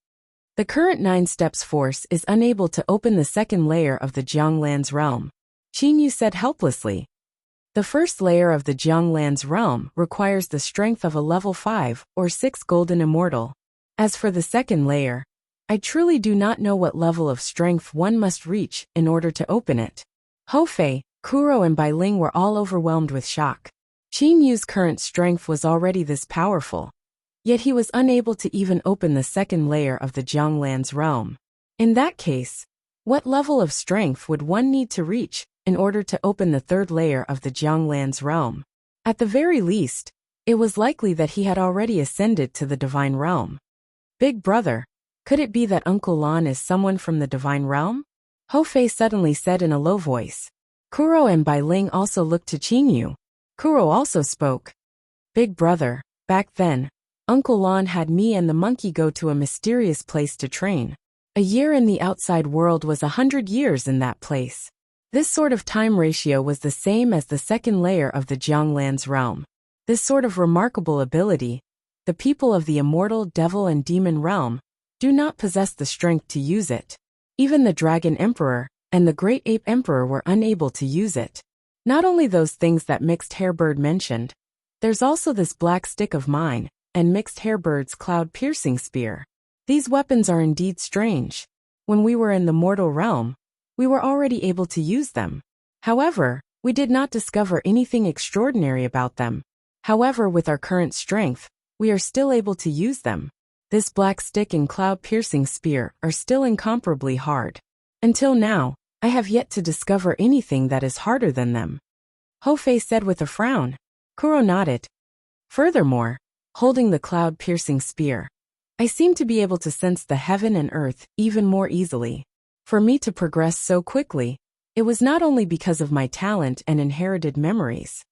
The current 9 steps force is unable to open the second layer of the Jianglan's realm, Qin Yu said helplessly. The first layer of the Jianglan's realm requires the strength of a level 5 or 6 golden immortal. As for the second layer, I truly do not know what level of strength one must reach in order to open it. Hou Fei, Kuro and Bai Ling were all overwhelmed with shock. Qin Yu's current strength was already this powerful, yet he was unable to even open the second layer of the Jianglan's realm. In that case, what level of strength would one need to reach in order to open the third layer of the Jianglan's realm? At the very least, it was likely that he had already ascended to the divine realm. Big brother, could it be that Uncle Lan is someone from the divine realm? Hou Fei suddenly said in a low voice. Kuro and Bai Ling also looked to Qin Yu. Kuro also spoke. Big brother, back then, Uncle Lan had me and the monkey go to a mysterious place to train. A year in the outside world was 100 years in that place. This sort of time ratio was the same as the second layer of the Jianglan's realm. This sort of remarkable ability, the people of the immortal devil and demon realm do not possess the strength to use it. Even the Dragon Emperor and the Great Ape Emperor were unable to use it. Not only those things that Mixed Hairbird mentioned, there's also this black stick of mine and Mixed Hairbird's cloud-piercing spear. These weapons are indeed strange. When we were in the mortal realm, we were already able to use them. However, we did not discover anything extraordinary about them. However, with our current strength, we are still able to use them. This black stick and cloud-piercing spear are still incomparably hard. Until now, I have yet to discover anything that is harder than them. Hou Fei said with a frown. Kuro nodded. Furthermore, holding the cloud-piercing spear, I seem to be able to sense the heaven and earth even more easily. For me to progress so quickly, it was not only because of my talent and inherited memories.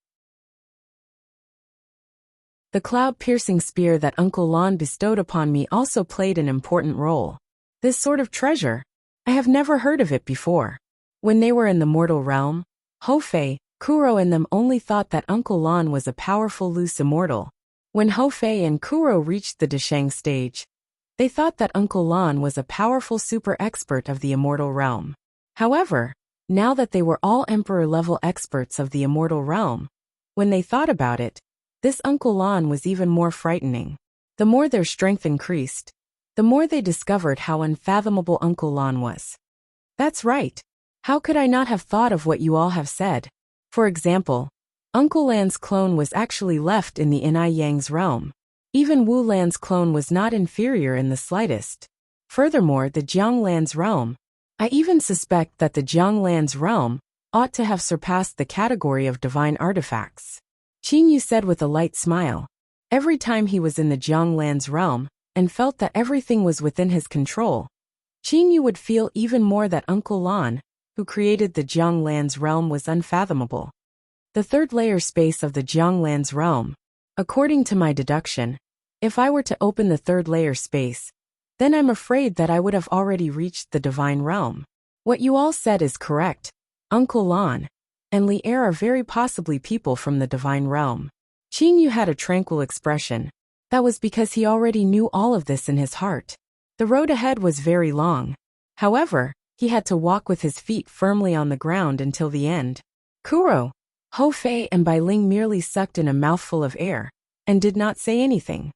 The cloud-piercing spear that Uncle Lan bestowed upon me also played an important role. This sort of treasure, I have never heard of it before. When they were in the mortal realm, Hou Fei, Kuro and them only thought that Uncle Lan was a powerful loose immortal. When Hou Fei and Kuro reached the Deshang stage, they thought that Uncle Lan was a powerful super expert of the immortal realm. However, now that they were all emperor-level experts of the immortal realm, when they thought about it, this Uncle Lan was even more frightening. The more their strength increased, the more they discovered how unfathomable Uncle Lan was. That's right. How could I not have thought of what you all have said? For example, Uncle Lan's clone was actually left in the Inai Yang's realm. Even Wu Lan's clone was not inferior in the slightest. Furthermore, the Jiang Lan's realm, I even suspect that the Jiang Lan's realm ought to have surpassed the category of divine artifacts. Qin Yu said with a light smile. Every time he was in the Jiang Lan's realm and felt that everything was within his control, Qin Yu would feel even more that Uncle Lan, who created the Jiang Lan's realm, was unfathomable. The third layer space of the Jiang Lan's realm. According to my deduction, if I were to open the third layer space, then I'm afraid that I would have already reached the divine realm. What you all said is correct. Uncle Lan and Li Er are very possibly people from the divine realm. Qin Yu had a tranquil expression. That was because he already knew all of this in his heart. The road ahead was very long. However, he had to walk with his feet firmly on the ground until the end. Kuro, Hou Fei and Bai Ling merely sucked in a mouthful of air and did not say anything.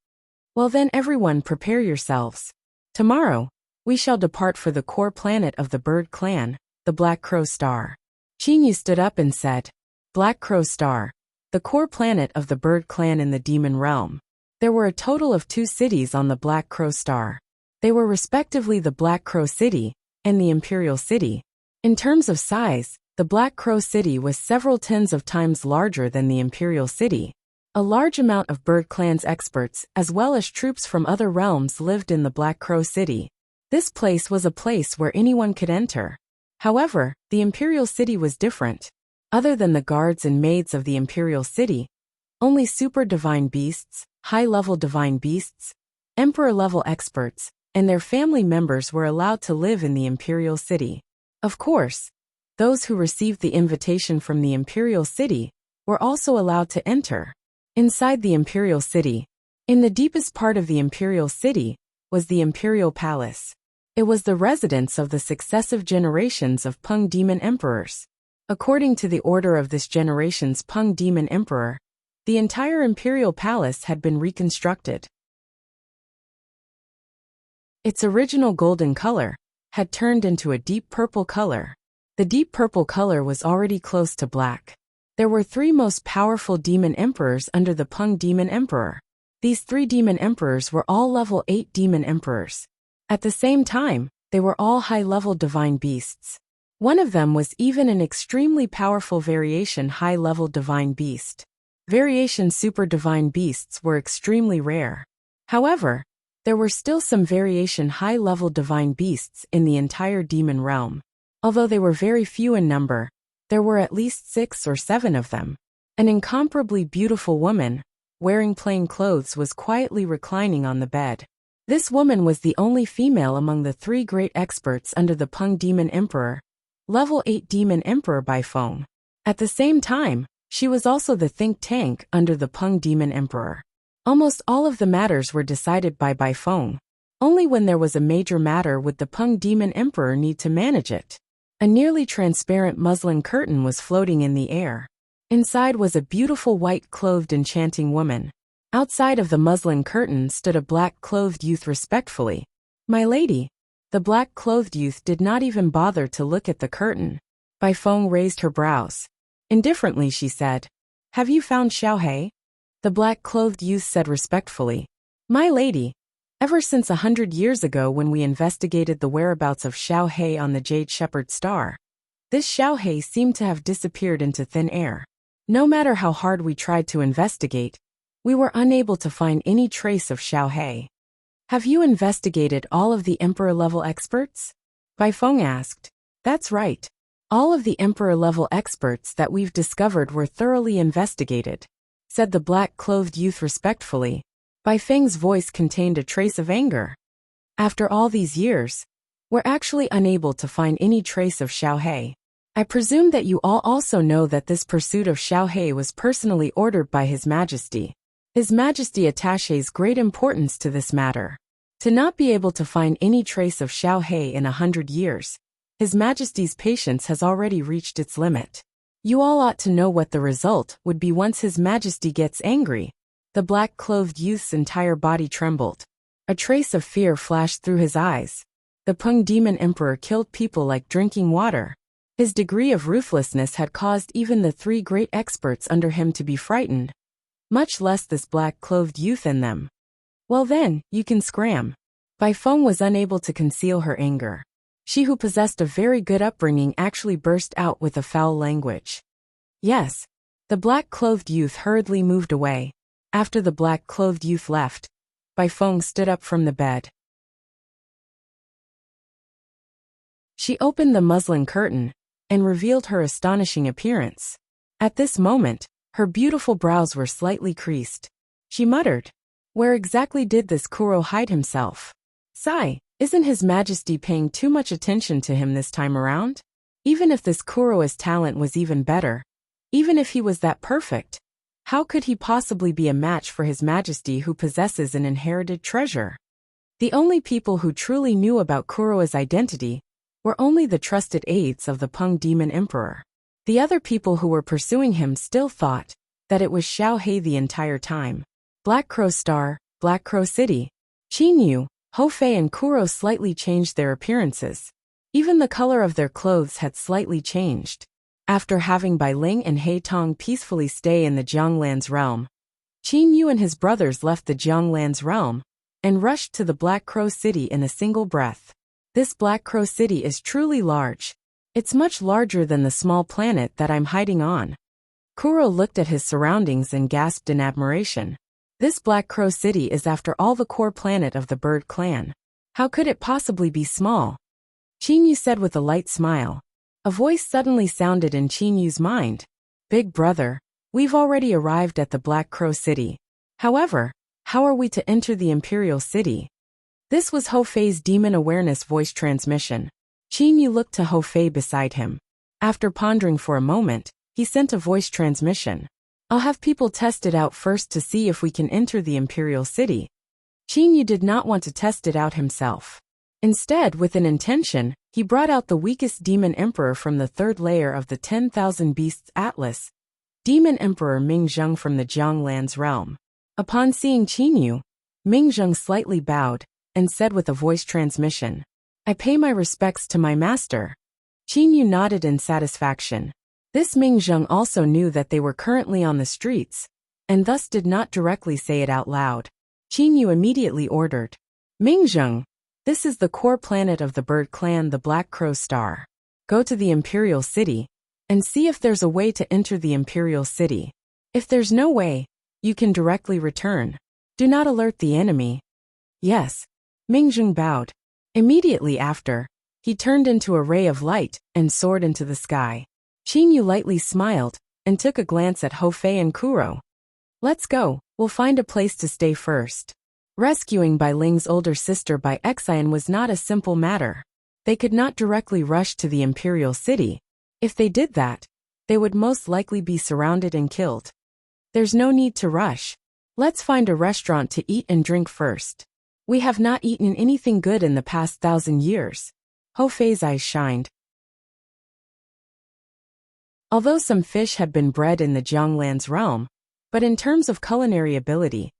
Well then, everyone, prepare yourselves. Tomorrow, we shall depart for the core planet of the bird clan, the Black Crow Star. Qin Yu stood up and said, Black Crow Star, the core planet of the bird clan in the demon realm. There were a total of 2 cities on the Black Crow Star. They were respectively the Black Crow City and the Imperial City. In terms of size, the Black Crow City was several tens of times larger than the Imperial City. A large amount of Bird Clan's experts as well as troops from other realms lived in the Black Crow City. This place was a place where anyone could enter. However, the Imperial City was different. Other than the guards and maids of the Imperial City, only super divine beasts, high-level divine beasts, emperor-level experts, and their family members were allowed to live in the Imperial City. Of course, those who received the invitation from the Imperial City were also allowed to enter. Inside the Imperial City, in the deepest part of the Imperial City, was the Imperial Palace. It was the residence of the successive generations of Pung Demon Emperors. According to the order of this generation's Pung Demon Emperor, the entire Imperial Palace had been reconstructed. Its original golden color had turned into a deep purple color. The deep purple color was already close to black. There were 3 most powerful demon emperors under the Pung Demon Emperor. These 3 demon emperors were all level 8 demon emperors. At the same time, they were all high-level divine beasts. One of them was even an extremely powerful variation high-level divine beast. Variation super divine beasts were extremely rare. However, there were still some variation high-level divine beasts in the entire demon realm. Although they were very few in number, there were at least 6 or 7 of them. An incomparably beautiful woman, wearing plain clothes, was quietly reclining on the bed. This woman was the only female among the 3 great experts under the Pung Demon Emperor, level 8 Demon Emperor Baifeng. At the same time, she was also the think tank under the Pung Demon Emperor. Almost all of the matters were decided by Baifeng. Only when there was a major matter would the Pung Demon Emperor need to manage it. A nearly transparent muslin curtain was floating in the air. Inside was a beautiful white-clothed enchanting woman. Outside of the muslin curtain stood a black-clothed youth respectfully. "My lady." The black-clothed youth did not even bother to look at the curtain. Baifeng raised her brows. Indifferently she said, "Have you found Xiaohe?" The black-clothed youth said respectfully, "My lady, ever since 100 years ago when we investigated the whereabouts of Xiaohe on the Jade Shepherd Star, this Xiaohe seemed to have disappeared into thin air. No matter how hard we tried to investigate, we were unable to find any trace of Xiaohe." "Have you investigated all of the Emperor-level experts?" Baifeng asked. "That's right. All of the Emperor-level experts that we've discovered were thoroughly investigated," said the black-clothed youth respectfully. Baifeng's voice contained a trace of anger. "After all these years, we're actually unable to find any trace of Xiaohe. I presume that you all also know that this pursuit of Xiaohe was personally ordered by His Majesty. His Majesty attaches great importance to this matter. To not be able to find any trace of Xiaohe in 100 years, His Majesty's patience has already reached its limit. You all ought to know what the result would be once His Majesty gets angry." The black-clothed youth's entire body trembled. A trace of fear flashed through his eyes. The Pung Demon Emperor killed people like drinking water. His degree of ruthlessness had caused even the 3 great experts under him to be frightened, much less this black-clothed youth in them. "Well then, you can scram." Baifeng was unable to conceal her anger. She who possessed a very good upbringing actually burst out with a foul language. "Yes." The black-clothed youth hurriedly moved away. After the black-clothed youth left, Baifeng stood up from the bed. She opened the muslin curtain and revealed her astonishing appearance. At this moment, her beautiful brows were slightly creased. She muttered, "Where exactly did this Kuro hide himself? Sigh, isn't His Majesty paying too much attention to him this time around? Even if this Kuro's talent was even better, even if he was that perfect, how could he possibly be a match for His Majesty who possesses an inherited treasure?" The only people who truly knew about Kuro's identity were only the trusted aides of the Pung Demon Emperor. The other people who were pursuing him still thought that it was Xiaohe the entire time. Black Crow Star, Black Crow City. Qinyu, Hofei and Kuro slightly changed their appearances. Even the color of their clothes had slightly changed. After having Bai Ling and He Tong peacefully stay in the Jianglan's realm, Qinyu and his brothers left the Jianglan's realm and rushed to the Black Crow City in a single breath. This Black Crow City is truly large. It's much larger than the small planet that I'm hiding on. Kuro looked at his surroundings and gasped in admiration. This Black Crow City is after all the core planet of the bird clan. How could it possibly be small? Chinyu said with a light smile. A voice suddenly sounded in Chinyu's mind. Big brother, we've already arrived at the Black Crow City. However, how are we to enter the Imperial City? This was Ho Fei's demon awareness voice transmission. Chinyu looked to Ho Fei beside him. After pondering for a moment, he sent a voice transmission. I'll have people test it out first to see if we can enter the Imperial City. Chinyu did not want to test it out himself. Instead, with an intention, he brought out the weakest demon emperor from the third layer of the 10,000 Beasts Atlas, Demon Emperor Mingzheng from the Jianglan's realm. Upon seeing Chinyu, Mingzheng slightly bowed and said with a voice transmission, I pay my respects to my master. Chinyu nodded in satisfaction. This Mingzheng also knew that they were currently on the streets, and thus did not directly say it out loud. Chinyu immediately ordered, Mingzheng, this is the core planet of the bird clan, the Black Crow Star. Go to the Imperial City, and see if there's a way to enter the Imperial City. If there's no way, you can directly return. Do not alert the enemy. Yes. Mingzheng bowed. Immediately after, he turned into a ray of light and soared into the sky. Chinyu lightly smiled and took a glance at Ho Fei and Kuro. Let's go, we'll find a place to stay first. Rescuing Bai Ling's older sister by Xian was not a simple matter. They could not directly rush to the Imperial City. If they did that, they would most likely be surrounded and killed. There's no need to rush. Let's find a restaurant to eat and drink first. We have not eaten anything good in the past 1,000 years. Ho Fei's eyes shined. Although some fish had been bred in the Jianglan's realm, but in terms of culinary ability,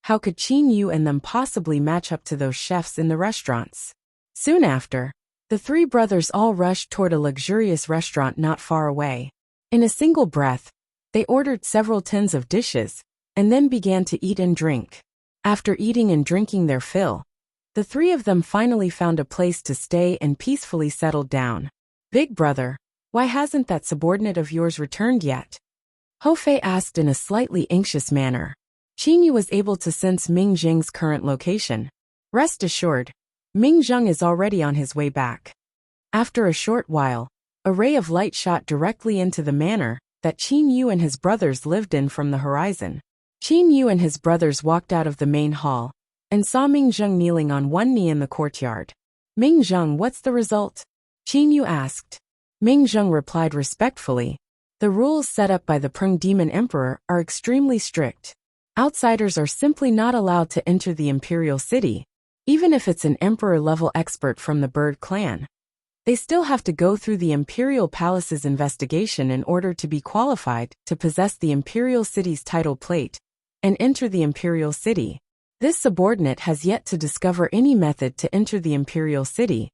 how could Chinyu and them possibly match up to those chefs in the restaurants? Soon after, the three brothers all rushed toward a luxurious restaurant not far away. In a single breath, they ordered several tins of dishes, and then began to eat and drink. After eating and drinking their fill, the three of them finally found a place to stay and peacefully settled down. Big brother, why hasn't that subordinate of yours returned yet? Ho Fei asked in a slightly anxious manner. Chinyu was able to sense Mingzheng's current location. Rest assured, Mingzheng is already on his way back. After a short while, a ray of light shot directly into the manor that Chinyu and his brothers lived in from the horizon. Chinyu and his brothers walked out of the main hall and saw Mingzheng kneeling on one knee in the courtyard. Mingzheng, what's the result? Chinyu asked. Mingzheng replied respectfully. The rules set up by the Prung Demon Emperor are extremely strict. Outsiders are simply not allowed to enter the Imperial City, even if it's an Emperor-level expert from the Bird Clan. They still have to go through the Imperial Palace's investigation in order to be qualified to possess the Imperial City's title plate and enter the Imperial City. This subordinate has yet to discover any method to enter the Imperial City.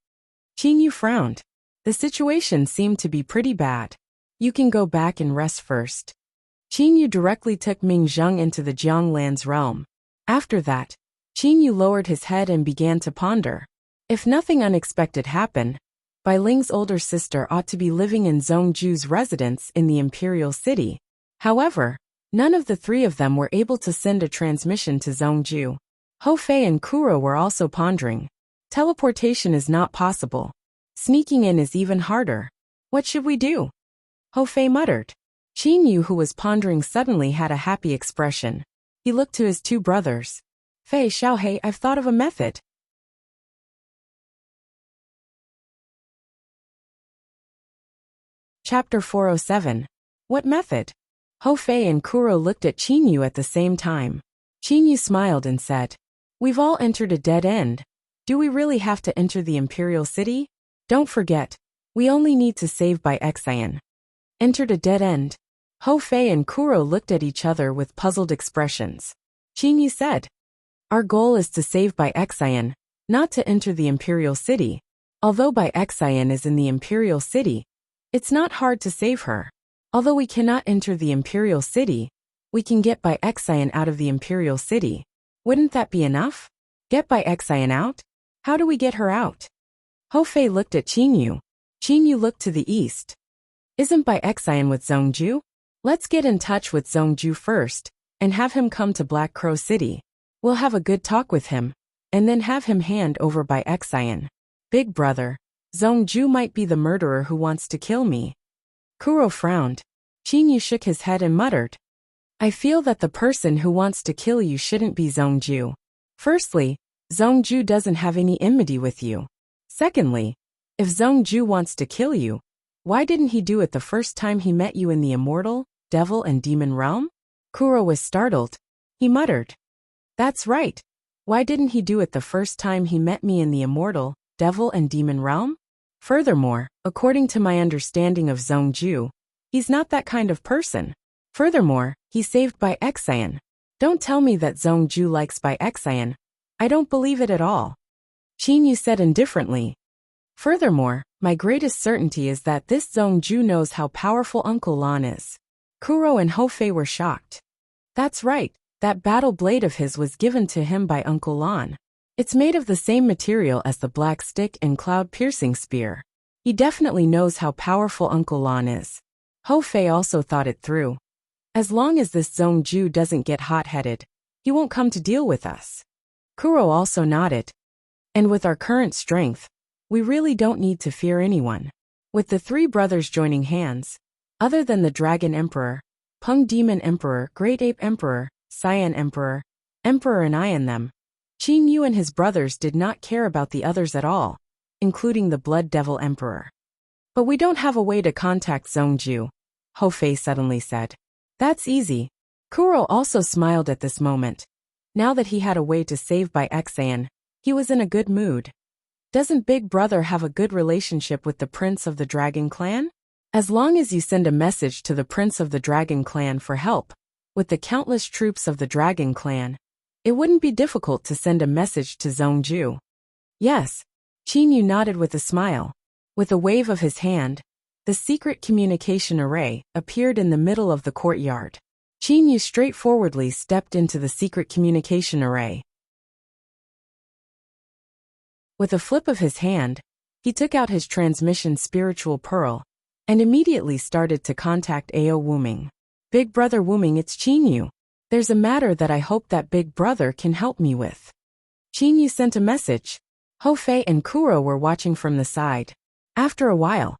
Chinyu frowned. The situation seemed to be pretty bad. You can go back and rest first. Chinyu directly took Mingzheng into the Jianglan's realm. After that, Chinyu lowered his head and began to ponder. If nothing unexpected happened, Bai Ling's older sister ought to be living in Zhongju's residence in the Imperial City. However, none of the three of them were able to send a transmission to Zhongju. Ho Fei and Kuro were also pondering. Teleportation is not possible. Sneaking in is even harder. What should we do? Ho Fei muttered. Chinyu, who was pondering, suddenly had a happy expression. He looked to his two brothers. Fei Xiaohei, I've thought of a method. Chapter 407. What method? Ho Fei and Kuro looked at Chinyu at the same time. Chinyu smiled and said, We've all entered a dead end. Do we really have to enter the Imperial City? Don't forget, we only need to save Bai Xian. Entered a dead end. Ho Fei and Kuro looked at each other with puzzled expressions. Chinyu said, Our goal is to save Bai Xian, not to enter the Imperial City. Although Bai Xian is in the Imperial City, it's not hard to save her. Although we cannot enter the Imperial City, we can get Bai Xian out of the Imperial City. Wouldn't that be enough? Get Bai Xian out? How do we get her out? Ho Fei looked at Chinyu. Chinyu looked to the east. Isn't Bai Xian with Zhongju? Let's get in touch with Zhongju first, and have him come to Black Crow City. We'll have a good talk with him, and then have him hand over by Xian. Big brother, Zhongju might be the murderer who wants to kill me. Kuro frowned. Qinyu shook his head and muttered, I feel that the person who wants to kill you shouldn't be Zhongju. Firstly, Zhongju doesn't have any enmity with you. Secondly, if Zhongju wants to kill you, why didn't he do it the first time he met you in the immortal, devil and demon realm? Kuro was startled. He muttered, That's right. Why didn't he do it the first time he met me in the immortal, devil and demon realm? Furthermore, according to my understanding of Zhongju, he's not that kind of person. Furthermore, he's saved by Xian. Don't tell me that Zhongju likes by Xian. I don't believe it at all. Qinyu said indifferently. Furthermore, my greatest certainty is that this Zhongju knows how powerful Uncle Lan is. Kuro and Hofei were shocked. That's right, that battle blade of his was given to him by Uncle Lan. It's made of the same material as the black stick and cloud-piercing spear. He definitely knows how powerful Uncle Lan is. Hofei also thought it through. As long as this Zhongju doesn't get hot-headed, he won't come to deal with us. Kuro also nodded. And with our current strength, we really don't need to fear anyone. With the three brothers joining hands, other than the Dragon Emperor, Peng Demon Emperor, Great Ape Emperor, Cyan Emperor, Emperor and I and them, Qinyu and his brothers did not care about the others at all, including the Blood Devil Emperor. But we don't have a way to contact Zhongju, Hofei suddenly said. That's easy. Kuro also smiled at this moment. Now that he had a way to save by Xian, he was in a good mood. Doesn't Big Brother have a good relationship with the Prince of the Dragon Clan? As long as you send a message to the Prince of the Dragon Clan for help, with the countless troops of the Dragon Clan, it wouldn't be difficult to send a message to Zhongju. Yes, Qinyu nodded with a smile. With a wave of his hand, the secret communication array appeared in the middle of the courtyard. Qinyu straightforwardly stepped into the secret communication array. With a flip of his hand, he took out his transmission spiritual pearl, and immediately started to contact Ao Wuming. Big Brother Wuming, it's Qinyu. There's a matter that I hope that Big Brother can help me with. Qinyu sent a message. Hofei and Kuro were watching from the side. After a while.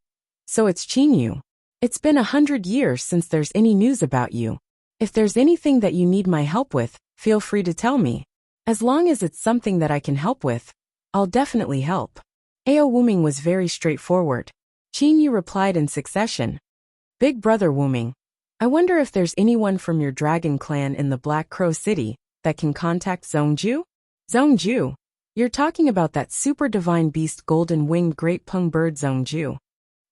So it's Qinyu. It's been 100 years since there's any news about you. If there's anything that you need my help with, feel free to tell me. As long as it's something that I can help with, I'll definitely help. Ao Wuming was very straightforward. Qinyu replied in succession. Big Brother Wuming, I wonder if there's anyone from your dragon clan in the Black Crow City that can contact Zhongju? Zhongju? You're talking about that super divine beast golden-winged great pung bird Zhongju.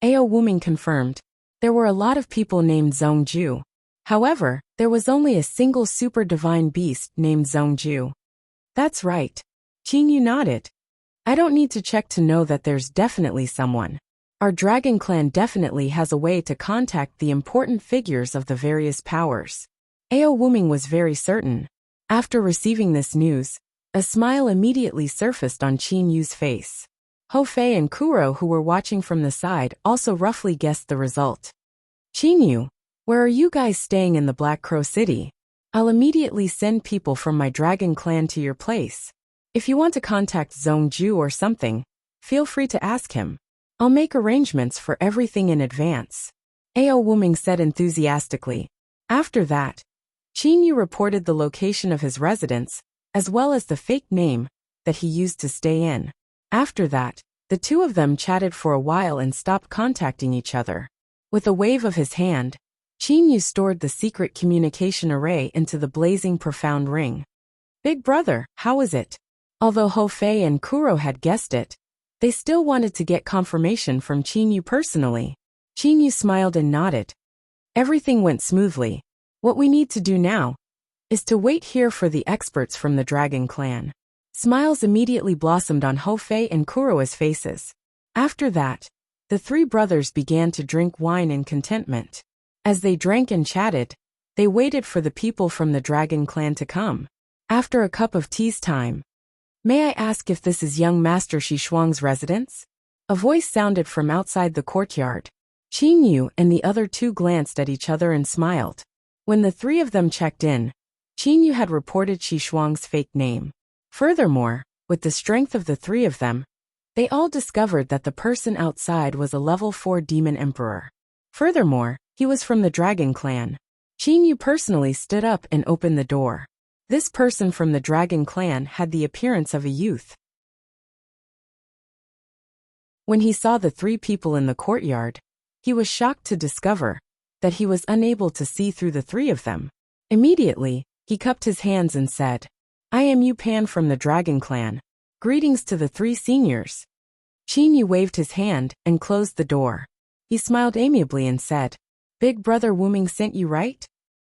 Ao Wuming confirmed. There were a lot of people named Zhongju. However, there was only a single super divine beast named Zhongju. That's right. Qinyu nodded. I don't need to check to know that there's definitely someone. Our dragon clan definitely has a way to contact the important figures of the various powers. Ao Wuming was very certain. After receiving this news, a smile immediately surfaced on Qinyu's face. Hofei and Kuro, who were watching from the side, also roughly guessed the result. Qinyu, where are you guys staying in the Black Crow City? I'll immediately send people from my dragon clan to your place. If you want to contact Zhongju or something, feel free to ask him. I'll make arrangements for everything in advance. Ao Wuming said enthusiastically. After that, Qinyu reported the location of his residence, as well as the fake name that he used to stay in. After that, the two of them chatted for a while and stopped contacting each other. With a wave of his hand, Qinyu stored the secret communication array into the blazing profound ring. Big Brother, how is it? Although Hofei and Kuro had guessed it, they still wanted to get confirmation from Qinyu personally. Qinyu smiled and nodded. Everything went smoothly. What we need to do now is to wait here for the experts from the Dragon Clan. Smiles immediately blossomed on Hofei and Kuro's faces. After that, the three brothers began to drink wine in contentment. As they drank and chatted, they waited for the people from the Dragon Clan to come. After a cup of tea's time, may I ask if this is young Master Xishuang's residence? A voice sounded from outside the courtyard. Qin Yu and the other two glanced at each other and smiled. When the three of them checked in, Qin Yu had reported Shi Shuang's fake name. Furthermore, with the strength of the three of them, they all discovered that the person outside was a level 4 demon emperor. Furthermore, he was from the Dragon Clan. Qin Yu personally stood up and opened the door. This person from the Dragon Clan had the appearance of a youth. When he saw the three people in the courtyard, he was shocked to discover that he was unable to see through the three of them. Immediately, he cupped his hands and said, "I am Yu Pan from the Dragon Clan. Greetings to the three seniors." Qin Yu waved his hand and closed the door. He smiled amiably and said, "Big brother Wu Ming sent you, right?"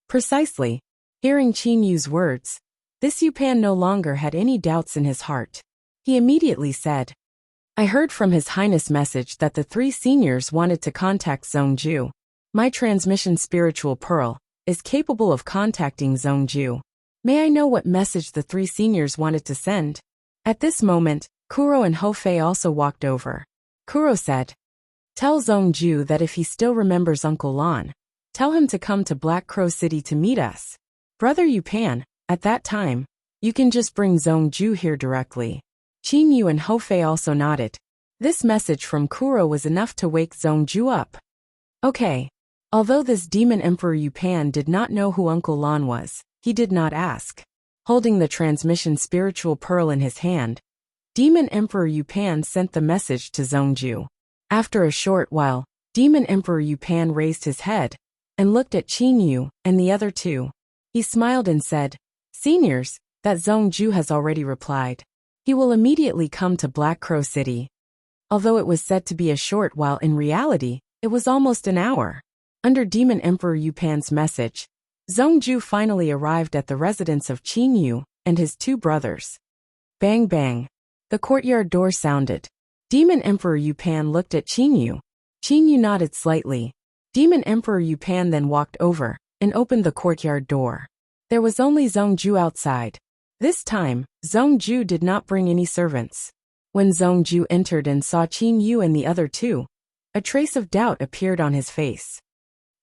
Precisely. Hearing Qin Yu's words, this Yu Pan no longer had any doubts in his heart. He immediately said, "I heard from His Highness' message that the three seniors wanted to contact Zhongju. My transmission spiritual pearl is capable of contacting Zhongju. May I know what message the three seniors wanted to send?" At this moment, Kuro and Hofei also walked over. Kuro said, "Tell Zhongju that if he still remembers Uncle Lan, tell him to come to Black Crow City to meet us. Brother Yu Pan, at that time, you can just bring Zhongju here directly." Qin Yu and Hofei also nodded. This message from Kuro was enough to wake Zhongju up. Okay. Although this demon emperor Yu Pan did not know who Uncle Lan was, he did not ask. Holding the transmission spiritual pearl in his hand, Demon Emperor Yu Pan sent the message to Zhongju. After a short while, Demon Emperor Yu Pan raised his head and looked at Qin Yu and the other two. He smiled and said, "Seniors, that Zhongju has already replied. He will immediately come to Black Crow City." Although it was said to be a short while, in reality, it was almost an hour. Under Demon Emperor Yu Pan's message, Zhongju finally arrived at the residence of Qin Yu and his two brothers. Bang bang. The courtyard door sounded. Demon Emperor Yu Pan looked at Qin Yu. Qin Yu nodded slightly. Demon Emperor Yu Pan then walked over and opened the courtyard door. There was only Zhongju outside. This time, Zhongju did not bring any servants. When Zhongju entered and saw Qin Yu and the other two, a trace of doubt appeared on his face.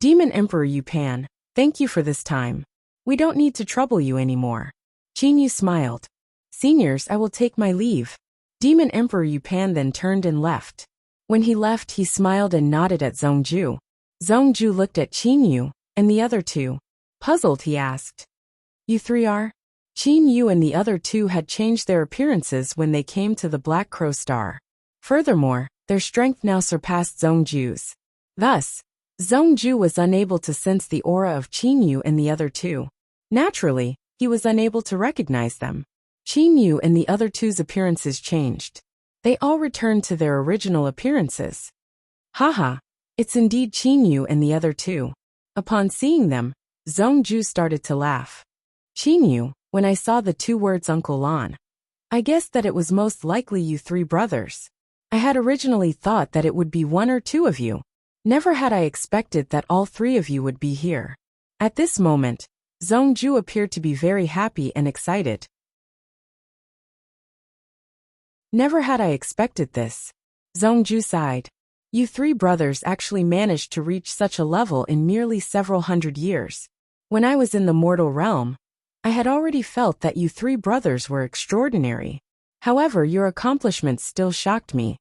"Demon Emperor Yu Pan, thank you for this time. We don't need to trouble you anymore." Qin Yu smiled. "Seniors, I will take my leave." Demon Emperor Yu Pan then turned and left. When he left, he smiled and nodded at Zhongju. Zhongju looked at Qin Yu and the other two. Puzzled, he asked, "You three are?" Qin Yu and the other two had changed their appearances when they came to the Black Crow Star. Furthermore, their strength now surpassed Zhongju's. Thus, Zhongju was unable to sense the aura of Qin Yu and the other two. Naturally, he was unable to recognize them. Qin Yu and the other two's appearances changed. They all returned to their original appearances. Haha, it's indeed Qin Yu and the other two. Upon seeing them, Zhongju started to laugh. "Qin Yu, when I saw the two words Uncle Lan, I guessed that it was most likely you three brothers. I had originally thought that it would be one or two of you. Never had I expected that all three of you would be here." At this moment, Zhongju appeared to be very happy and excited. "Never had I expected this." Zhongju sighed. "You three brothers actually managed to reach such a level in merely several hundred years. When I was in the mortal realm, I had already felt that you three brothers were extraordinary. However, your accomplishments still shocked me."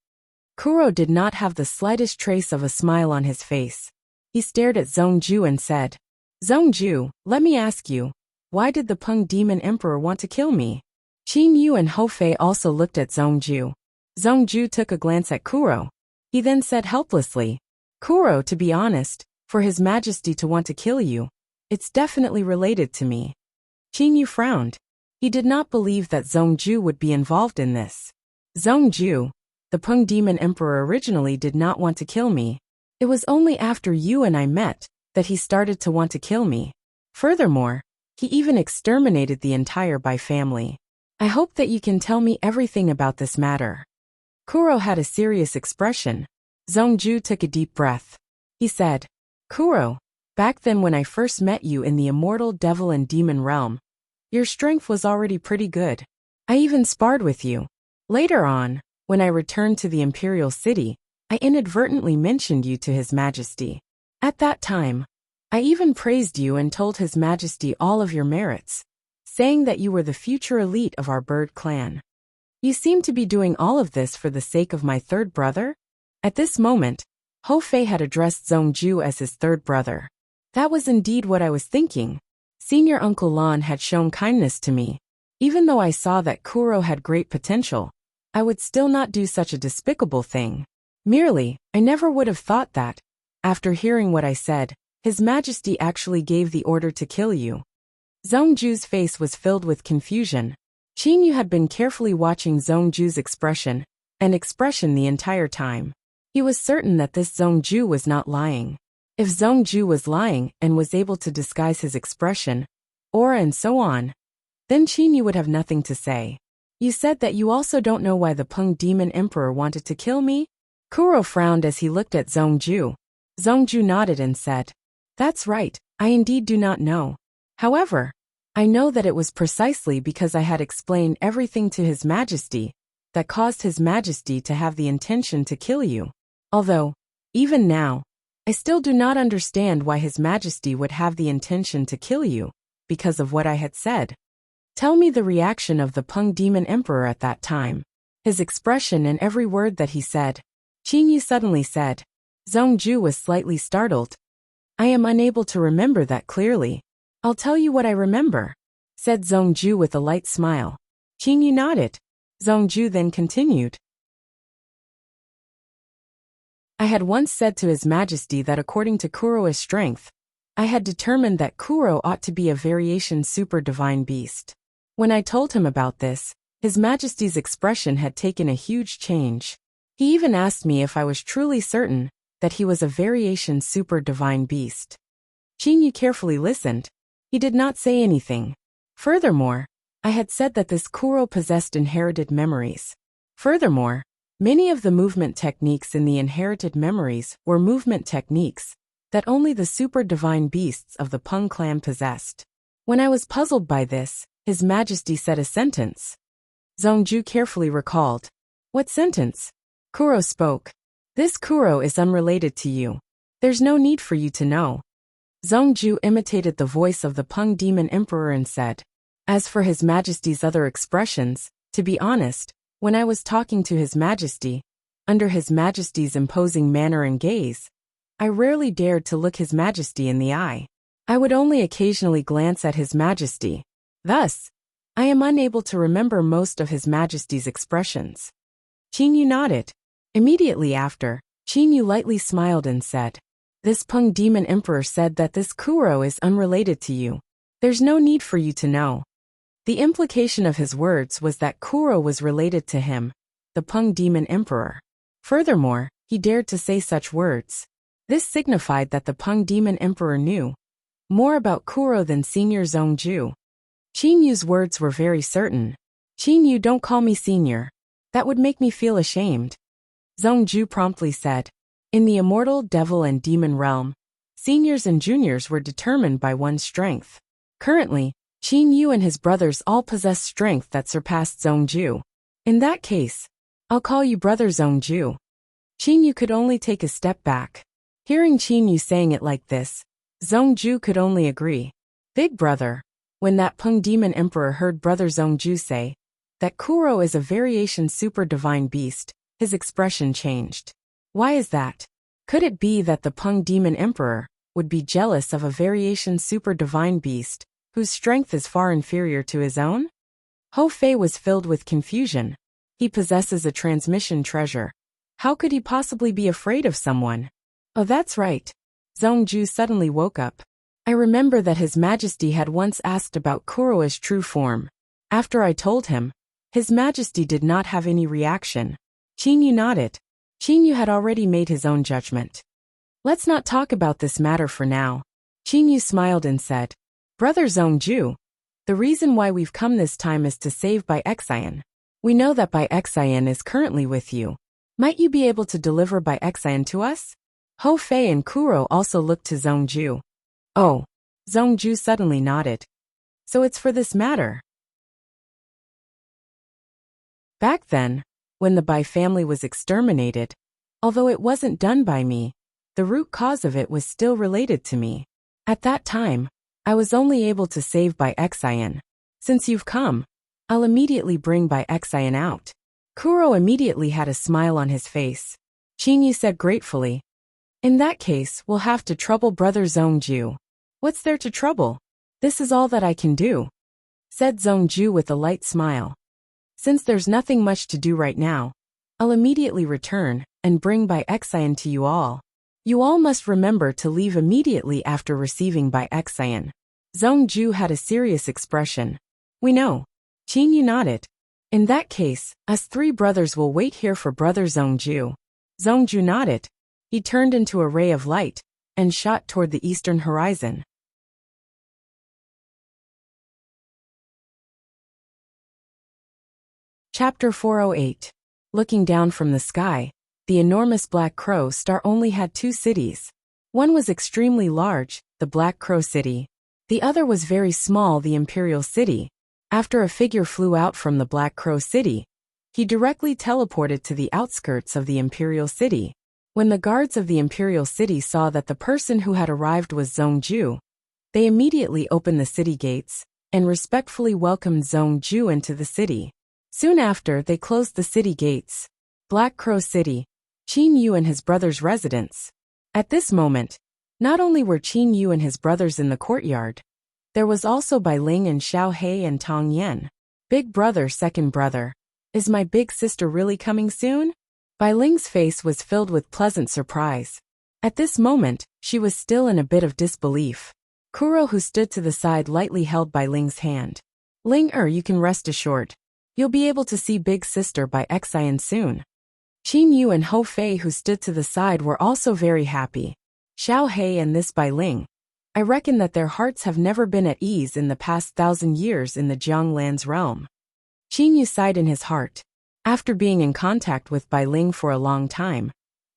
Kuro did not have the slightest trace of a smile on his face. He stared at Zhongju and said, "Zhongju, let me ask you, why did the Peng Demon Emperor want to kill me?" Qin Yu and Hofei also looked at Zhongju. Zhongju took a glance at Kuro. He then said helplessly, "Kuro, to be honest, for His Majesty to want to kill you, it's definitely related to me." Qin Yu frowned. He did not believe that Zhongju would be involved in this. "Zhongju, the Peng Demon Emperor originally did not want to kill me. It was only after you and I met that he started to want to kill me. Furthermore, he even exterminated the entire Bai family. I hope that you can tell me everything about this matter." Kuro had a serious expression. Zhongju took a deep breath. He said, "Kuro, back then when I first met you in the immortal devil and demon realm, your strength was already pretty good. I even sparred with you. Later on, when I returned to the Imperial City, I inadvertently mentioned you to His Majesty. At that time, I even praised you and told His Majesty all of your merits, saying that you were the future elite of our bird clan. You seem to be doing all of this for the sake of my third brother? At this moment, Ho Fei had addressed Zhongju as his third brother. That was indeed what I was thinking. Senior Uncle Lan had shown kindness to me. Even though I saw that Kuro had great potential, I would still not do such a despicable thing. Merely, I never would have thought that, after hearing what I said, His Majesty actually gave the order to kill you. Zhongju's face was filled with confusion. Qin Yu had been carefully watching Zhongju's expression the entire time. He was certain that this Zhongju was not lying. If Zhongju was lying and was able to disguise his expression, aura and so on, then Qin Yu would have nothing to say. You said that you also don't know why the Peng Demon Emperor wanted to kill me? Kuro frowned as he looked at Zhongju. Zhongju nodded and said, That's right, I indeed do not know. However, I know that it was precisely because I had explained everything to His Majesty that caused His Majesty to have the intention to kill you. Although, even now, I still do not understand why His Majesty would have the intention to kill you, because of what I had said. Tell me the reaction of the Peng Demon Emperor at that time. His expression and every word that he said. Qin Yu suddenly said. Zhongju was slightly startled. I am unable to remember that clearly. I'll tell you what I remember, said Zhongju with a light smile. Qin Yu nodded. Zhongju then continued. I had once said to His Majesty that according to Kuro's strength, I had determined that Kuro ought to be a variation super divine beast. When I told him about this, His Majesty's expression had taken a huge change. He even asked me if I was truly certain that he was a variation super divine beast. Qin Yu carefully listened. He did not say anything. Furthermore, I had said that this Kuro possessed inherited memories. Furthermore, many of the movement techniques in the inherited memories were movement techniques that only the super divine beasts of the Peng clan possessed. When I was puzzled by this, His Majesty said a sentence. Zhongju carefully recalled. What sentence? Kuro spoke. This Kuro is unrelated to you. There's no need for you to know. Zhongju imitated the voice of the Peng Demon Emperor and said, As for His Majesty's other expressions, to be honest, when I was talking to His Majesty, under His Majesty's imposing manner and gaze, I rarely dared to look His Majesty in the eye. I would only occasionally glance at His Majesty. Thus, I am unable to remember most of His Majesty's expressions. Qin Yu nodded. Immediately after, Qin Yu lightly smiled and said, This Peng Demon Emperor said that this Kuro is unrelated to you. There's no need for you to know. The implication of his words was that Kuro was related to him, the Peng Demon Emperor. Furthermore, he dared to say such words. This signified that the Peng Demon Emperor knew more about Kuro than Senior Zhongju. Qin Yu's words were very certain. Qin Yu, don't call me senior. That would make me feel ashamed. Zhongju promptly said. In the immortal devil and demon realm, seniors and juniors were determined by one's strength. Currently, Qin Yu and his brothers all possess strength that surpassed Zhongju. In that case, I'll call you Brother Zhongju. Qin Yu could only take a step back. Hearing Qin Yu saying it like this, Zhongju could only agree. Big brother. When that Peng Demon Emperor heard Brother Zhongju say that Kuro is a variation super divine beast, his expression changed. Why is that? Could it be that the Peng Demon Emperor would be jealous of a variation super divine beast whose strength is far inferior to his own? Ho Fei was filled with confusion. He possesses a transmission treasure. How could he possibly be afraid of someone? Oh, that's right. Zhongju suddenly woke up. I remember that His Majesty had once asked about Kuro's true form. After I told him, His Majesty did not have any reaction. Qin Yu nodded. Qin Yu had already made his own judgment. Let's not talk about this matter for now. Qin Yu smiled and said, Brother Zhongju, the reason why we've come this time is to save Bai Xian. We know that Bai Xian is currently with you. Might you be able to deliver Bai Xian to us? Ho Fei and Kuro also looked to Zhongju. Oh. Zhongju suddenly nodded. So it's for this matter. Back then, when the Bai family was exterminated, Although it wasn't done by me, the root cause of it was still related to me. At that time, I was only able to save by Xian. Since you've come, I'll immediately bring by Xian out. Kuro immediately had a smile on his face. Qingyu said gratefully, in that case, we'll have to trouble Brother Zhongju. What's there to trouble? This is all that I can do, said Zhongju with a light smile. Since there's nothing much to do right now, I'll immediately return and bring by Xian to you all. You all must remember to leave immediately after receiving by Xian. Zhongju had a serious expression. We know. Qingyu nodded. In that case, us 3 brothers will wait here for Brother Zhongju. Zhongju nodded. He turned into a ray of light and shot toward the eastern horizon. Chapter 408. Looking down from the sky, the enormous Black Crow Star only had 2 cities. One was extremely large, the Black Crow City. The other was very small, the Imperial City. After a figure flew out from the Black Crow City, he directly teleported to the outskirts of the Imperial City. When the guards of the Imperial City saw that the person who had arrived was Zhongju, they immediately opened the city gates and respectfully welcomed Zhongju into the city. Soon after, they closed the city gates. Black Crow City, Qingyu and his brother's residence. At this moment, not only were Qingyu and his brothers in the courtyard, there was also Bai Ling and Xiao He and Tong Yan. Big brother, second brother. Is my big sister really coming soon? Bai Ling's face was filled with pleasant surprise. At this moment, she was still in a bit of disbelief. Kuro, who stood to the side, lightly held Bai Ling's hand. You can rest assured. You'll be able to see big sister by Xian soon. Qingyu and Hou Fei, who stood to the side, were also very happy. Xiao He and this Bai Ling. I reckon that their hearts have never been at ease in the past 1,000 years in the Jianglan's realm. Qingyu sighed in his heart. After being in contact with Bai Ling for a long time,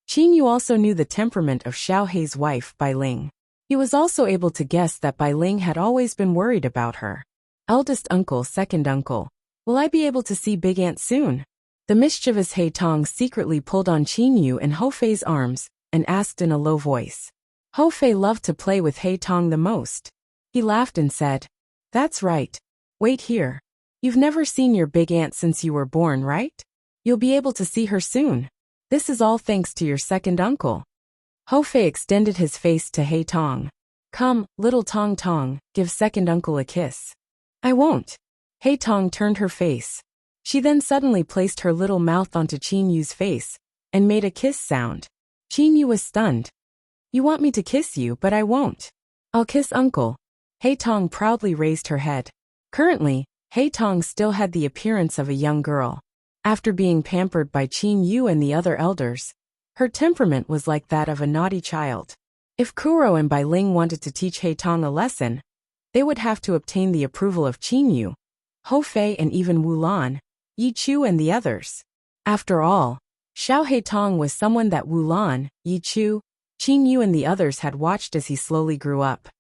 Qingyu also knew the temperament of Xiao He's wife, Bai Ling. He was also able to guess that Bai Ling had always been worried about her. Eldest uncle, second uncle. Will I be able to see Big Aunt soon? The mischievous He Tong secretly pulled on Qingyu and Hou Fei's arms and asked in a low voice. Hou Fei loved to play with He Tong the most. He laughed and said, that's right. Wait here. You've never seen your big aunt since you were born, right? You'll be able to see her soon. This is all thanks to your second uncle. Hou Fei extended his face to He Tong. Come, little Tong Tong, give second uncle a kiss. I won't. He Tong turned her face. She then suddenly placed her little mouth onto Qinyu's face and made a kiss sound. Qingyu was stunned. You want me to kiss you, but I won't. I'll kiss uncle. He Tong proudly raised her head. Currently, He Tong still had the appearance of a young girl. After being pampered by Qingyu and the other elders, her temperament was like that of a naughty child. If Kuro and Bai Ling wanted to teach He Tong a lesson, they would have to obtain the approval of Qingyu, Hou Fei and even Wu Lan, Yi Chu and the others. After all, Xiao He Tong was someone that Wu Lan, Yi Chu, Qingyu and the others had watched as he slowly grew up.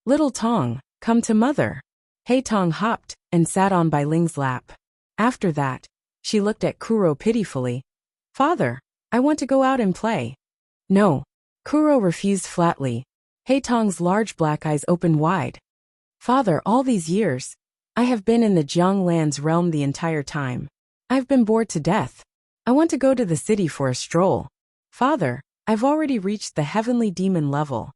Little Tong, come to mother. He Tong hopped and sat on Bai Ling's lap. After that, she looked at Kuro pitifully. Father, I want to go out and play. No. Kuro refused flatly. He Tong's large black eyes opened wide. Father, all these years, I have been in the Jianglan's realm the entire time. I've been bored to death. I want to go to the city for a stroll. Father, I've already reached the heavenly demon level.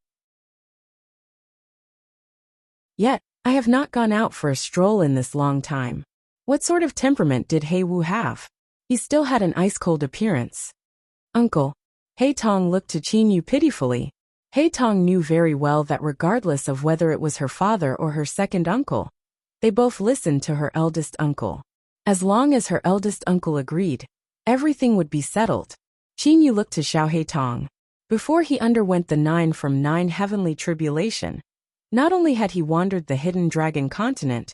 Yet, I have not gone out for a stroll in this long time. What sort of temperament did He Wu have? He still had an ice-cold appearance. Uncle. He Tong looked to Qingyu pitifully. He Tong knew very well that regardless of whether it was her father or her second uncle, they both listened to her eldest uncle. As long as her eldest uncle agreed, everything would be settled. Qingyu looked to Xiao He Tong. Before he underwent the 9 from 9 heavenly tribulation, not only had he wandered the hidden dragon continent,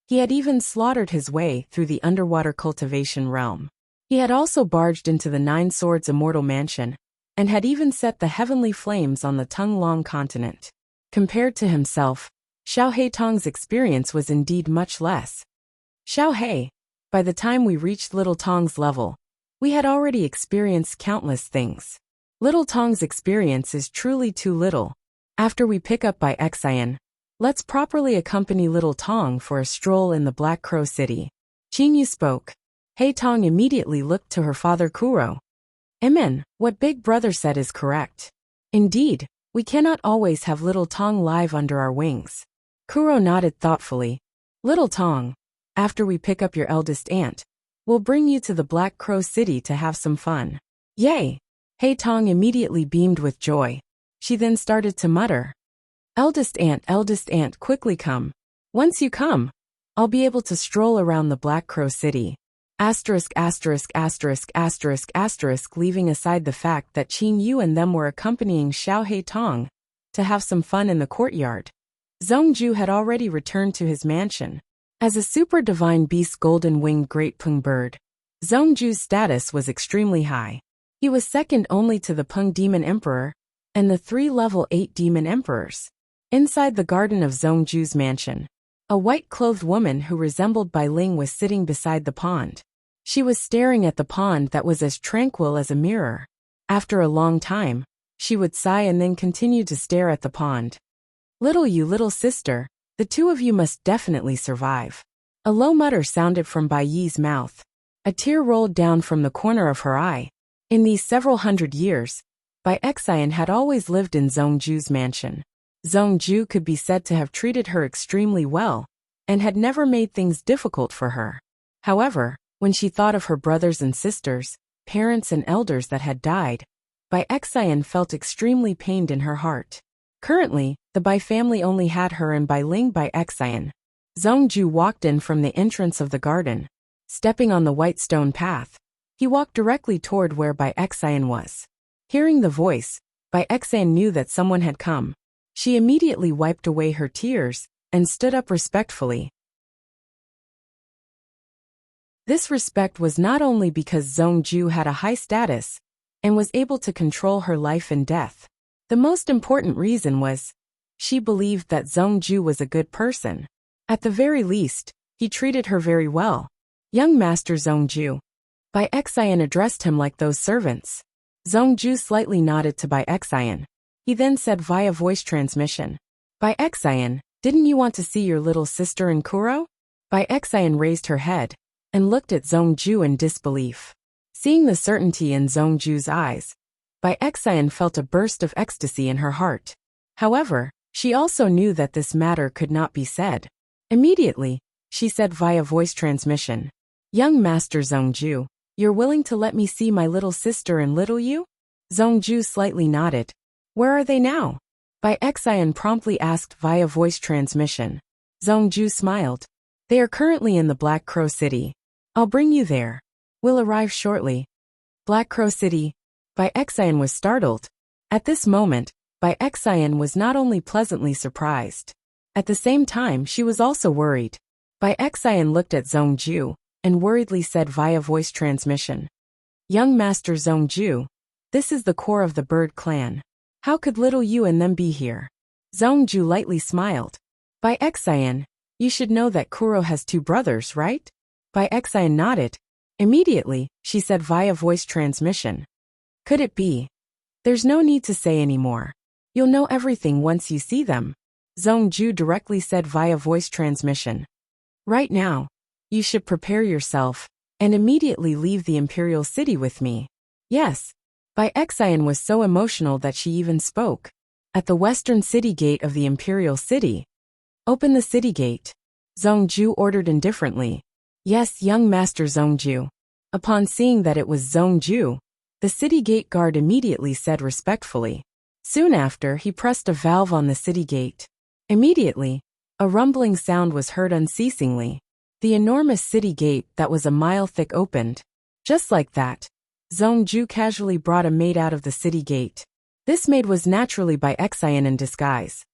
he had even slaughtered his way through the underwater cultivation realm. He had also barged into the 9 Swords Immortal Mansion, and had even set the heavenly flames on the Tung-Long continent. Compared to himself, Xiao He Tong's experience was indeed much less. Xiao He, by the time we reached Little Tong's level, We had already experienced countless things. Little Tong's experience is truly too little. After we pick up by Xian, let's properly accompany Little Tong for a stroll in the Black Crow City. Qingyu spoke. Hei Tong immediately looked to her father Kuro. Amen, what Big Brother said is correct. Indeed, we cannot always have Little Tong live under our wings. Kuro nodded thoughtfully. Little Tong, after we pick up your eldest aunt, we'll bring you to the Black Crow City to have some fun. Yay! Hei Tong immediately beamed with joy. She then started to mutter. Eldest aunt, quickly come. Once you come, I'll be able to stroll around the Black Crow City. Asterisk, leaving aside the fact that Qin Yu and them were accompanying Xiao Hei Tong to have some fun in the courtyard. Zhongju had already returned to his mansion. As a super divine beast golden-winged great Peng bird, Zhongju's status was extremely high. He was second only to the Peng Demon Emperor and the 3 level 8 Demon Emperors. Inside the garden of Zhongju's mansion, a white-clothed woman who resembled Bai Ling was sitting beside the pond. She was staring at the pond that was as tranquil as a mirror. After a long time, she would sigh and then continue to stare at the pond. Little you, little sister, the two of you must definitely survive. A low mutter sounded from Bai Yi's mouth. A tear rolled down from the corner of her eye. In these several hundred years, Bai Xian had always lived in Zhongju's mansion. Zhongju could be said to have treated her extremely well, and had never made things difficult for her. However, when she thought of her brothers and sisters, parents and elders that had died, Bai Xian felt extremely pained in her heart. Currently, the Bai family only had her and Bai Ling Bai Xian. Zhongju walked in from the entrance of the garden. Stepping on the white stone path, he walked directly toward where Bai Xian was. Hearing the voice, Bai Xian knew that someone had come. She immediately wiped away her tears and stood up respectfully. This respect was not only because Zhongju had a high status and was able to control her life and death. The most important reason was, she believed that Zhongju was a good person. At the very least, he treated her very well. Young Master Zhongju. Bai Xian addressed him like those servants. Zhongju slightly nodded to Bai Xian. He then said via voice transmission. Bai Xian, didn't you want to see your little sister and Kuro? Bai Xian raised her head and looked at Zhongju in disbelief. Seeing the certainty in Zhongju's eyes, Bai Xian felt a burst of ecstasy in her heart. However, she also knew that this matter could not be said. Immediately, she said via voice transmission. Young Master Zhongju, you're willing to let me see my little sister and little you? Zhongju slightly nodded. Where are they now? Bai Xian promptly asked via voice transmission. Zhongju smiled. They are currently in the Black Crow City. I'll bring you there. We'll arrive shortly. Black Crow City. Bai Xian was startled. At this moment, Bai Xian was not only pleasantly surprised. At the same time, she was also worried. Bai Xian looked at Zhongju and worriedly said via voice transmission. Young Master Zhongju, this is the core of the bird clan. How could little you and them be here? Zhongju lightly smiled. Bai Xian, you should know that Kuro has 2 brothers, right? Bai Xian nodded. Immediately, she said via voice transmission. Could it be? There's no need to say anymore. You'll know everything once you see them. Zhongju directly said via voice transmission. Right now, you should prepare yourself and immediately leave the Imperial City with me. Yes. Bai Xian was so emotional that she even spoke. At the western city gate of the Imperial City. Open the city gate. Zhongju ordered indifferently. Yes, young Master Zhongju. Upon seeing that it was Zhongju, the city gate guard immediately said respectfully. Soon after, he pressed a valve on the city gate. Immediately, a rumbling sound was heard unceasingly. The enormous city gate that was a mile thick opened. Just like that, Zhongju casually brought a maid out of the city gate. This maid was naturally Bai Xian in disguise.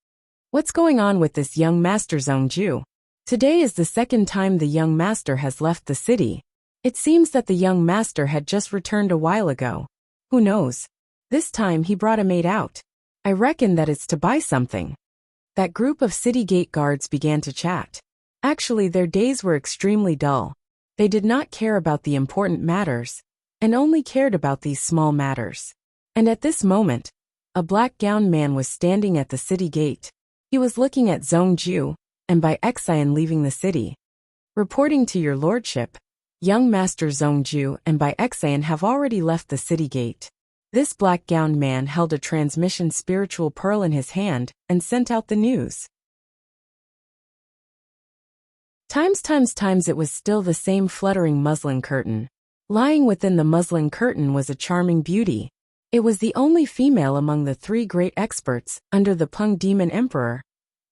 What's going on with this young Master Zhongju? Today is the second time the young master has left the city. It seems that the young master had just returned a while ago. Who knows? This time he brought a maid out. I reckon that it's to buy something. That group of city gate guards began to chat. Actually, their days were extremely dull. They did not care about the important matters, and only cared about these small matters. And at this moment, a black-gowned man was standing at the city gate. He was looking at Zhongju, and Bai Xian leaving the city. Reporting to your lordship, young Master Zhongju and Bai Xian have already left the city gate. This black-gowned man held a transmission spiritual pearl in his hand and sent out the news. Times it was still the same fluttering muslin curtain. Lying within the muslin curtain was a charming beauty. It was the only female among the 3 great experts under the Peng Demon Emperor,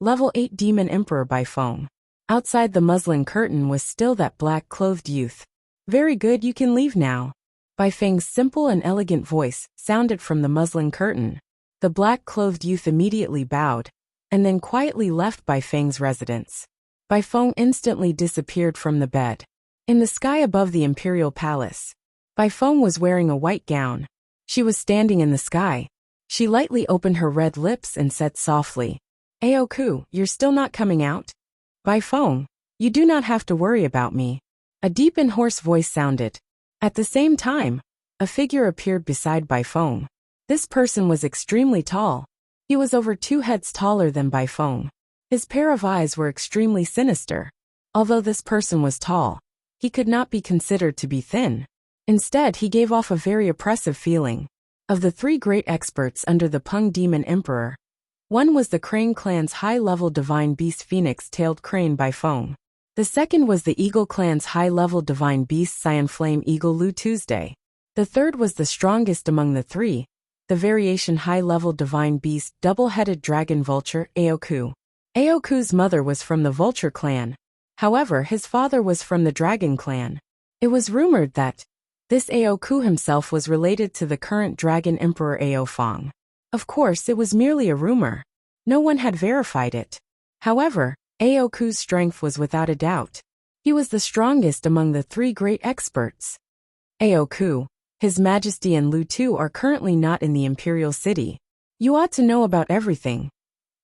Level 8 Demon Emperor Bai Feng. Outside the muslin curtain was still that black-clothed youth. Very good, you can leave now. Bai Feng's simple and elegant voice sounded from the muslin curtain. The black-clothed youth immediately bowed, and then quietly left Bai Feng's residence. Bai Feng instantly disappeared from the bed. In the sky above the imperial palace, Bai Feng was wearing a white gown. She was standing in the sky. She lightly opened her red lips and said softly, "Aoku, you're still not coming out? Bai Feng, you do not have to worry about me." A deep and hoarse voice sounded. At the same time, a figure appeared beside Bai Feng. This person was extremely tall. He was over 2 heads taller than Bai Feng. His pair of eyes were extremely sinister. Although this person was tall, he could not be considered to be thin. Instead, he gave off a very oppressive feeling. Of the 3 great experts under the Peng Demon Emperor, one was the Crane clan's high-level divine beast Phoenix-tailed Crane Bai Feng. The second was the Eagle clan's high-level divine beast Cyan Flame Eagle Lu Tuesday. The third was the strongest among the 3, the variation high-level divine beast double-headed dragon vulture Aoku. Aoku's mother was from the Vulture clan. However, his father was from the Dragon clan. It was rumored that this Aoku himself was related to the current Dragon Emperor Ao Feng. Of course, it was merely a rumor. No one had verified it. However, Aoku's strength was without a doubt. He was the strongest among the 3 great experts. Aoku, His Majesty and Lu Tu are currently not in the Imperial City. You ought to know about everything.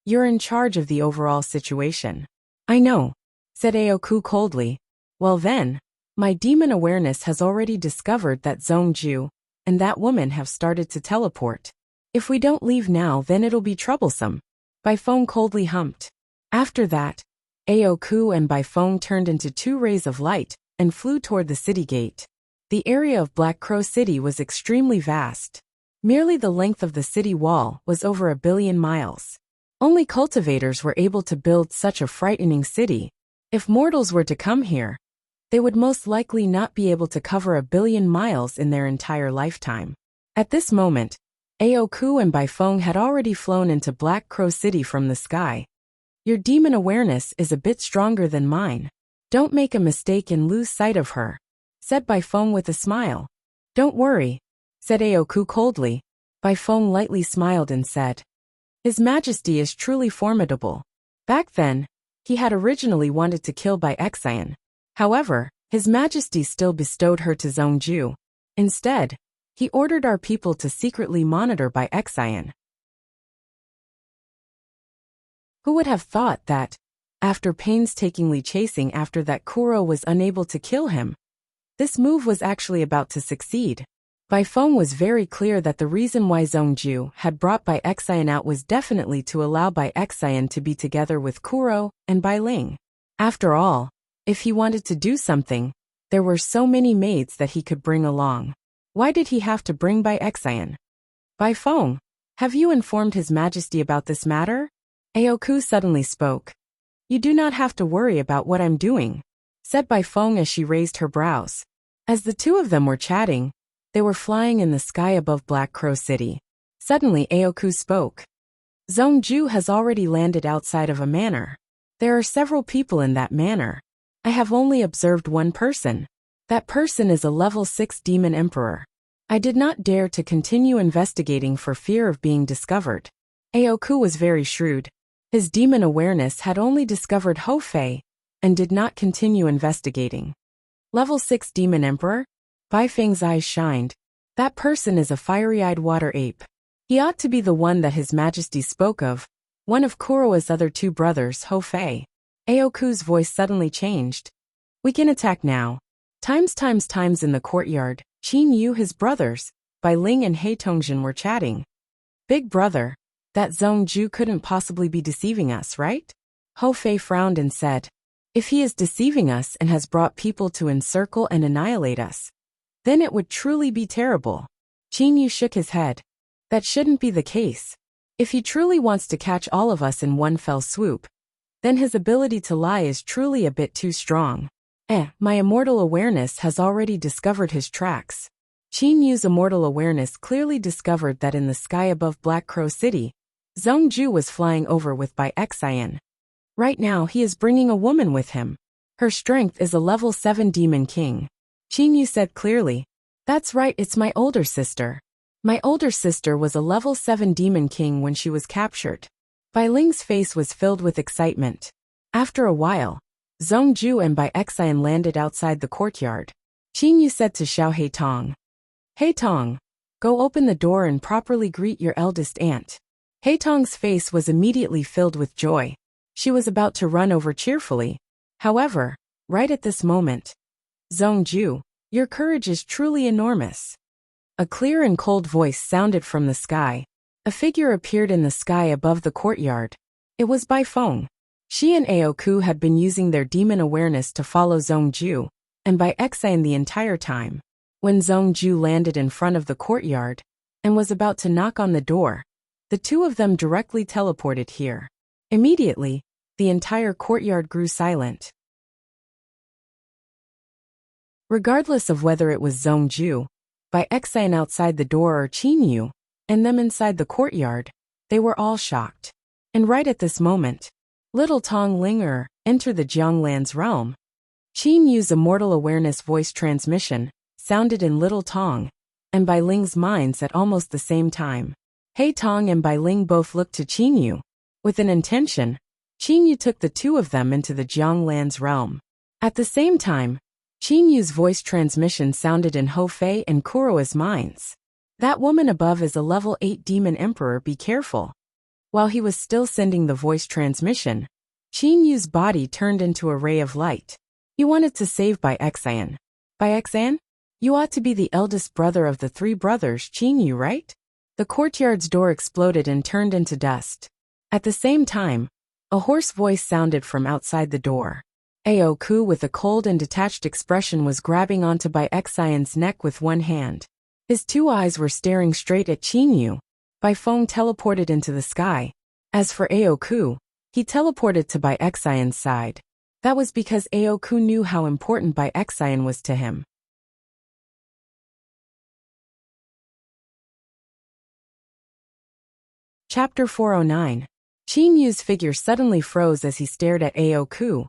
You're in charge of the overall situation. I know, said Aoku coldly. Well then, my demon awareness has already discovered that Zhongju and that woman have started to teleport. If we don't leave now, then it'll be troublesome. Bai Feng coldly humped. After that, Aoku and Bai Feng turned into 2 rays of light and flew toward the city gate. The area of Black Crow City was extremely vast. Merely the length of the city wall was over 1 billion miles. Only cultivators were able to build such a frightening city. If mortals were to come here, they would most likely not be able to cover 1 billion miles in their entire lifetime. At this moment, Aoku and Bai Feng had already flown into Black Crow City from the sky. Your demon awareness is a bit stronger than mine. Don't make a mistake and lose sight of her, said Bai Feng with a smile. Don't worry, said Aoku coldly. Bai Feng lightly smiled and said, His Majesty is truly formidable. Back then, he had originally wanted to kill Bai Xian. However, His Majesty still bestowed her to Zhongju. Instead, he ordered our people to secretly monitor Bai Xian. Who would have thought that, after painstakingly chasing after that Kuro was unable to kill him, this move was actually about to succeed? Bai Feng was very clear that the reason why Zhongju had brought Bai Xian out was definitely to allow Bai Xian to be together with Kuro and Bai Ling. After all, if he wanted to do something, there were so many maids that he could bring along. Why did he have to bring Bai Xian? Bai Feng, have you informed His Majesty about this matter? Aoku suddenly spoke. You do not have to worry about what I'm doing, said Bai Feng as she raised her brows. As the 2 of them were chatting, they were flying in the sky above Black Crow City. Suddenly Aoku spoke. Zhongju has already landed outside of a manor. There are several people in that manor. I have only observed one person. That person is a level 6 demon emperor. I did not dare to continue investigating for fear of being discovered. Aoku was very shrewd. His demon awareness had only discovered Ho Fei and did not continue investigating. Level 6 demon emperor? Bai Feng's eyes shined. That person is a fiery-eyed water ape. He ought to be the one that His Majesty spoke of, one of Kuro's other 2 brothers, Ho Fei. Aoku's voice suddenly changed. We can attack now. Times in the courtyard, Qin Yu, his brothers, Bai Ling and He Tongjin were chatting. Big brother, that Zhongju couldn't possibly be deceiving us, right? Ho Fei frowned and said, if he is deceiving us and has brought people to encircle and annihilate us, then it would truly be terrible. Qin Yu shook his head. That shouldn't be the case. If he truly wants to catch all of us in one fell swoop, then his ability to lie is truly a bit too strong. My immortal awareness has already discovered his tracks. Qin Yu's immortal awareness clearly discovered that in the sky above Black Crow City, Zhongju was flying over with Bai Xian. Right now he is bringing a woman with him. Her strength is a level 7 demon king. Qin Yu said clearly. That's right, it's my older sister. My older sister was a level 7 demon king when she was captured. Bai Ling's face was filled with excitement. After a while, Zhongju and Bai Xian landed outside the courtyard. Qin Yu said to Xiao Heitong, Heitong, go open the door and properly greet your eldest aunt. Heitong's face was immediately filled with joy. She was about to run over cheerfully. However, right at this moment, Zhongju, your courage is truly enormous. A clear and cold voice sounded from the sky. A figure appeared in the sky above the courtyard. It was Bai Feng. She and Aoku had been using their demon awareness to follow Zhongju, and Bai Xian the entire time. When Zhongju landed in front of the courtyard and was about to knock on the door, the two of them directly teleported here. Immediately, the entire courtyard grew silent. Regardless of whether it was Zhongju, Bai Xian outside the door or Qin Yu, and them inside the courtyard, they were all shocked. And right at this moment, little Tong Ling entered the Jianglan's realm. Qin Yu's immortal awareness voice transmission sounded in Little Tong and Bai Ling's minds at almost the same time. He Tong and Bai Ling both looked to Qin Yu. With an intention, Qin Yu took the two of them into the Jianglan's realm. At the same time, Qin Yu's voice transmission sounded in Ho Fei and Kuro's minds. That woman above is a level 8 demon emperor, be careful. While he was still sending the voice transmission, Qin Yu's body turned into a ray of light. He wanted to save Bai Xian. Bai Xian? You ought to be the eldest brother of the three brothers Qin Yu, right? The courtyard's door exploded and turned into dust. At the same time, a hoarse voice sounded from outside the door. Aoku with a cold and detached expression was grabbing onto Bai Xian's neck with one hand. His two eyes were staring straight at Qin Yu. Bai Feng teleported into the sky. As for Aoku, he teleported to Bai Xian's side. That was because Aoku knew how important Bai Xian was to him. Chapter 409. Qin Yu's figure suddenly froze as he stared at Aoku,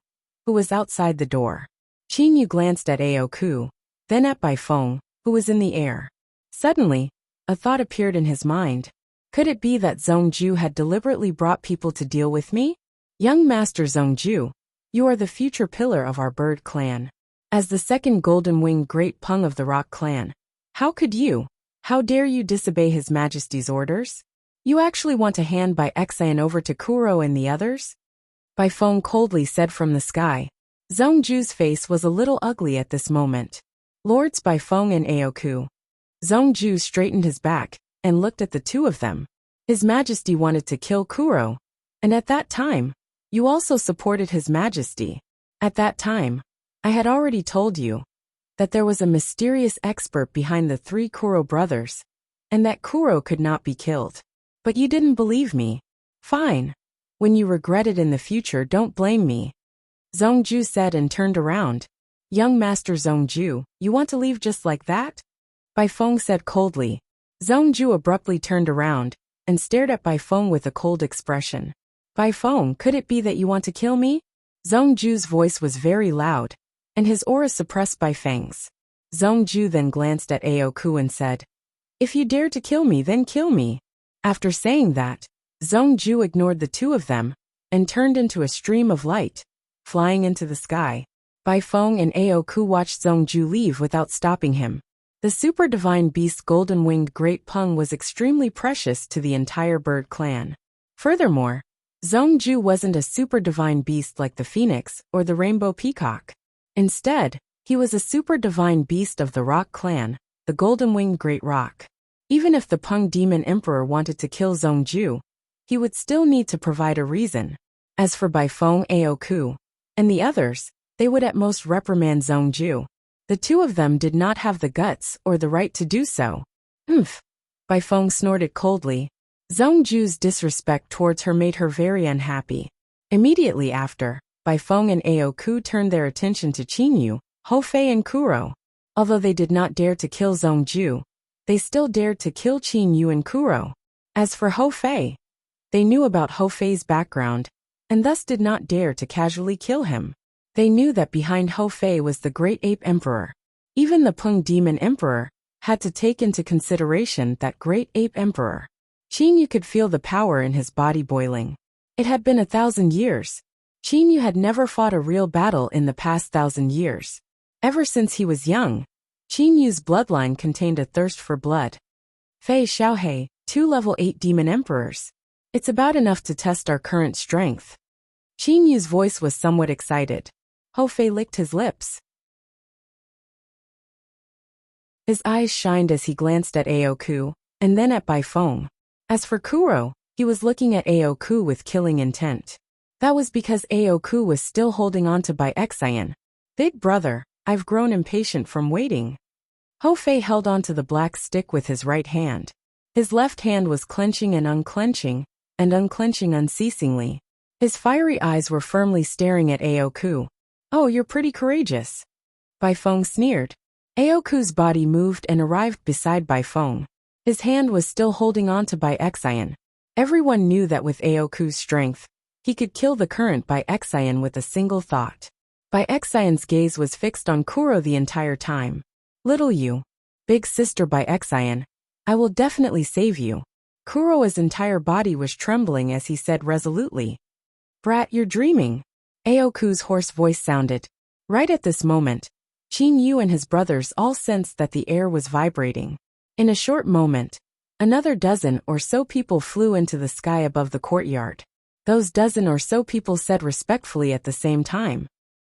who was outside the door. Qin Yu glanced at Aoku, then at Bai Feng, who was in the air. Suddenly, a thought appeared in his mind. Could it be that Zhongju had deliberately brought people to deal with me? Young Master Zhongju, you are the future pillar of our bird clan. As the second golden-winged great Peng of the Rock clan, how dare you disobey His Majesty's orders? You actually want to hand Bai Xian over to Kuro and the others? Bai Feng coldly said from the sky. Zhongju's face was a little ugly at this moment. Lords Bai Feng and Aoku. Zhongju straightened his back and looked at the two of them. His Majesty wanted to kill Kuro, and at that time, you also supported His Majesty. At that time, I had already told you that there was a mysterious expert behind the three Kuro brothers, and that Kuro could not be killed. But you didn't believe me. Fine. When you regret it in the future, don't blame me. Zhongju said and turned around. Young Master Zhongju, you want to leave just like that? Bai Feng said coldly. Zhongju abruptly turned around and stared at Bai Feng with a cold expression. Bai Feng, could it be that you want to kill me? Zhongju's voice was very loud, and his aura suppressed Bai Feng's. Zhongju then glanced at Aoku and said, if you dare to kill me, then kill me. After saying that, Zhongju ignored the two of them and turned into a stream of light, flying into the sky. Bai Feng and Aoku watched Zhongju leave without stopping him. The super divine beast golden-winged great Peng was extremely precious to the entire bird clan. Furthermore, Zhongju wasn't a super divine beast like the phoenix or the rainbow peacock. Instead, he was a super divine beast of the rock clan, the golden-winged great rock. Even if the Peng Demon Emperor wanted to kill Zhongju, he would still need to provide a reason. As for Baifeng Aoku and the others, they would at most reprimand Zhongju. The two of them did not have the guts or the right to do so. Oomph! Baifeng snorted coldly. Zhongju's disrespect towards her made her very unhappy. Immediately after, Baifeng and Aoku turned their attention to Qinyu, Hofei and Kuro. Although they did not dare to kill Zhongju, they still dared to kill Qinyu and Kuro. As for Hofei, they knew about Hofei's background, and thus did not dare to casually kill him. They knew that behind Hofei was the Great Ape Emperor. Even the Peng Demon Emperor had to take into consideration that Great Ape Emperor. Qinyu could feel the power in his body boiling. It had been 1,000 years. Qinyu had never fought a real battle in the past 1,000 years. Ever since he was young, Qinyu's bloodline contained a thirst for blood. Fei Xiaohei, 2 level 8 demon emperors. It's about enough to test our current strength. Qinyu's voice was somewhat excited. Hofei licked his lips. His eyes shined as he glanced at Aoku, and then at Baifeng. As for Kuro, he was looking at Aoku with killing intent. That was because Aoku was still holding on to Baiexian. Big brother, I've grown impatient from waiting. Hofei held onto the black stick with his right hand. His left hand was clenching and unclenching unceasingly. His fiery eyes were firmly staring at Aoku. Oh, you're pretty courageous. Baifeng sneered. Aoku's body moved and arrived beside Baifeng. His hand was still holding on to Baiexian. Everyone knew that with Aoku's strength, he could kill the current Baiexian with a single thought. Baiexian's gaze was fixed on Kuro the entire time. Little you, big sister Baiexian, I will definitely save you. Kuro's entire body was trembling as he said resolutely. Brat, you're dreaming. Aoku's hoarse voice sounded. Right at this moment, Qinyu and his brothers all sensed that the air was vibrating. In a short moment, another dozen or so people flew into the sky above the courtyard. Those dozen or so people said respectfully at the same time.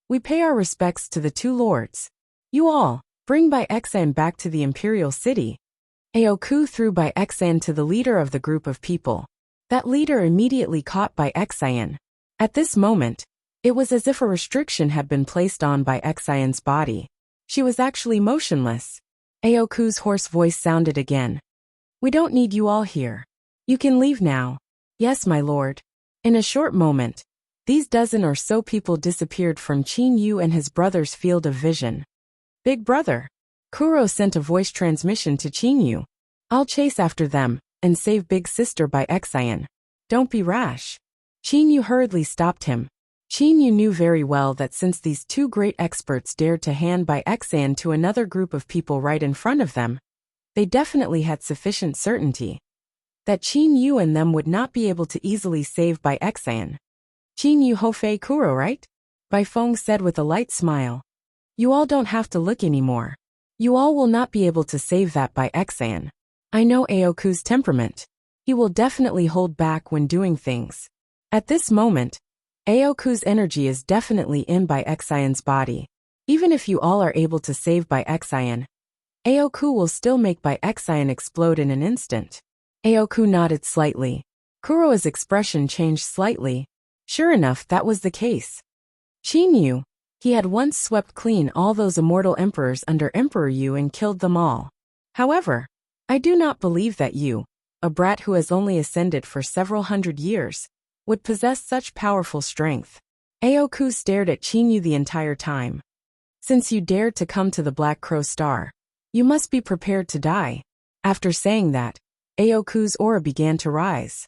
We pay our respects to the two lords. You all, bring Baiexian back to the imperial city. Aoku threw Baiexian to the leader of the group of people. That leader immediately caught Baiexian. At this moment, it was as if a restriction had been placed on Baiexian's body. She was actually motionless. Aoku's hoarse voice sounded again. We don't need you all here. You can leave now. Yes, my lord. In a short moment, these dozen or so people disappeared from Qinyu and his brother's field of vision. Big brother. Kuro sent a voice transmission to Qinyu. I'll chase after them and save big sister Baiexian. Don't be rash. Qinyu hurriedly stopped him. Qinyu knew very well that since these two great experts dared to hand Baiexian to another group of people right in front of them, they definitely had sufficient certainty that Qinyu and them would not be able to easily save Baiexian. Qinyu Hofei Kuro, right? Baifeng said with a light smile. You all don't have to look anymore. You all will not be able to save that Baiexian. I know Aoku's temperament. He will definitely hold back when doing things. At this moment, Aoku's energy is definitely in Baiexian's body. Even if you all are able to save Baiexian, Aoku will still make Baiexian explode in an instant. Aoku nodded slightly. Kuro's expression changed slightly. Sure enough, that was the case. Qinyu, he had once swept clean all those immortal emperors under Emperor Yu and killed them all. However, I do not believe that you, a brat who has only ascended for several hundred years, would possess such powerful strength. Aoku stared at Qinyu the entire time. Since you dared to come to the Black Crow Star, you must be prepared to die. After saying that, Aoku's aura began to rise.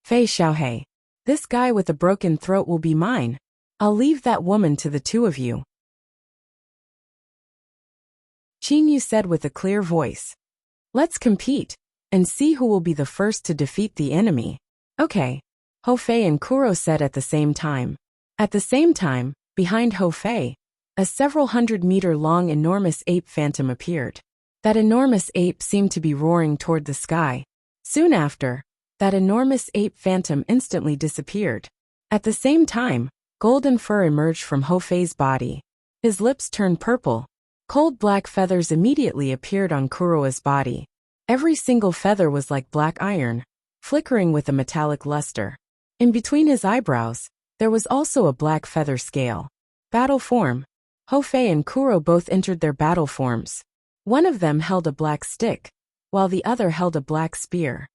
Fei Xiaohei, this guy with a broken throat will be mine. I'll leave that woman to the two of you. Qinyu said with a clear voice. Let's compete, and see who will be the first to defeat the enemy. Okay. Hofei and Kuro said at the same time. At the same time, behind Hofei, a several hundred-meter-long enormous ape phantom appeared. That enormous ape seemed to be roaring toward the sky. Soon after, that enormous ape phantom instantly disappeared. At the same time, golden fur emerged from Hofei's body. His lips turned purple. Cold black feathers immediately appeared on Kuroa's body. Every single feather was like black iron, flickering with a metallic luster. In between his eyebrows, there was also a black feather scale. Battle form. Hofei and Kuro both entered their battle forms. One of them held a black stick, while the other held a black spear.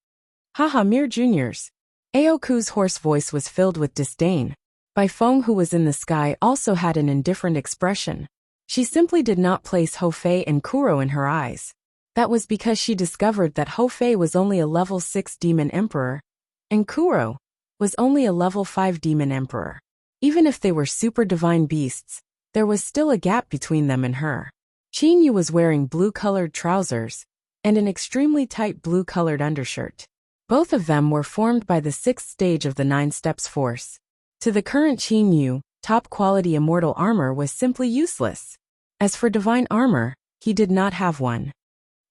Haha, mere juniors. Aoku's hoarse voice was filled with disdain. Baifeng, who was in the sky, also had an indifferent expression. She simply did not place Hofei and Kuro in her eyes. That was because she discovered that Hofei was only a level 6 demon emperor, and Kuro was only a level 5 demon emperor. Even if they were super divine beasts, there was still a gap between them and her. Chinyu was wearing blue-colored trousers and an extremely tight blue-colored undershirt. Both of them were formed by the 6th stage of the 9 steps force. To the current Chinyu, top-quality immortal armor was simply useless. As for divine armor, he did not have one.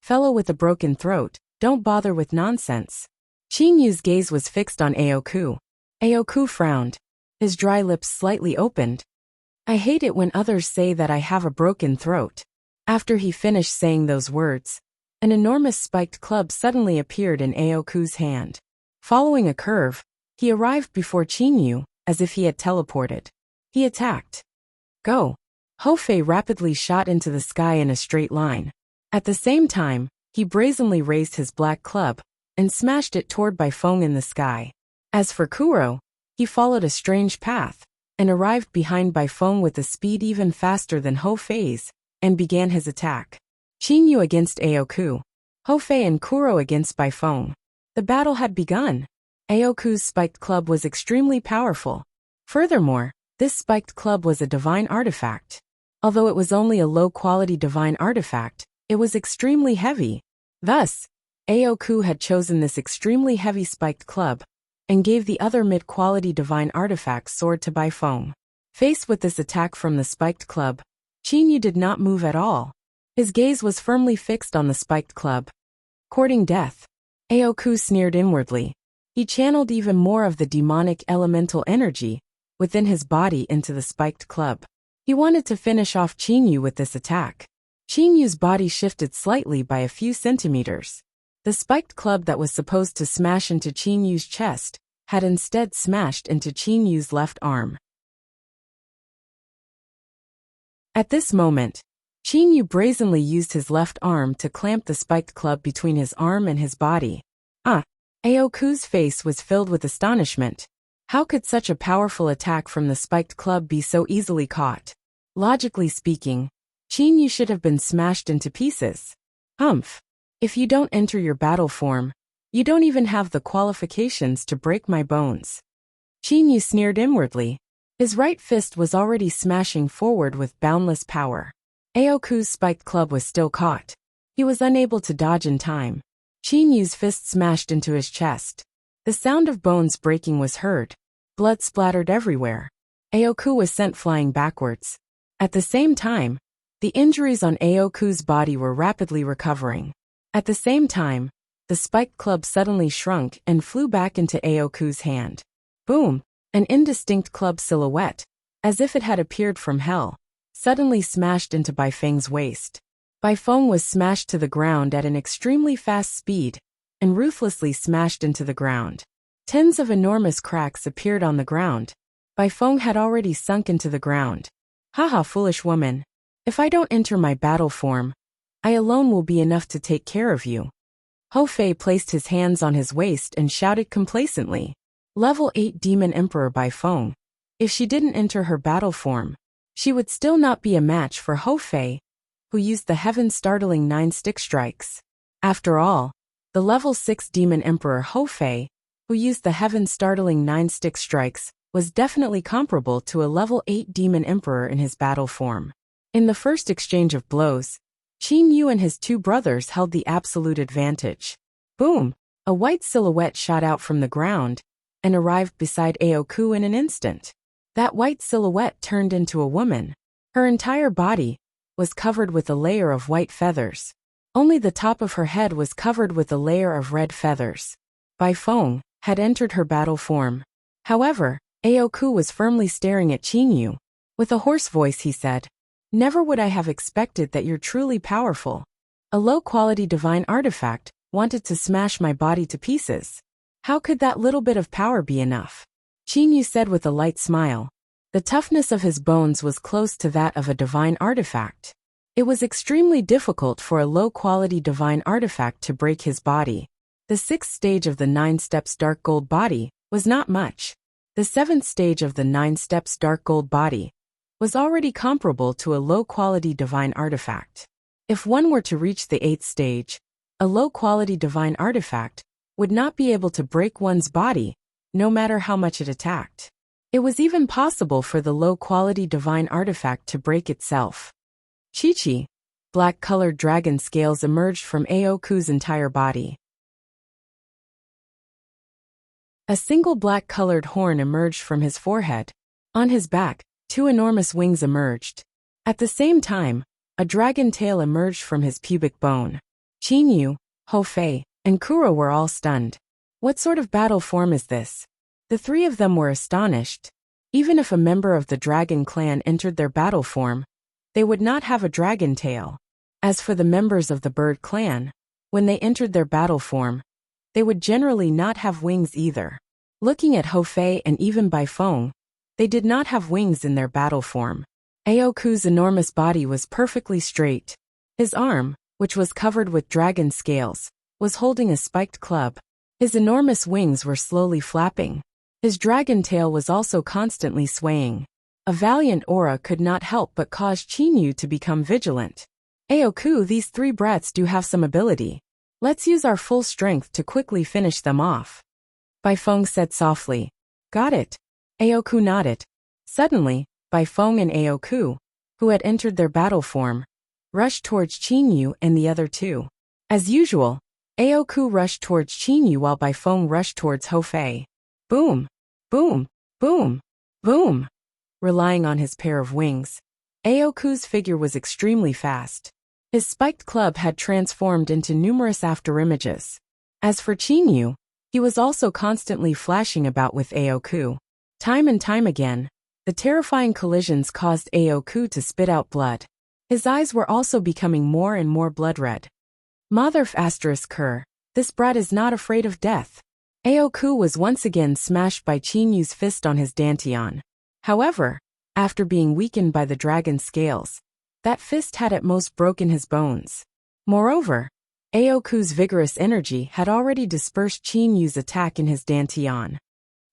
Fellow with a broken throat, don't bother with nonsense. Chinyu's gaze was fixed on Aoku. Aoku frowned. His dry lips slightly opened. I hate it when others say that I have a broken throat. After he finished saying those words, an enormous spiked club suddenly appeared in Aoku's hand. Following a curve, he arrived before Chinyu, as if he had teleported. He attacked. Go! Hofei rapidly shot into the sky in a straight line. At the same time, he brazenly raised his black club and smashed it toward Baifeng in the sky. As for Kuro, he followed a strange path and arrived behind Baifeng with a speed even faster than Hofei's and began his attack. Chinyu against Aoku. Hofei and Kuro against Baifeng. The battle had begun. Aoku's spiked club was extremely powerful. Furthermore, this spiked club was a divine artifact. Although it was only a low-quality divine artifact, it was extremely heavy. Thus, Aoku had chosen this extremely heavy spiked club and gave the other mid-quality divine artifact sword to Baifeng. Faced with this attack from the spiked club, Chinyu did not move at all. His gaze was firmly fixed on the spiked club. Courting death. Aoku sneered inwardly. He channeled even more of the demonic elemental energy within his body into the spiked club. He wanted to finish off Chinyu with this attack. Chinyu's body shifted slightly by a few centimeters. The spiked club that was supposed to smash into Chinyu's chest had instead smashed into Chinyu's left arm. At this moment, Chinyu brazenly used his left arm to clamp the spiked club between his arm and his body. Aoku's face was filled with astonishment. How could such a powerful attack from the spiked club be so easily caught? Logically speaking, Chinyu should have been smashed into pieces. Humph. If you don't enter your battle form, you don't even have the qualifications to break my bones. Chinyu sneered inwardly. His right fist was already smashing forward with boundless power. Aoku's spiked club was still caught. He was unable to dodge in time. Chinyu's fist smashed into his chest. The sound of bones breaking was heard. Blood splattered everywhere. Aoku was sent flying backwards. At the same time, the injuries on Aoku's body were rapidly recovering. At the same time, the spiked club suddenly shrunk and flew back into Aoku's hand. Boom! An indistinct club silhouette, as if it had appeared from hell, suddenly smashed into Baifeng's waist. Baifeng was smashed to the ground at an extremely fast speed and ruthlessly smashed into the ground. Tens of enormous cracks appeared on the ground. Baifeng had already sunk into the ground. Haha, foolish woman. If I don't enter my battle form, I alone will be enough to take care of you. Hofei placed his hands on his waist and shouted complacently. Level 8 Demon Emperor Baifeng. If she didn't enter her battle form, she would still not be a match for Hofei, who used the heaven-startling 9 stick strikes. After all, the level 6 Demon Emperor Hofei, who used the heaven-startling 9 stick strikes, was definitely comparable to a level 8 Demon Emperor in his battle form. In the first exchange of blows, Chinyu and his 2 brothers held the absolute advantage. Boom! A white silhouette shot out from the ground and arrived beside Aoku in an instant. That white silhouette turned into a woman. Her entire body was covered with a layer of white feathers. Only the top of her head was covered with a layer of red feathers. Baifeng had entered her battle form. However, Aoku was firmly staring at Chinyu. With a hoarse voice he said, Never would I have expected that you're truly powerful. A low-quality divine artifact wanted to smash my body to pieces. How could that little bit of power be enough? Qingyu said with a light smile. The toughness of his bones was close to that of a divine artifact. It was extremely difficult for a low-quality divine artifact to break his body. The 6th stage of the 9 steps dark gold body was not much. The 7th stage of the 9 steps dark gold body was already comparable to a low-quality divine artifact. If one were to reach the 8th stage, a low-quality divine artifact would not be able to break one's body, no matter how much it attacked. It was even possible for the low-quality divine artifact to break itself. Chi-Chi, black-colored dragon scales emerged from Aoku's entire body. A single black-colored horn emerged from his forehead. On his back, 2 enormous wings emerged. At the same time, a dragon tail emerged from his pubic bone. Qingyu, Hou-Fei, and Kuro were all stunned. What sort of battle form is this? The 3 of them were astonished. Even if a member of the dragon clan entered their battle form, they would not have a dragon tail. As for the members of the bird clan, when they entered their battle form, they would generally not have wings either. Looking at Hou-Fei and even Baifeng, they did not have wings in their battle form. Aoku's enormous body was perfectly straight. His arm, which was covered with dragon scales, was holding a spiked club. His enormous wings were slowly flapping. His dragon tail was also constantly swaying. A valiant aura could not help but cause Qingyu to become vigilant. Aoku, these 3 brats do have some ability. Let's use our full strength to quickly finish them off. Baifeng said softly. Got it. Aoku nodded. Suddenly, Baifeng and Aoku, who had entered their battle form, rushed towards Qingyu and the other 2. As usual, Aoku rushed towards Qingyu while Baifeng rushed towards Hou-Fei. Boom! Boom! Boom! Boom! Relying on his pair of wings, Aoku's figure was extremely fast. His spiked club had transformed into numerous afterimages. As for Qingyu, he was also constantly flashing about with Aoku. Time and time again, the terrifying collisions caused Aoku to spit out blood. His eyes were also becoming more and more blood-red. Motherf ***, this brat is not afraid of death. Aoku was once again smashed by Qinyu's fist on his dantian. However, after being weakened by the dragon scales, that fist had at most broken his bones. Moreover, Aoku's vigorous energy had already dispersed Qinyu's attack in his dantian.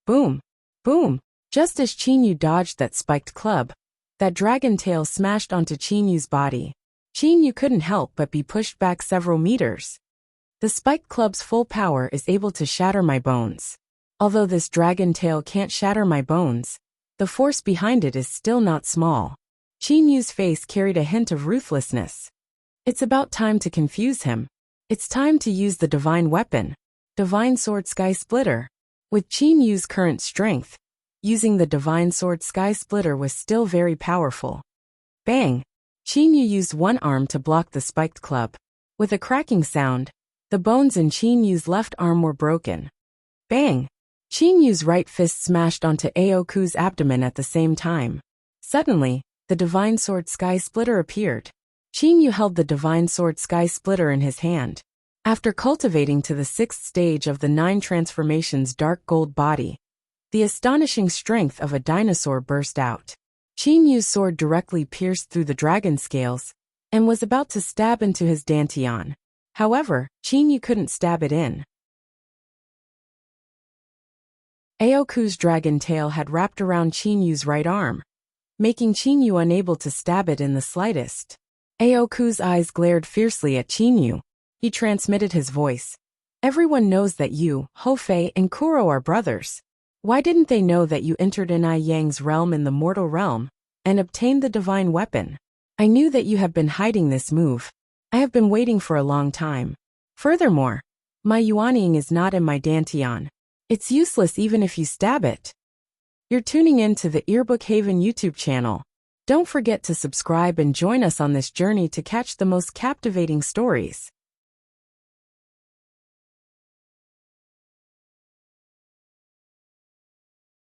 Boom! Boom! Just as Qingyu dodged that spiked club, that dragon tail smashed onto Qinyu's body. Qingyu couldn't help but be pushed back several meters. The spiked club's full power is able to shatter my bones. Although this dragon tail can't shatter my bones, the force behind it is still not small. Qinyu's face carried a hint of ruthlessness. It's about time to confuse him. It's time to use the divine weapon, Divine Sword Sky Splitter. With Qinyu's current strength, using the Divine Sword Sky Splitter was still very powerful. Bang! Qingyu used one arm to block the spiked club. With a cracking sound, the bones in Qinyu's left arm were broken. Bang! Qinyu's right fist smashed onto Aoku's abdomen at the same time. Suddenly, the Divine Sword Sky Splitter appeared. Qingyu held the Divine Sword Sky Splitter in his hand. After cultivating to the 6th stage of the 9 transformations dark gold body, the astonishing strength of a dinosaur burst out. Qinyu's sword directly pierced through the dragon scales and was about to stab into his dantian. However, Qingyu couldn't stab it in. Aoku's dragon tail had wrapped around Qinyu's right arm, making Qingyu unable to stab it in the slightest. Aoku's eyes glared fiercely at Qingyu. He transmitted his voice. Everyone knows that you, Hou-Fei, and Kuro are brothers. Why didn't they know that you entered Enai Yang's realm in the mortal realm and obtained the divine weapon? I knew that you have been hiding this move. I have been waiting for a long time. Furthermore, my yuanying is not in my dantian. It's useless even if you stab it. You're tuning in to the Earbook Haven YouTube channel. Don't forget to subscribe and join us on this journey to catch the most captivating stories.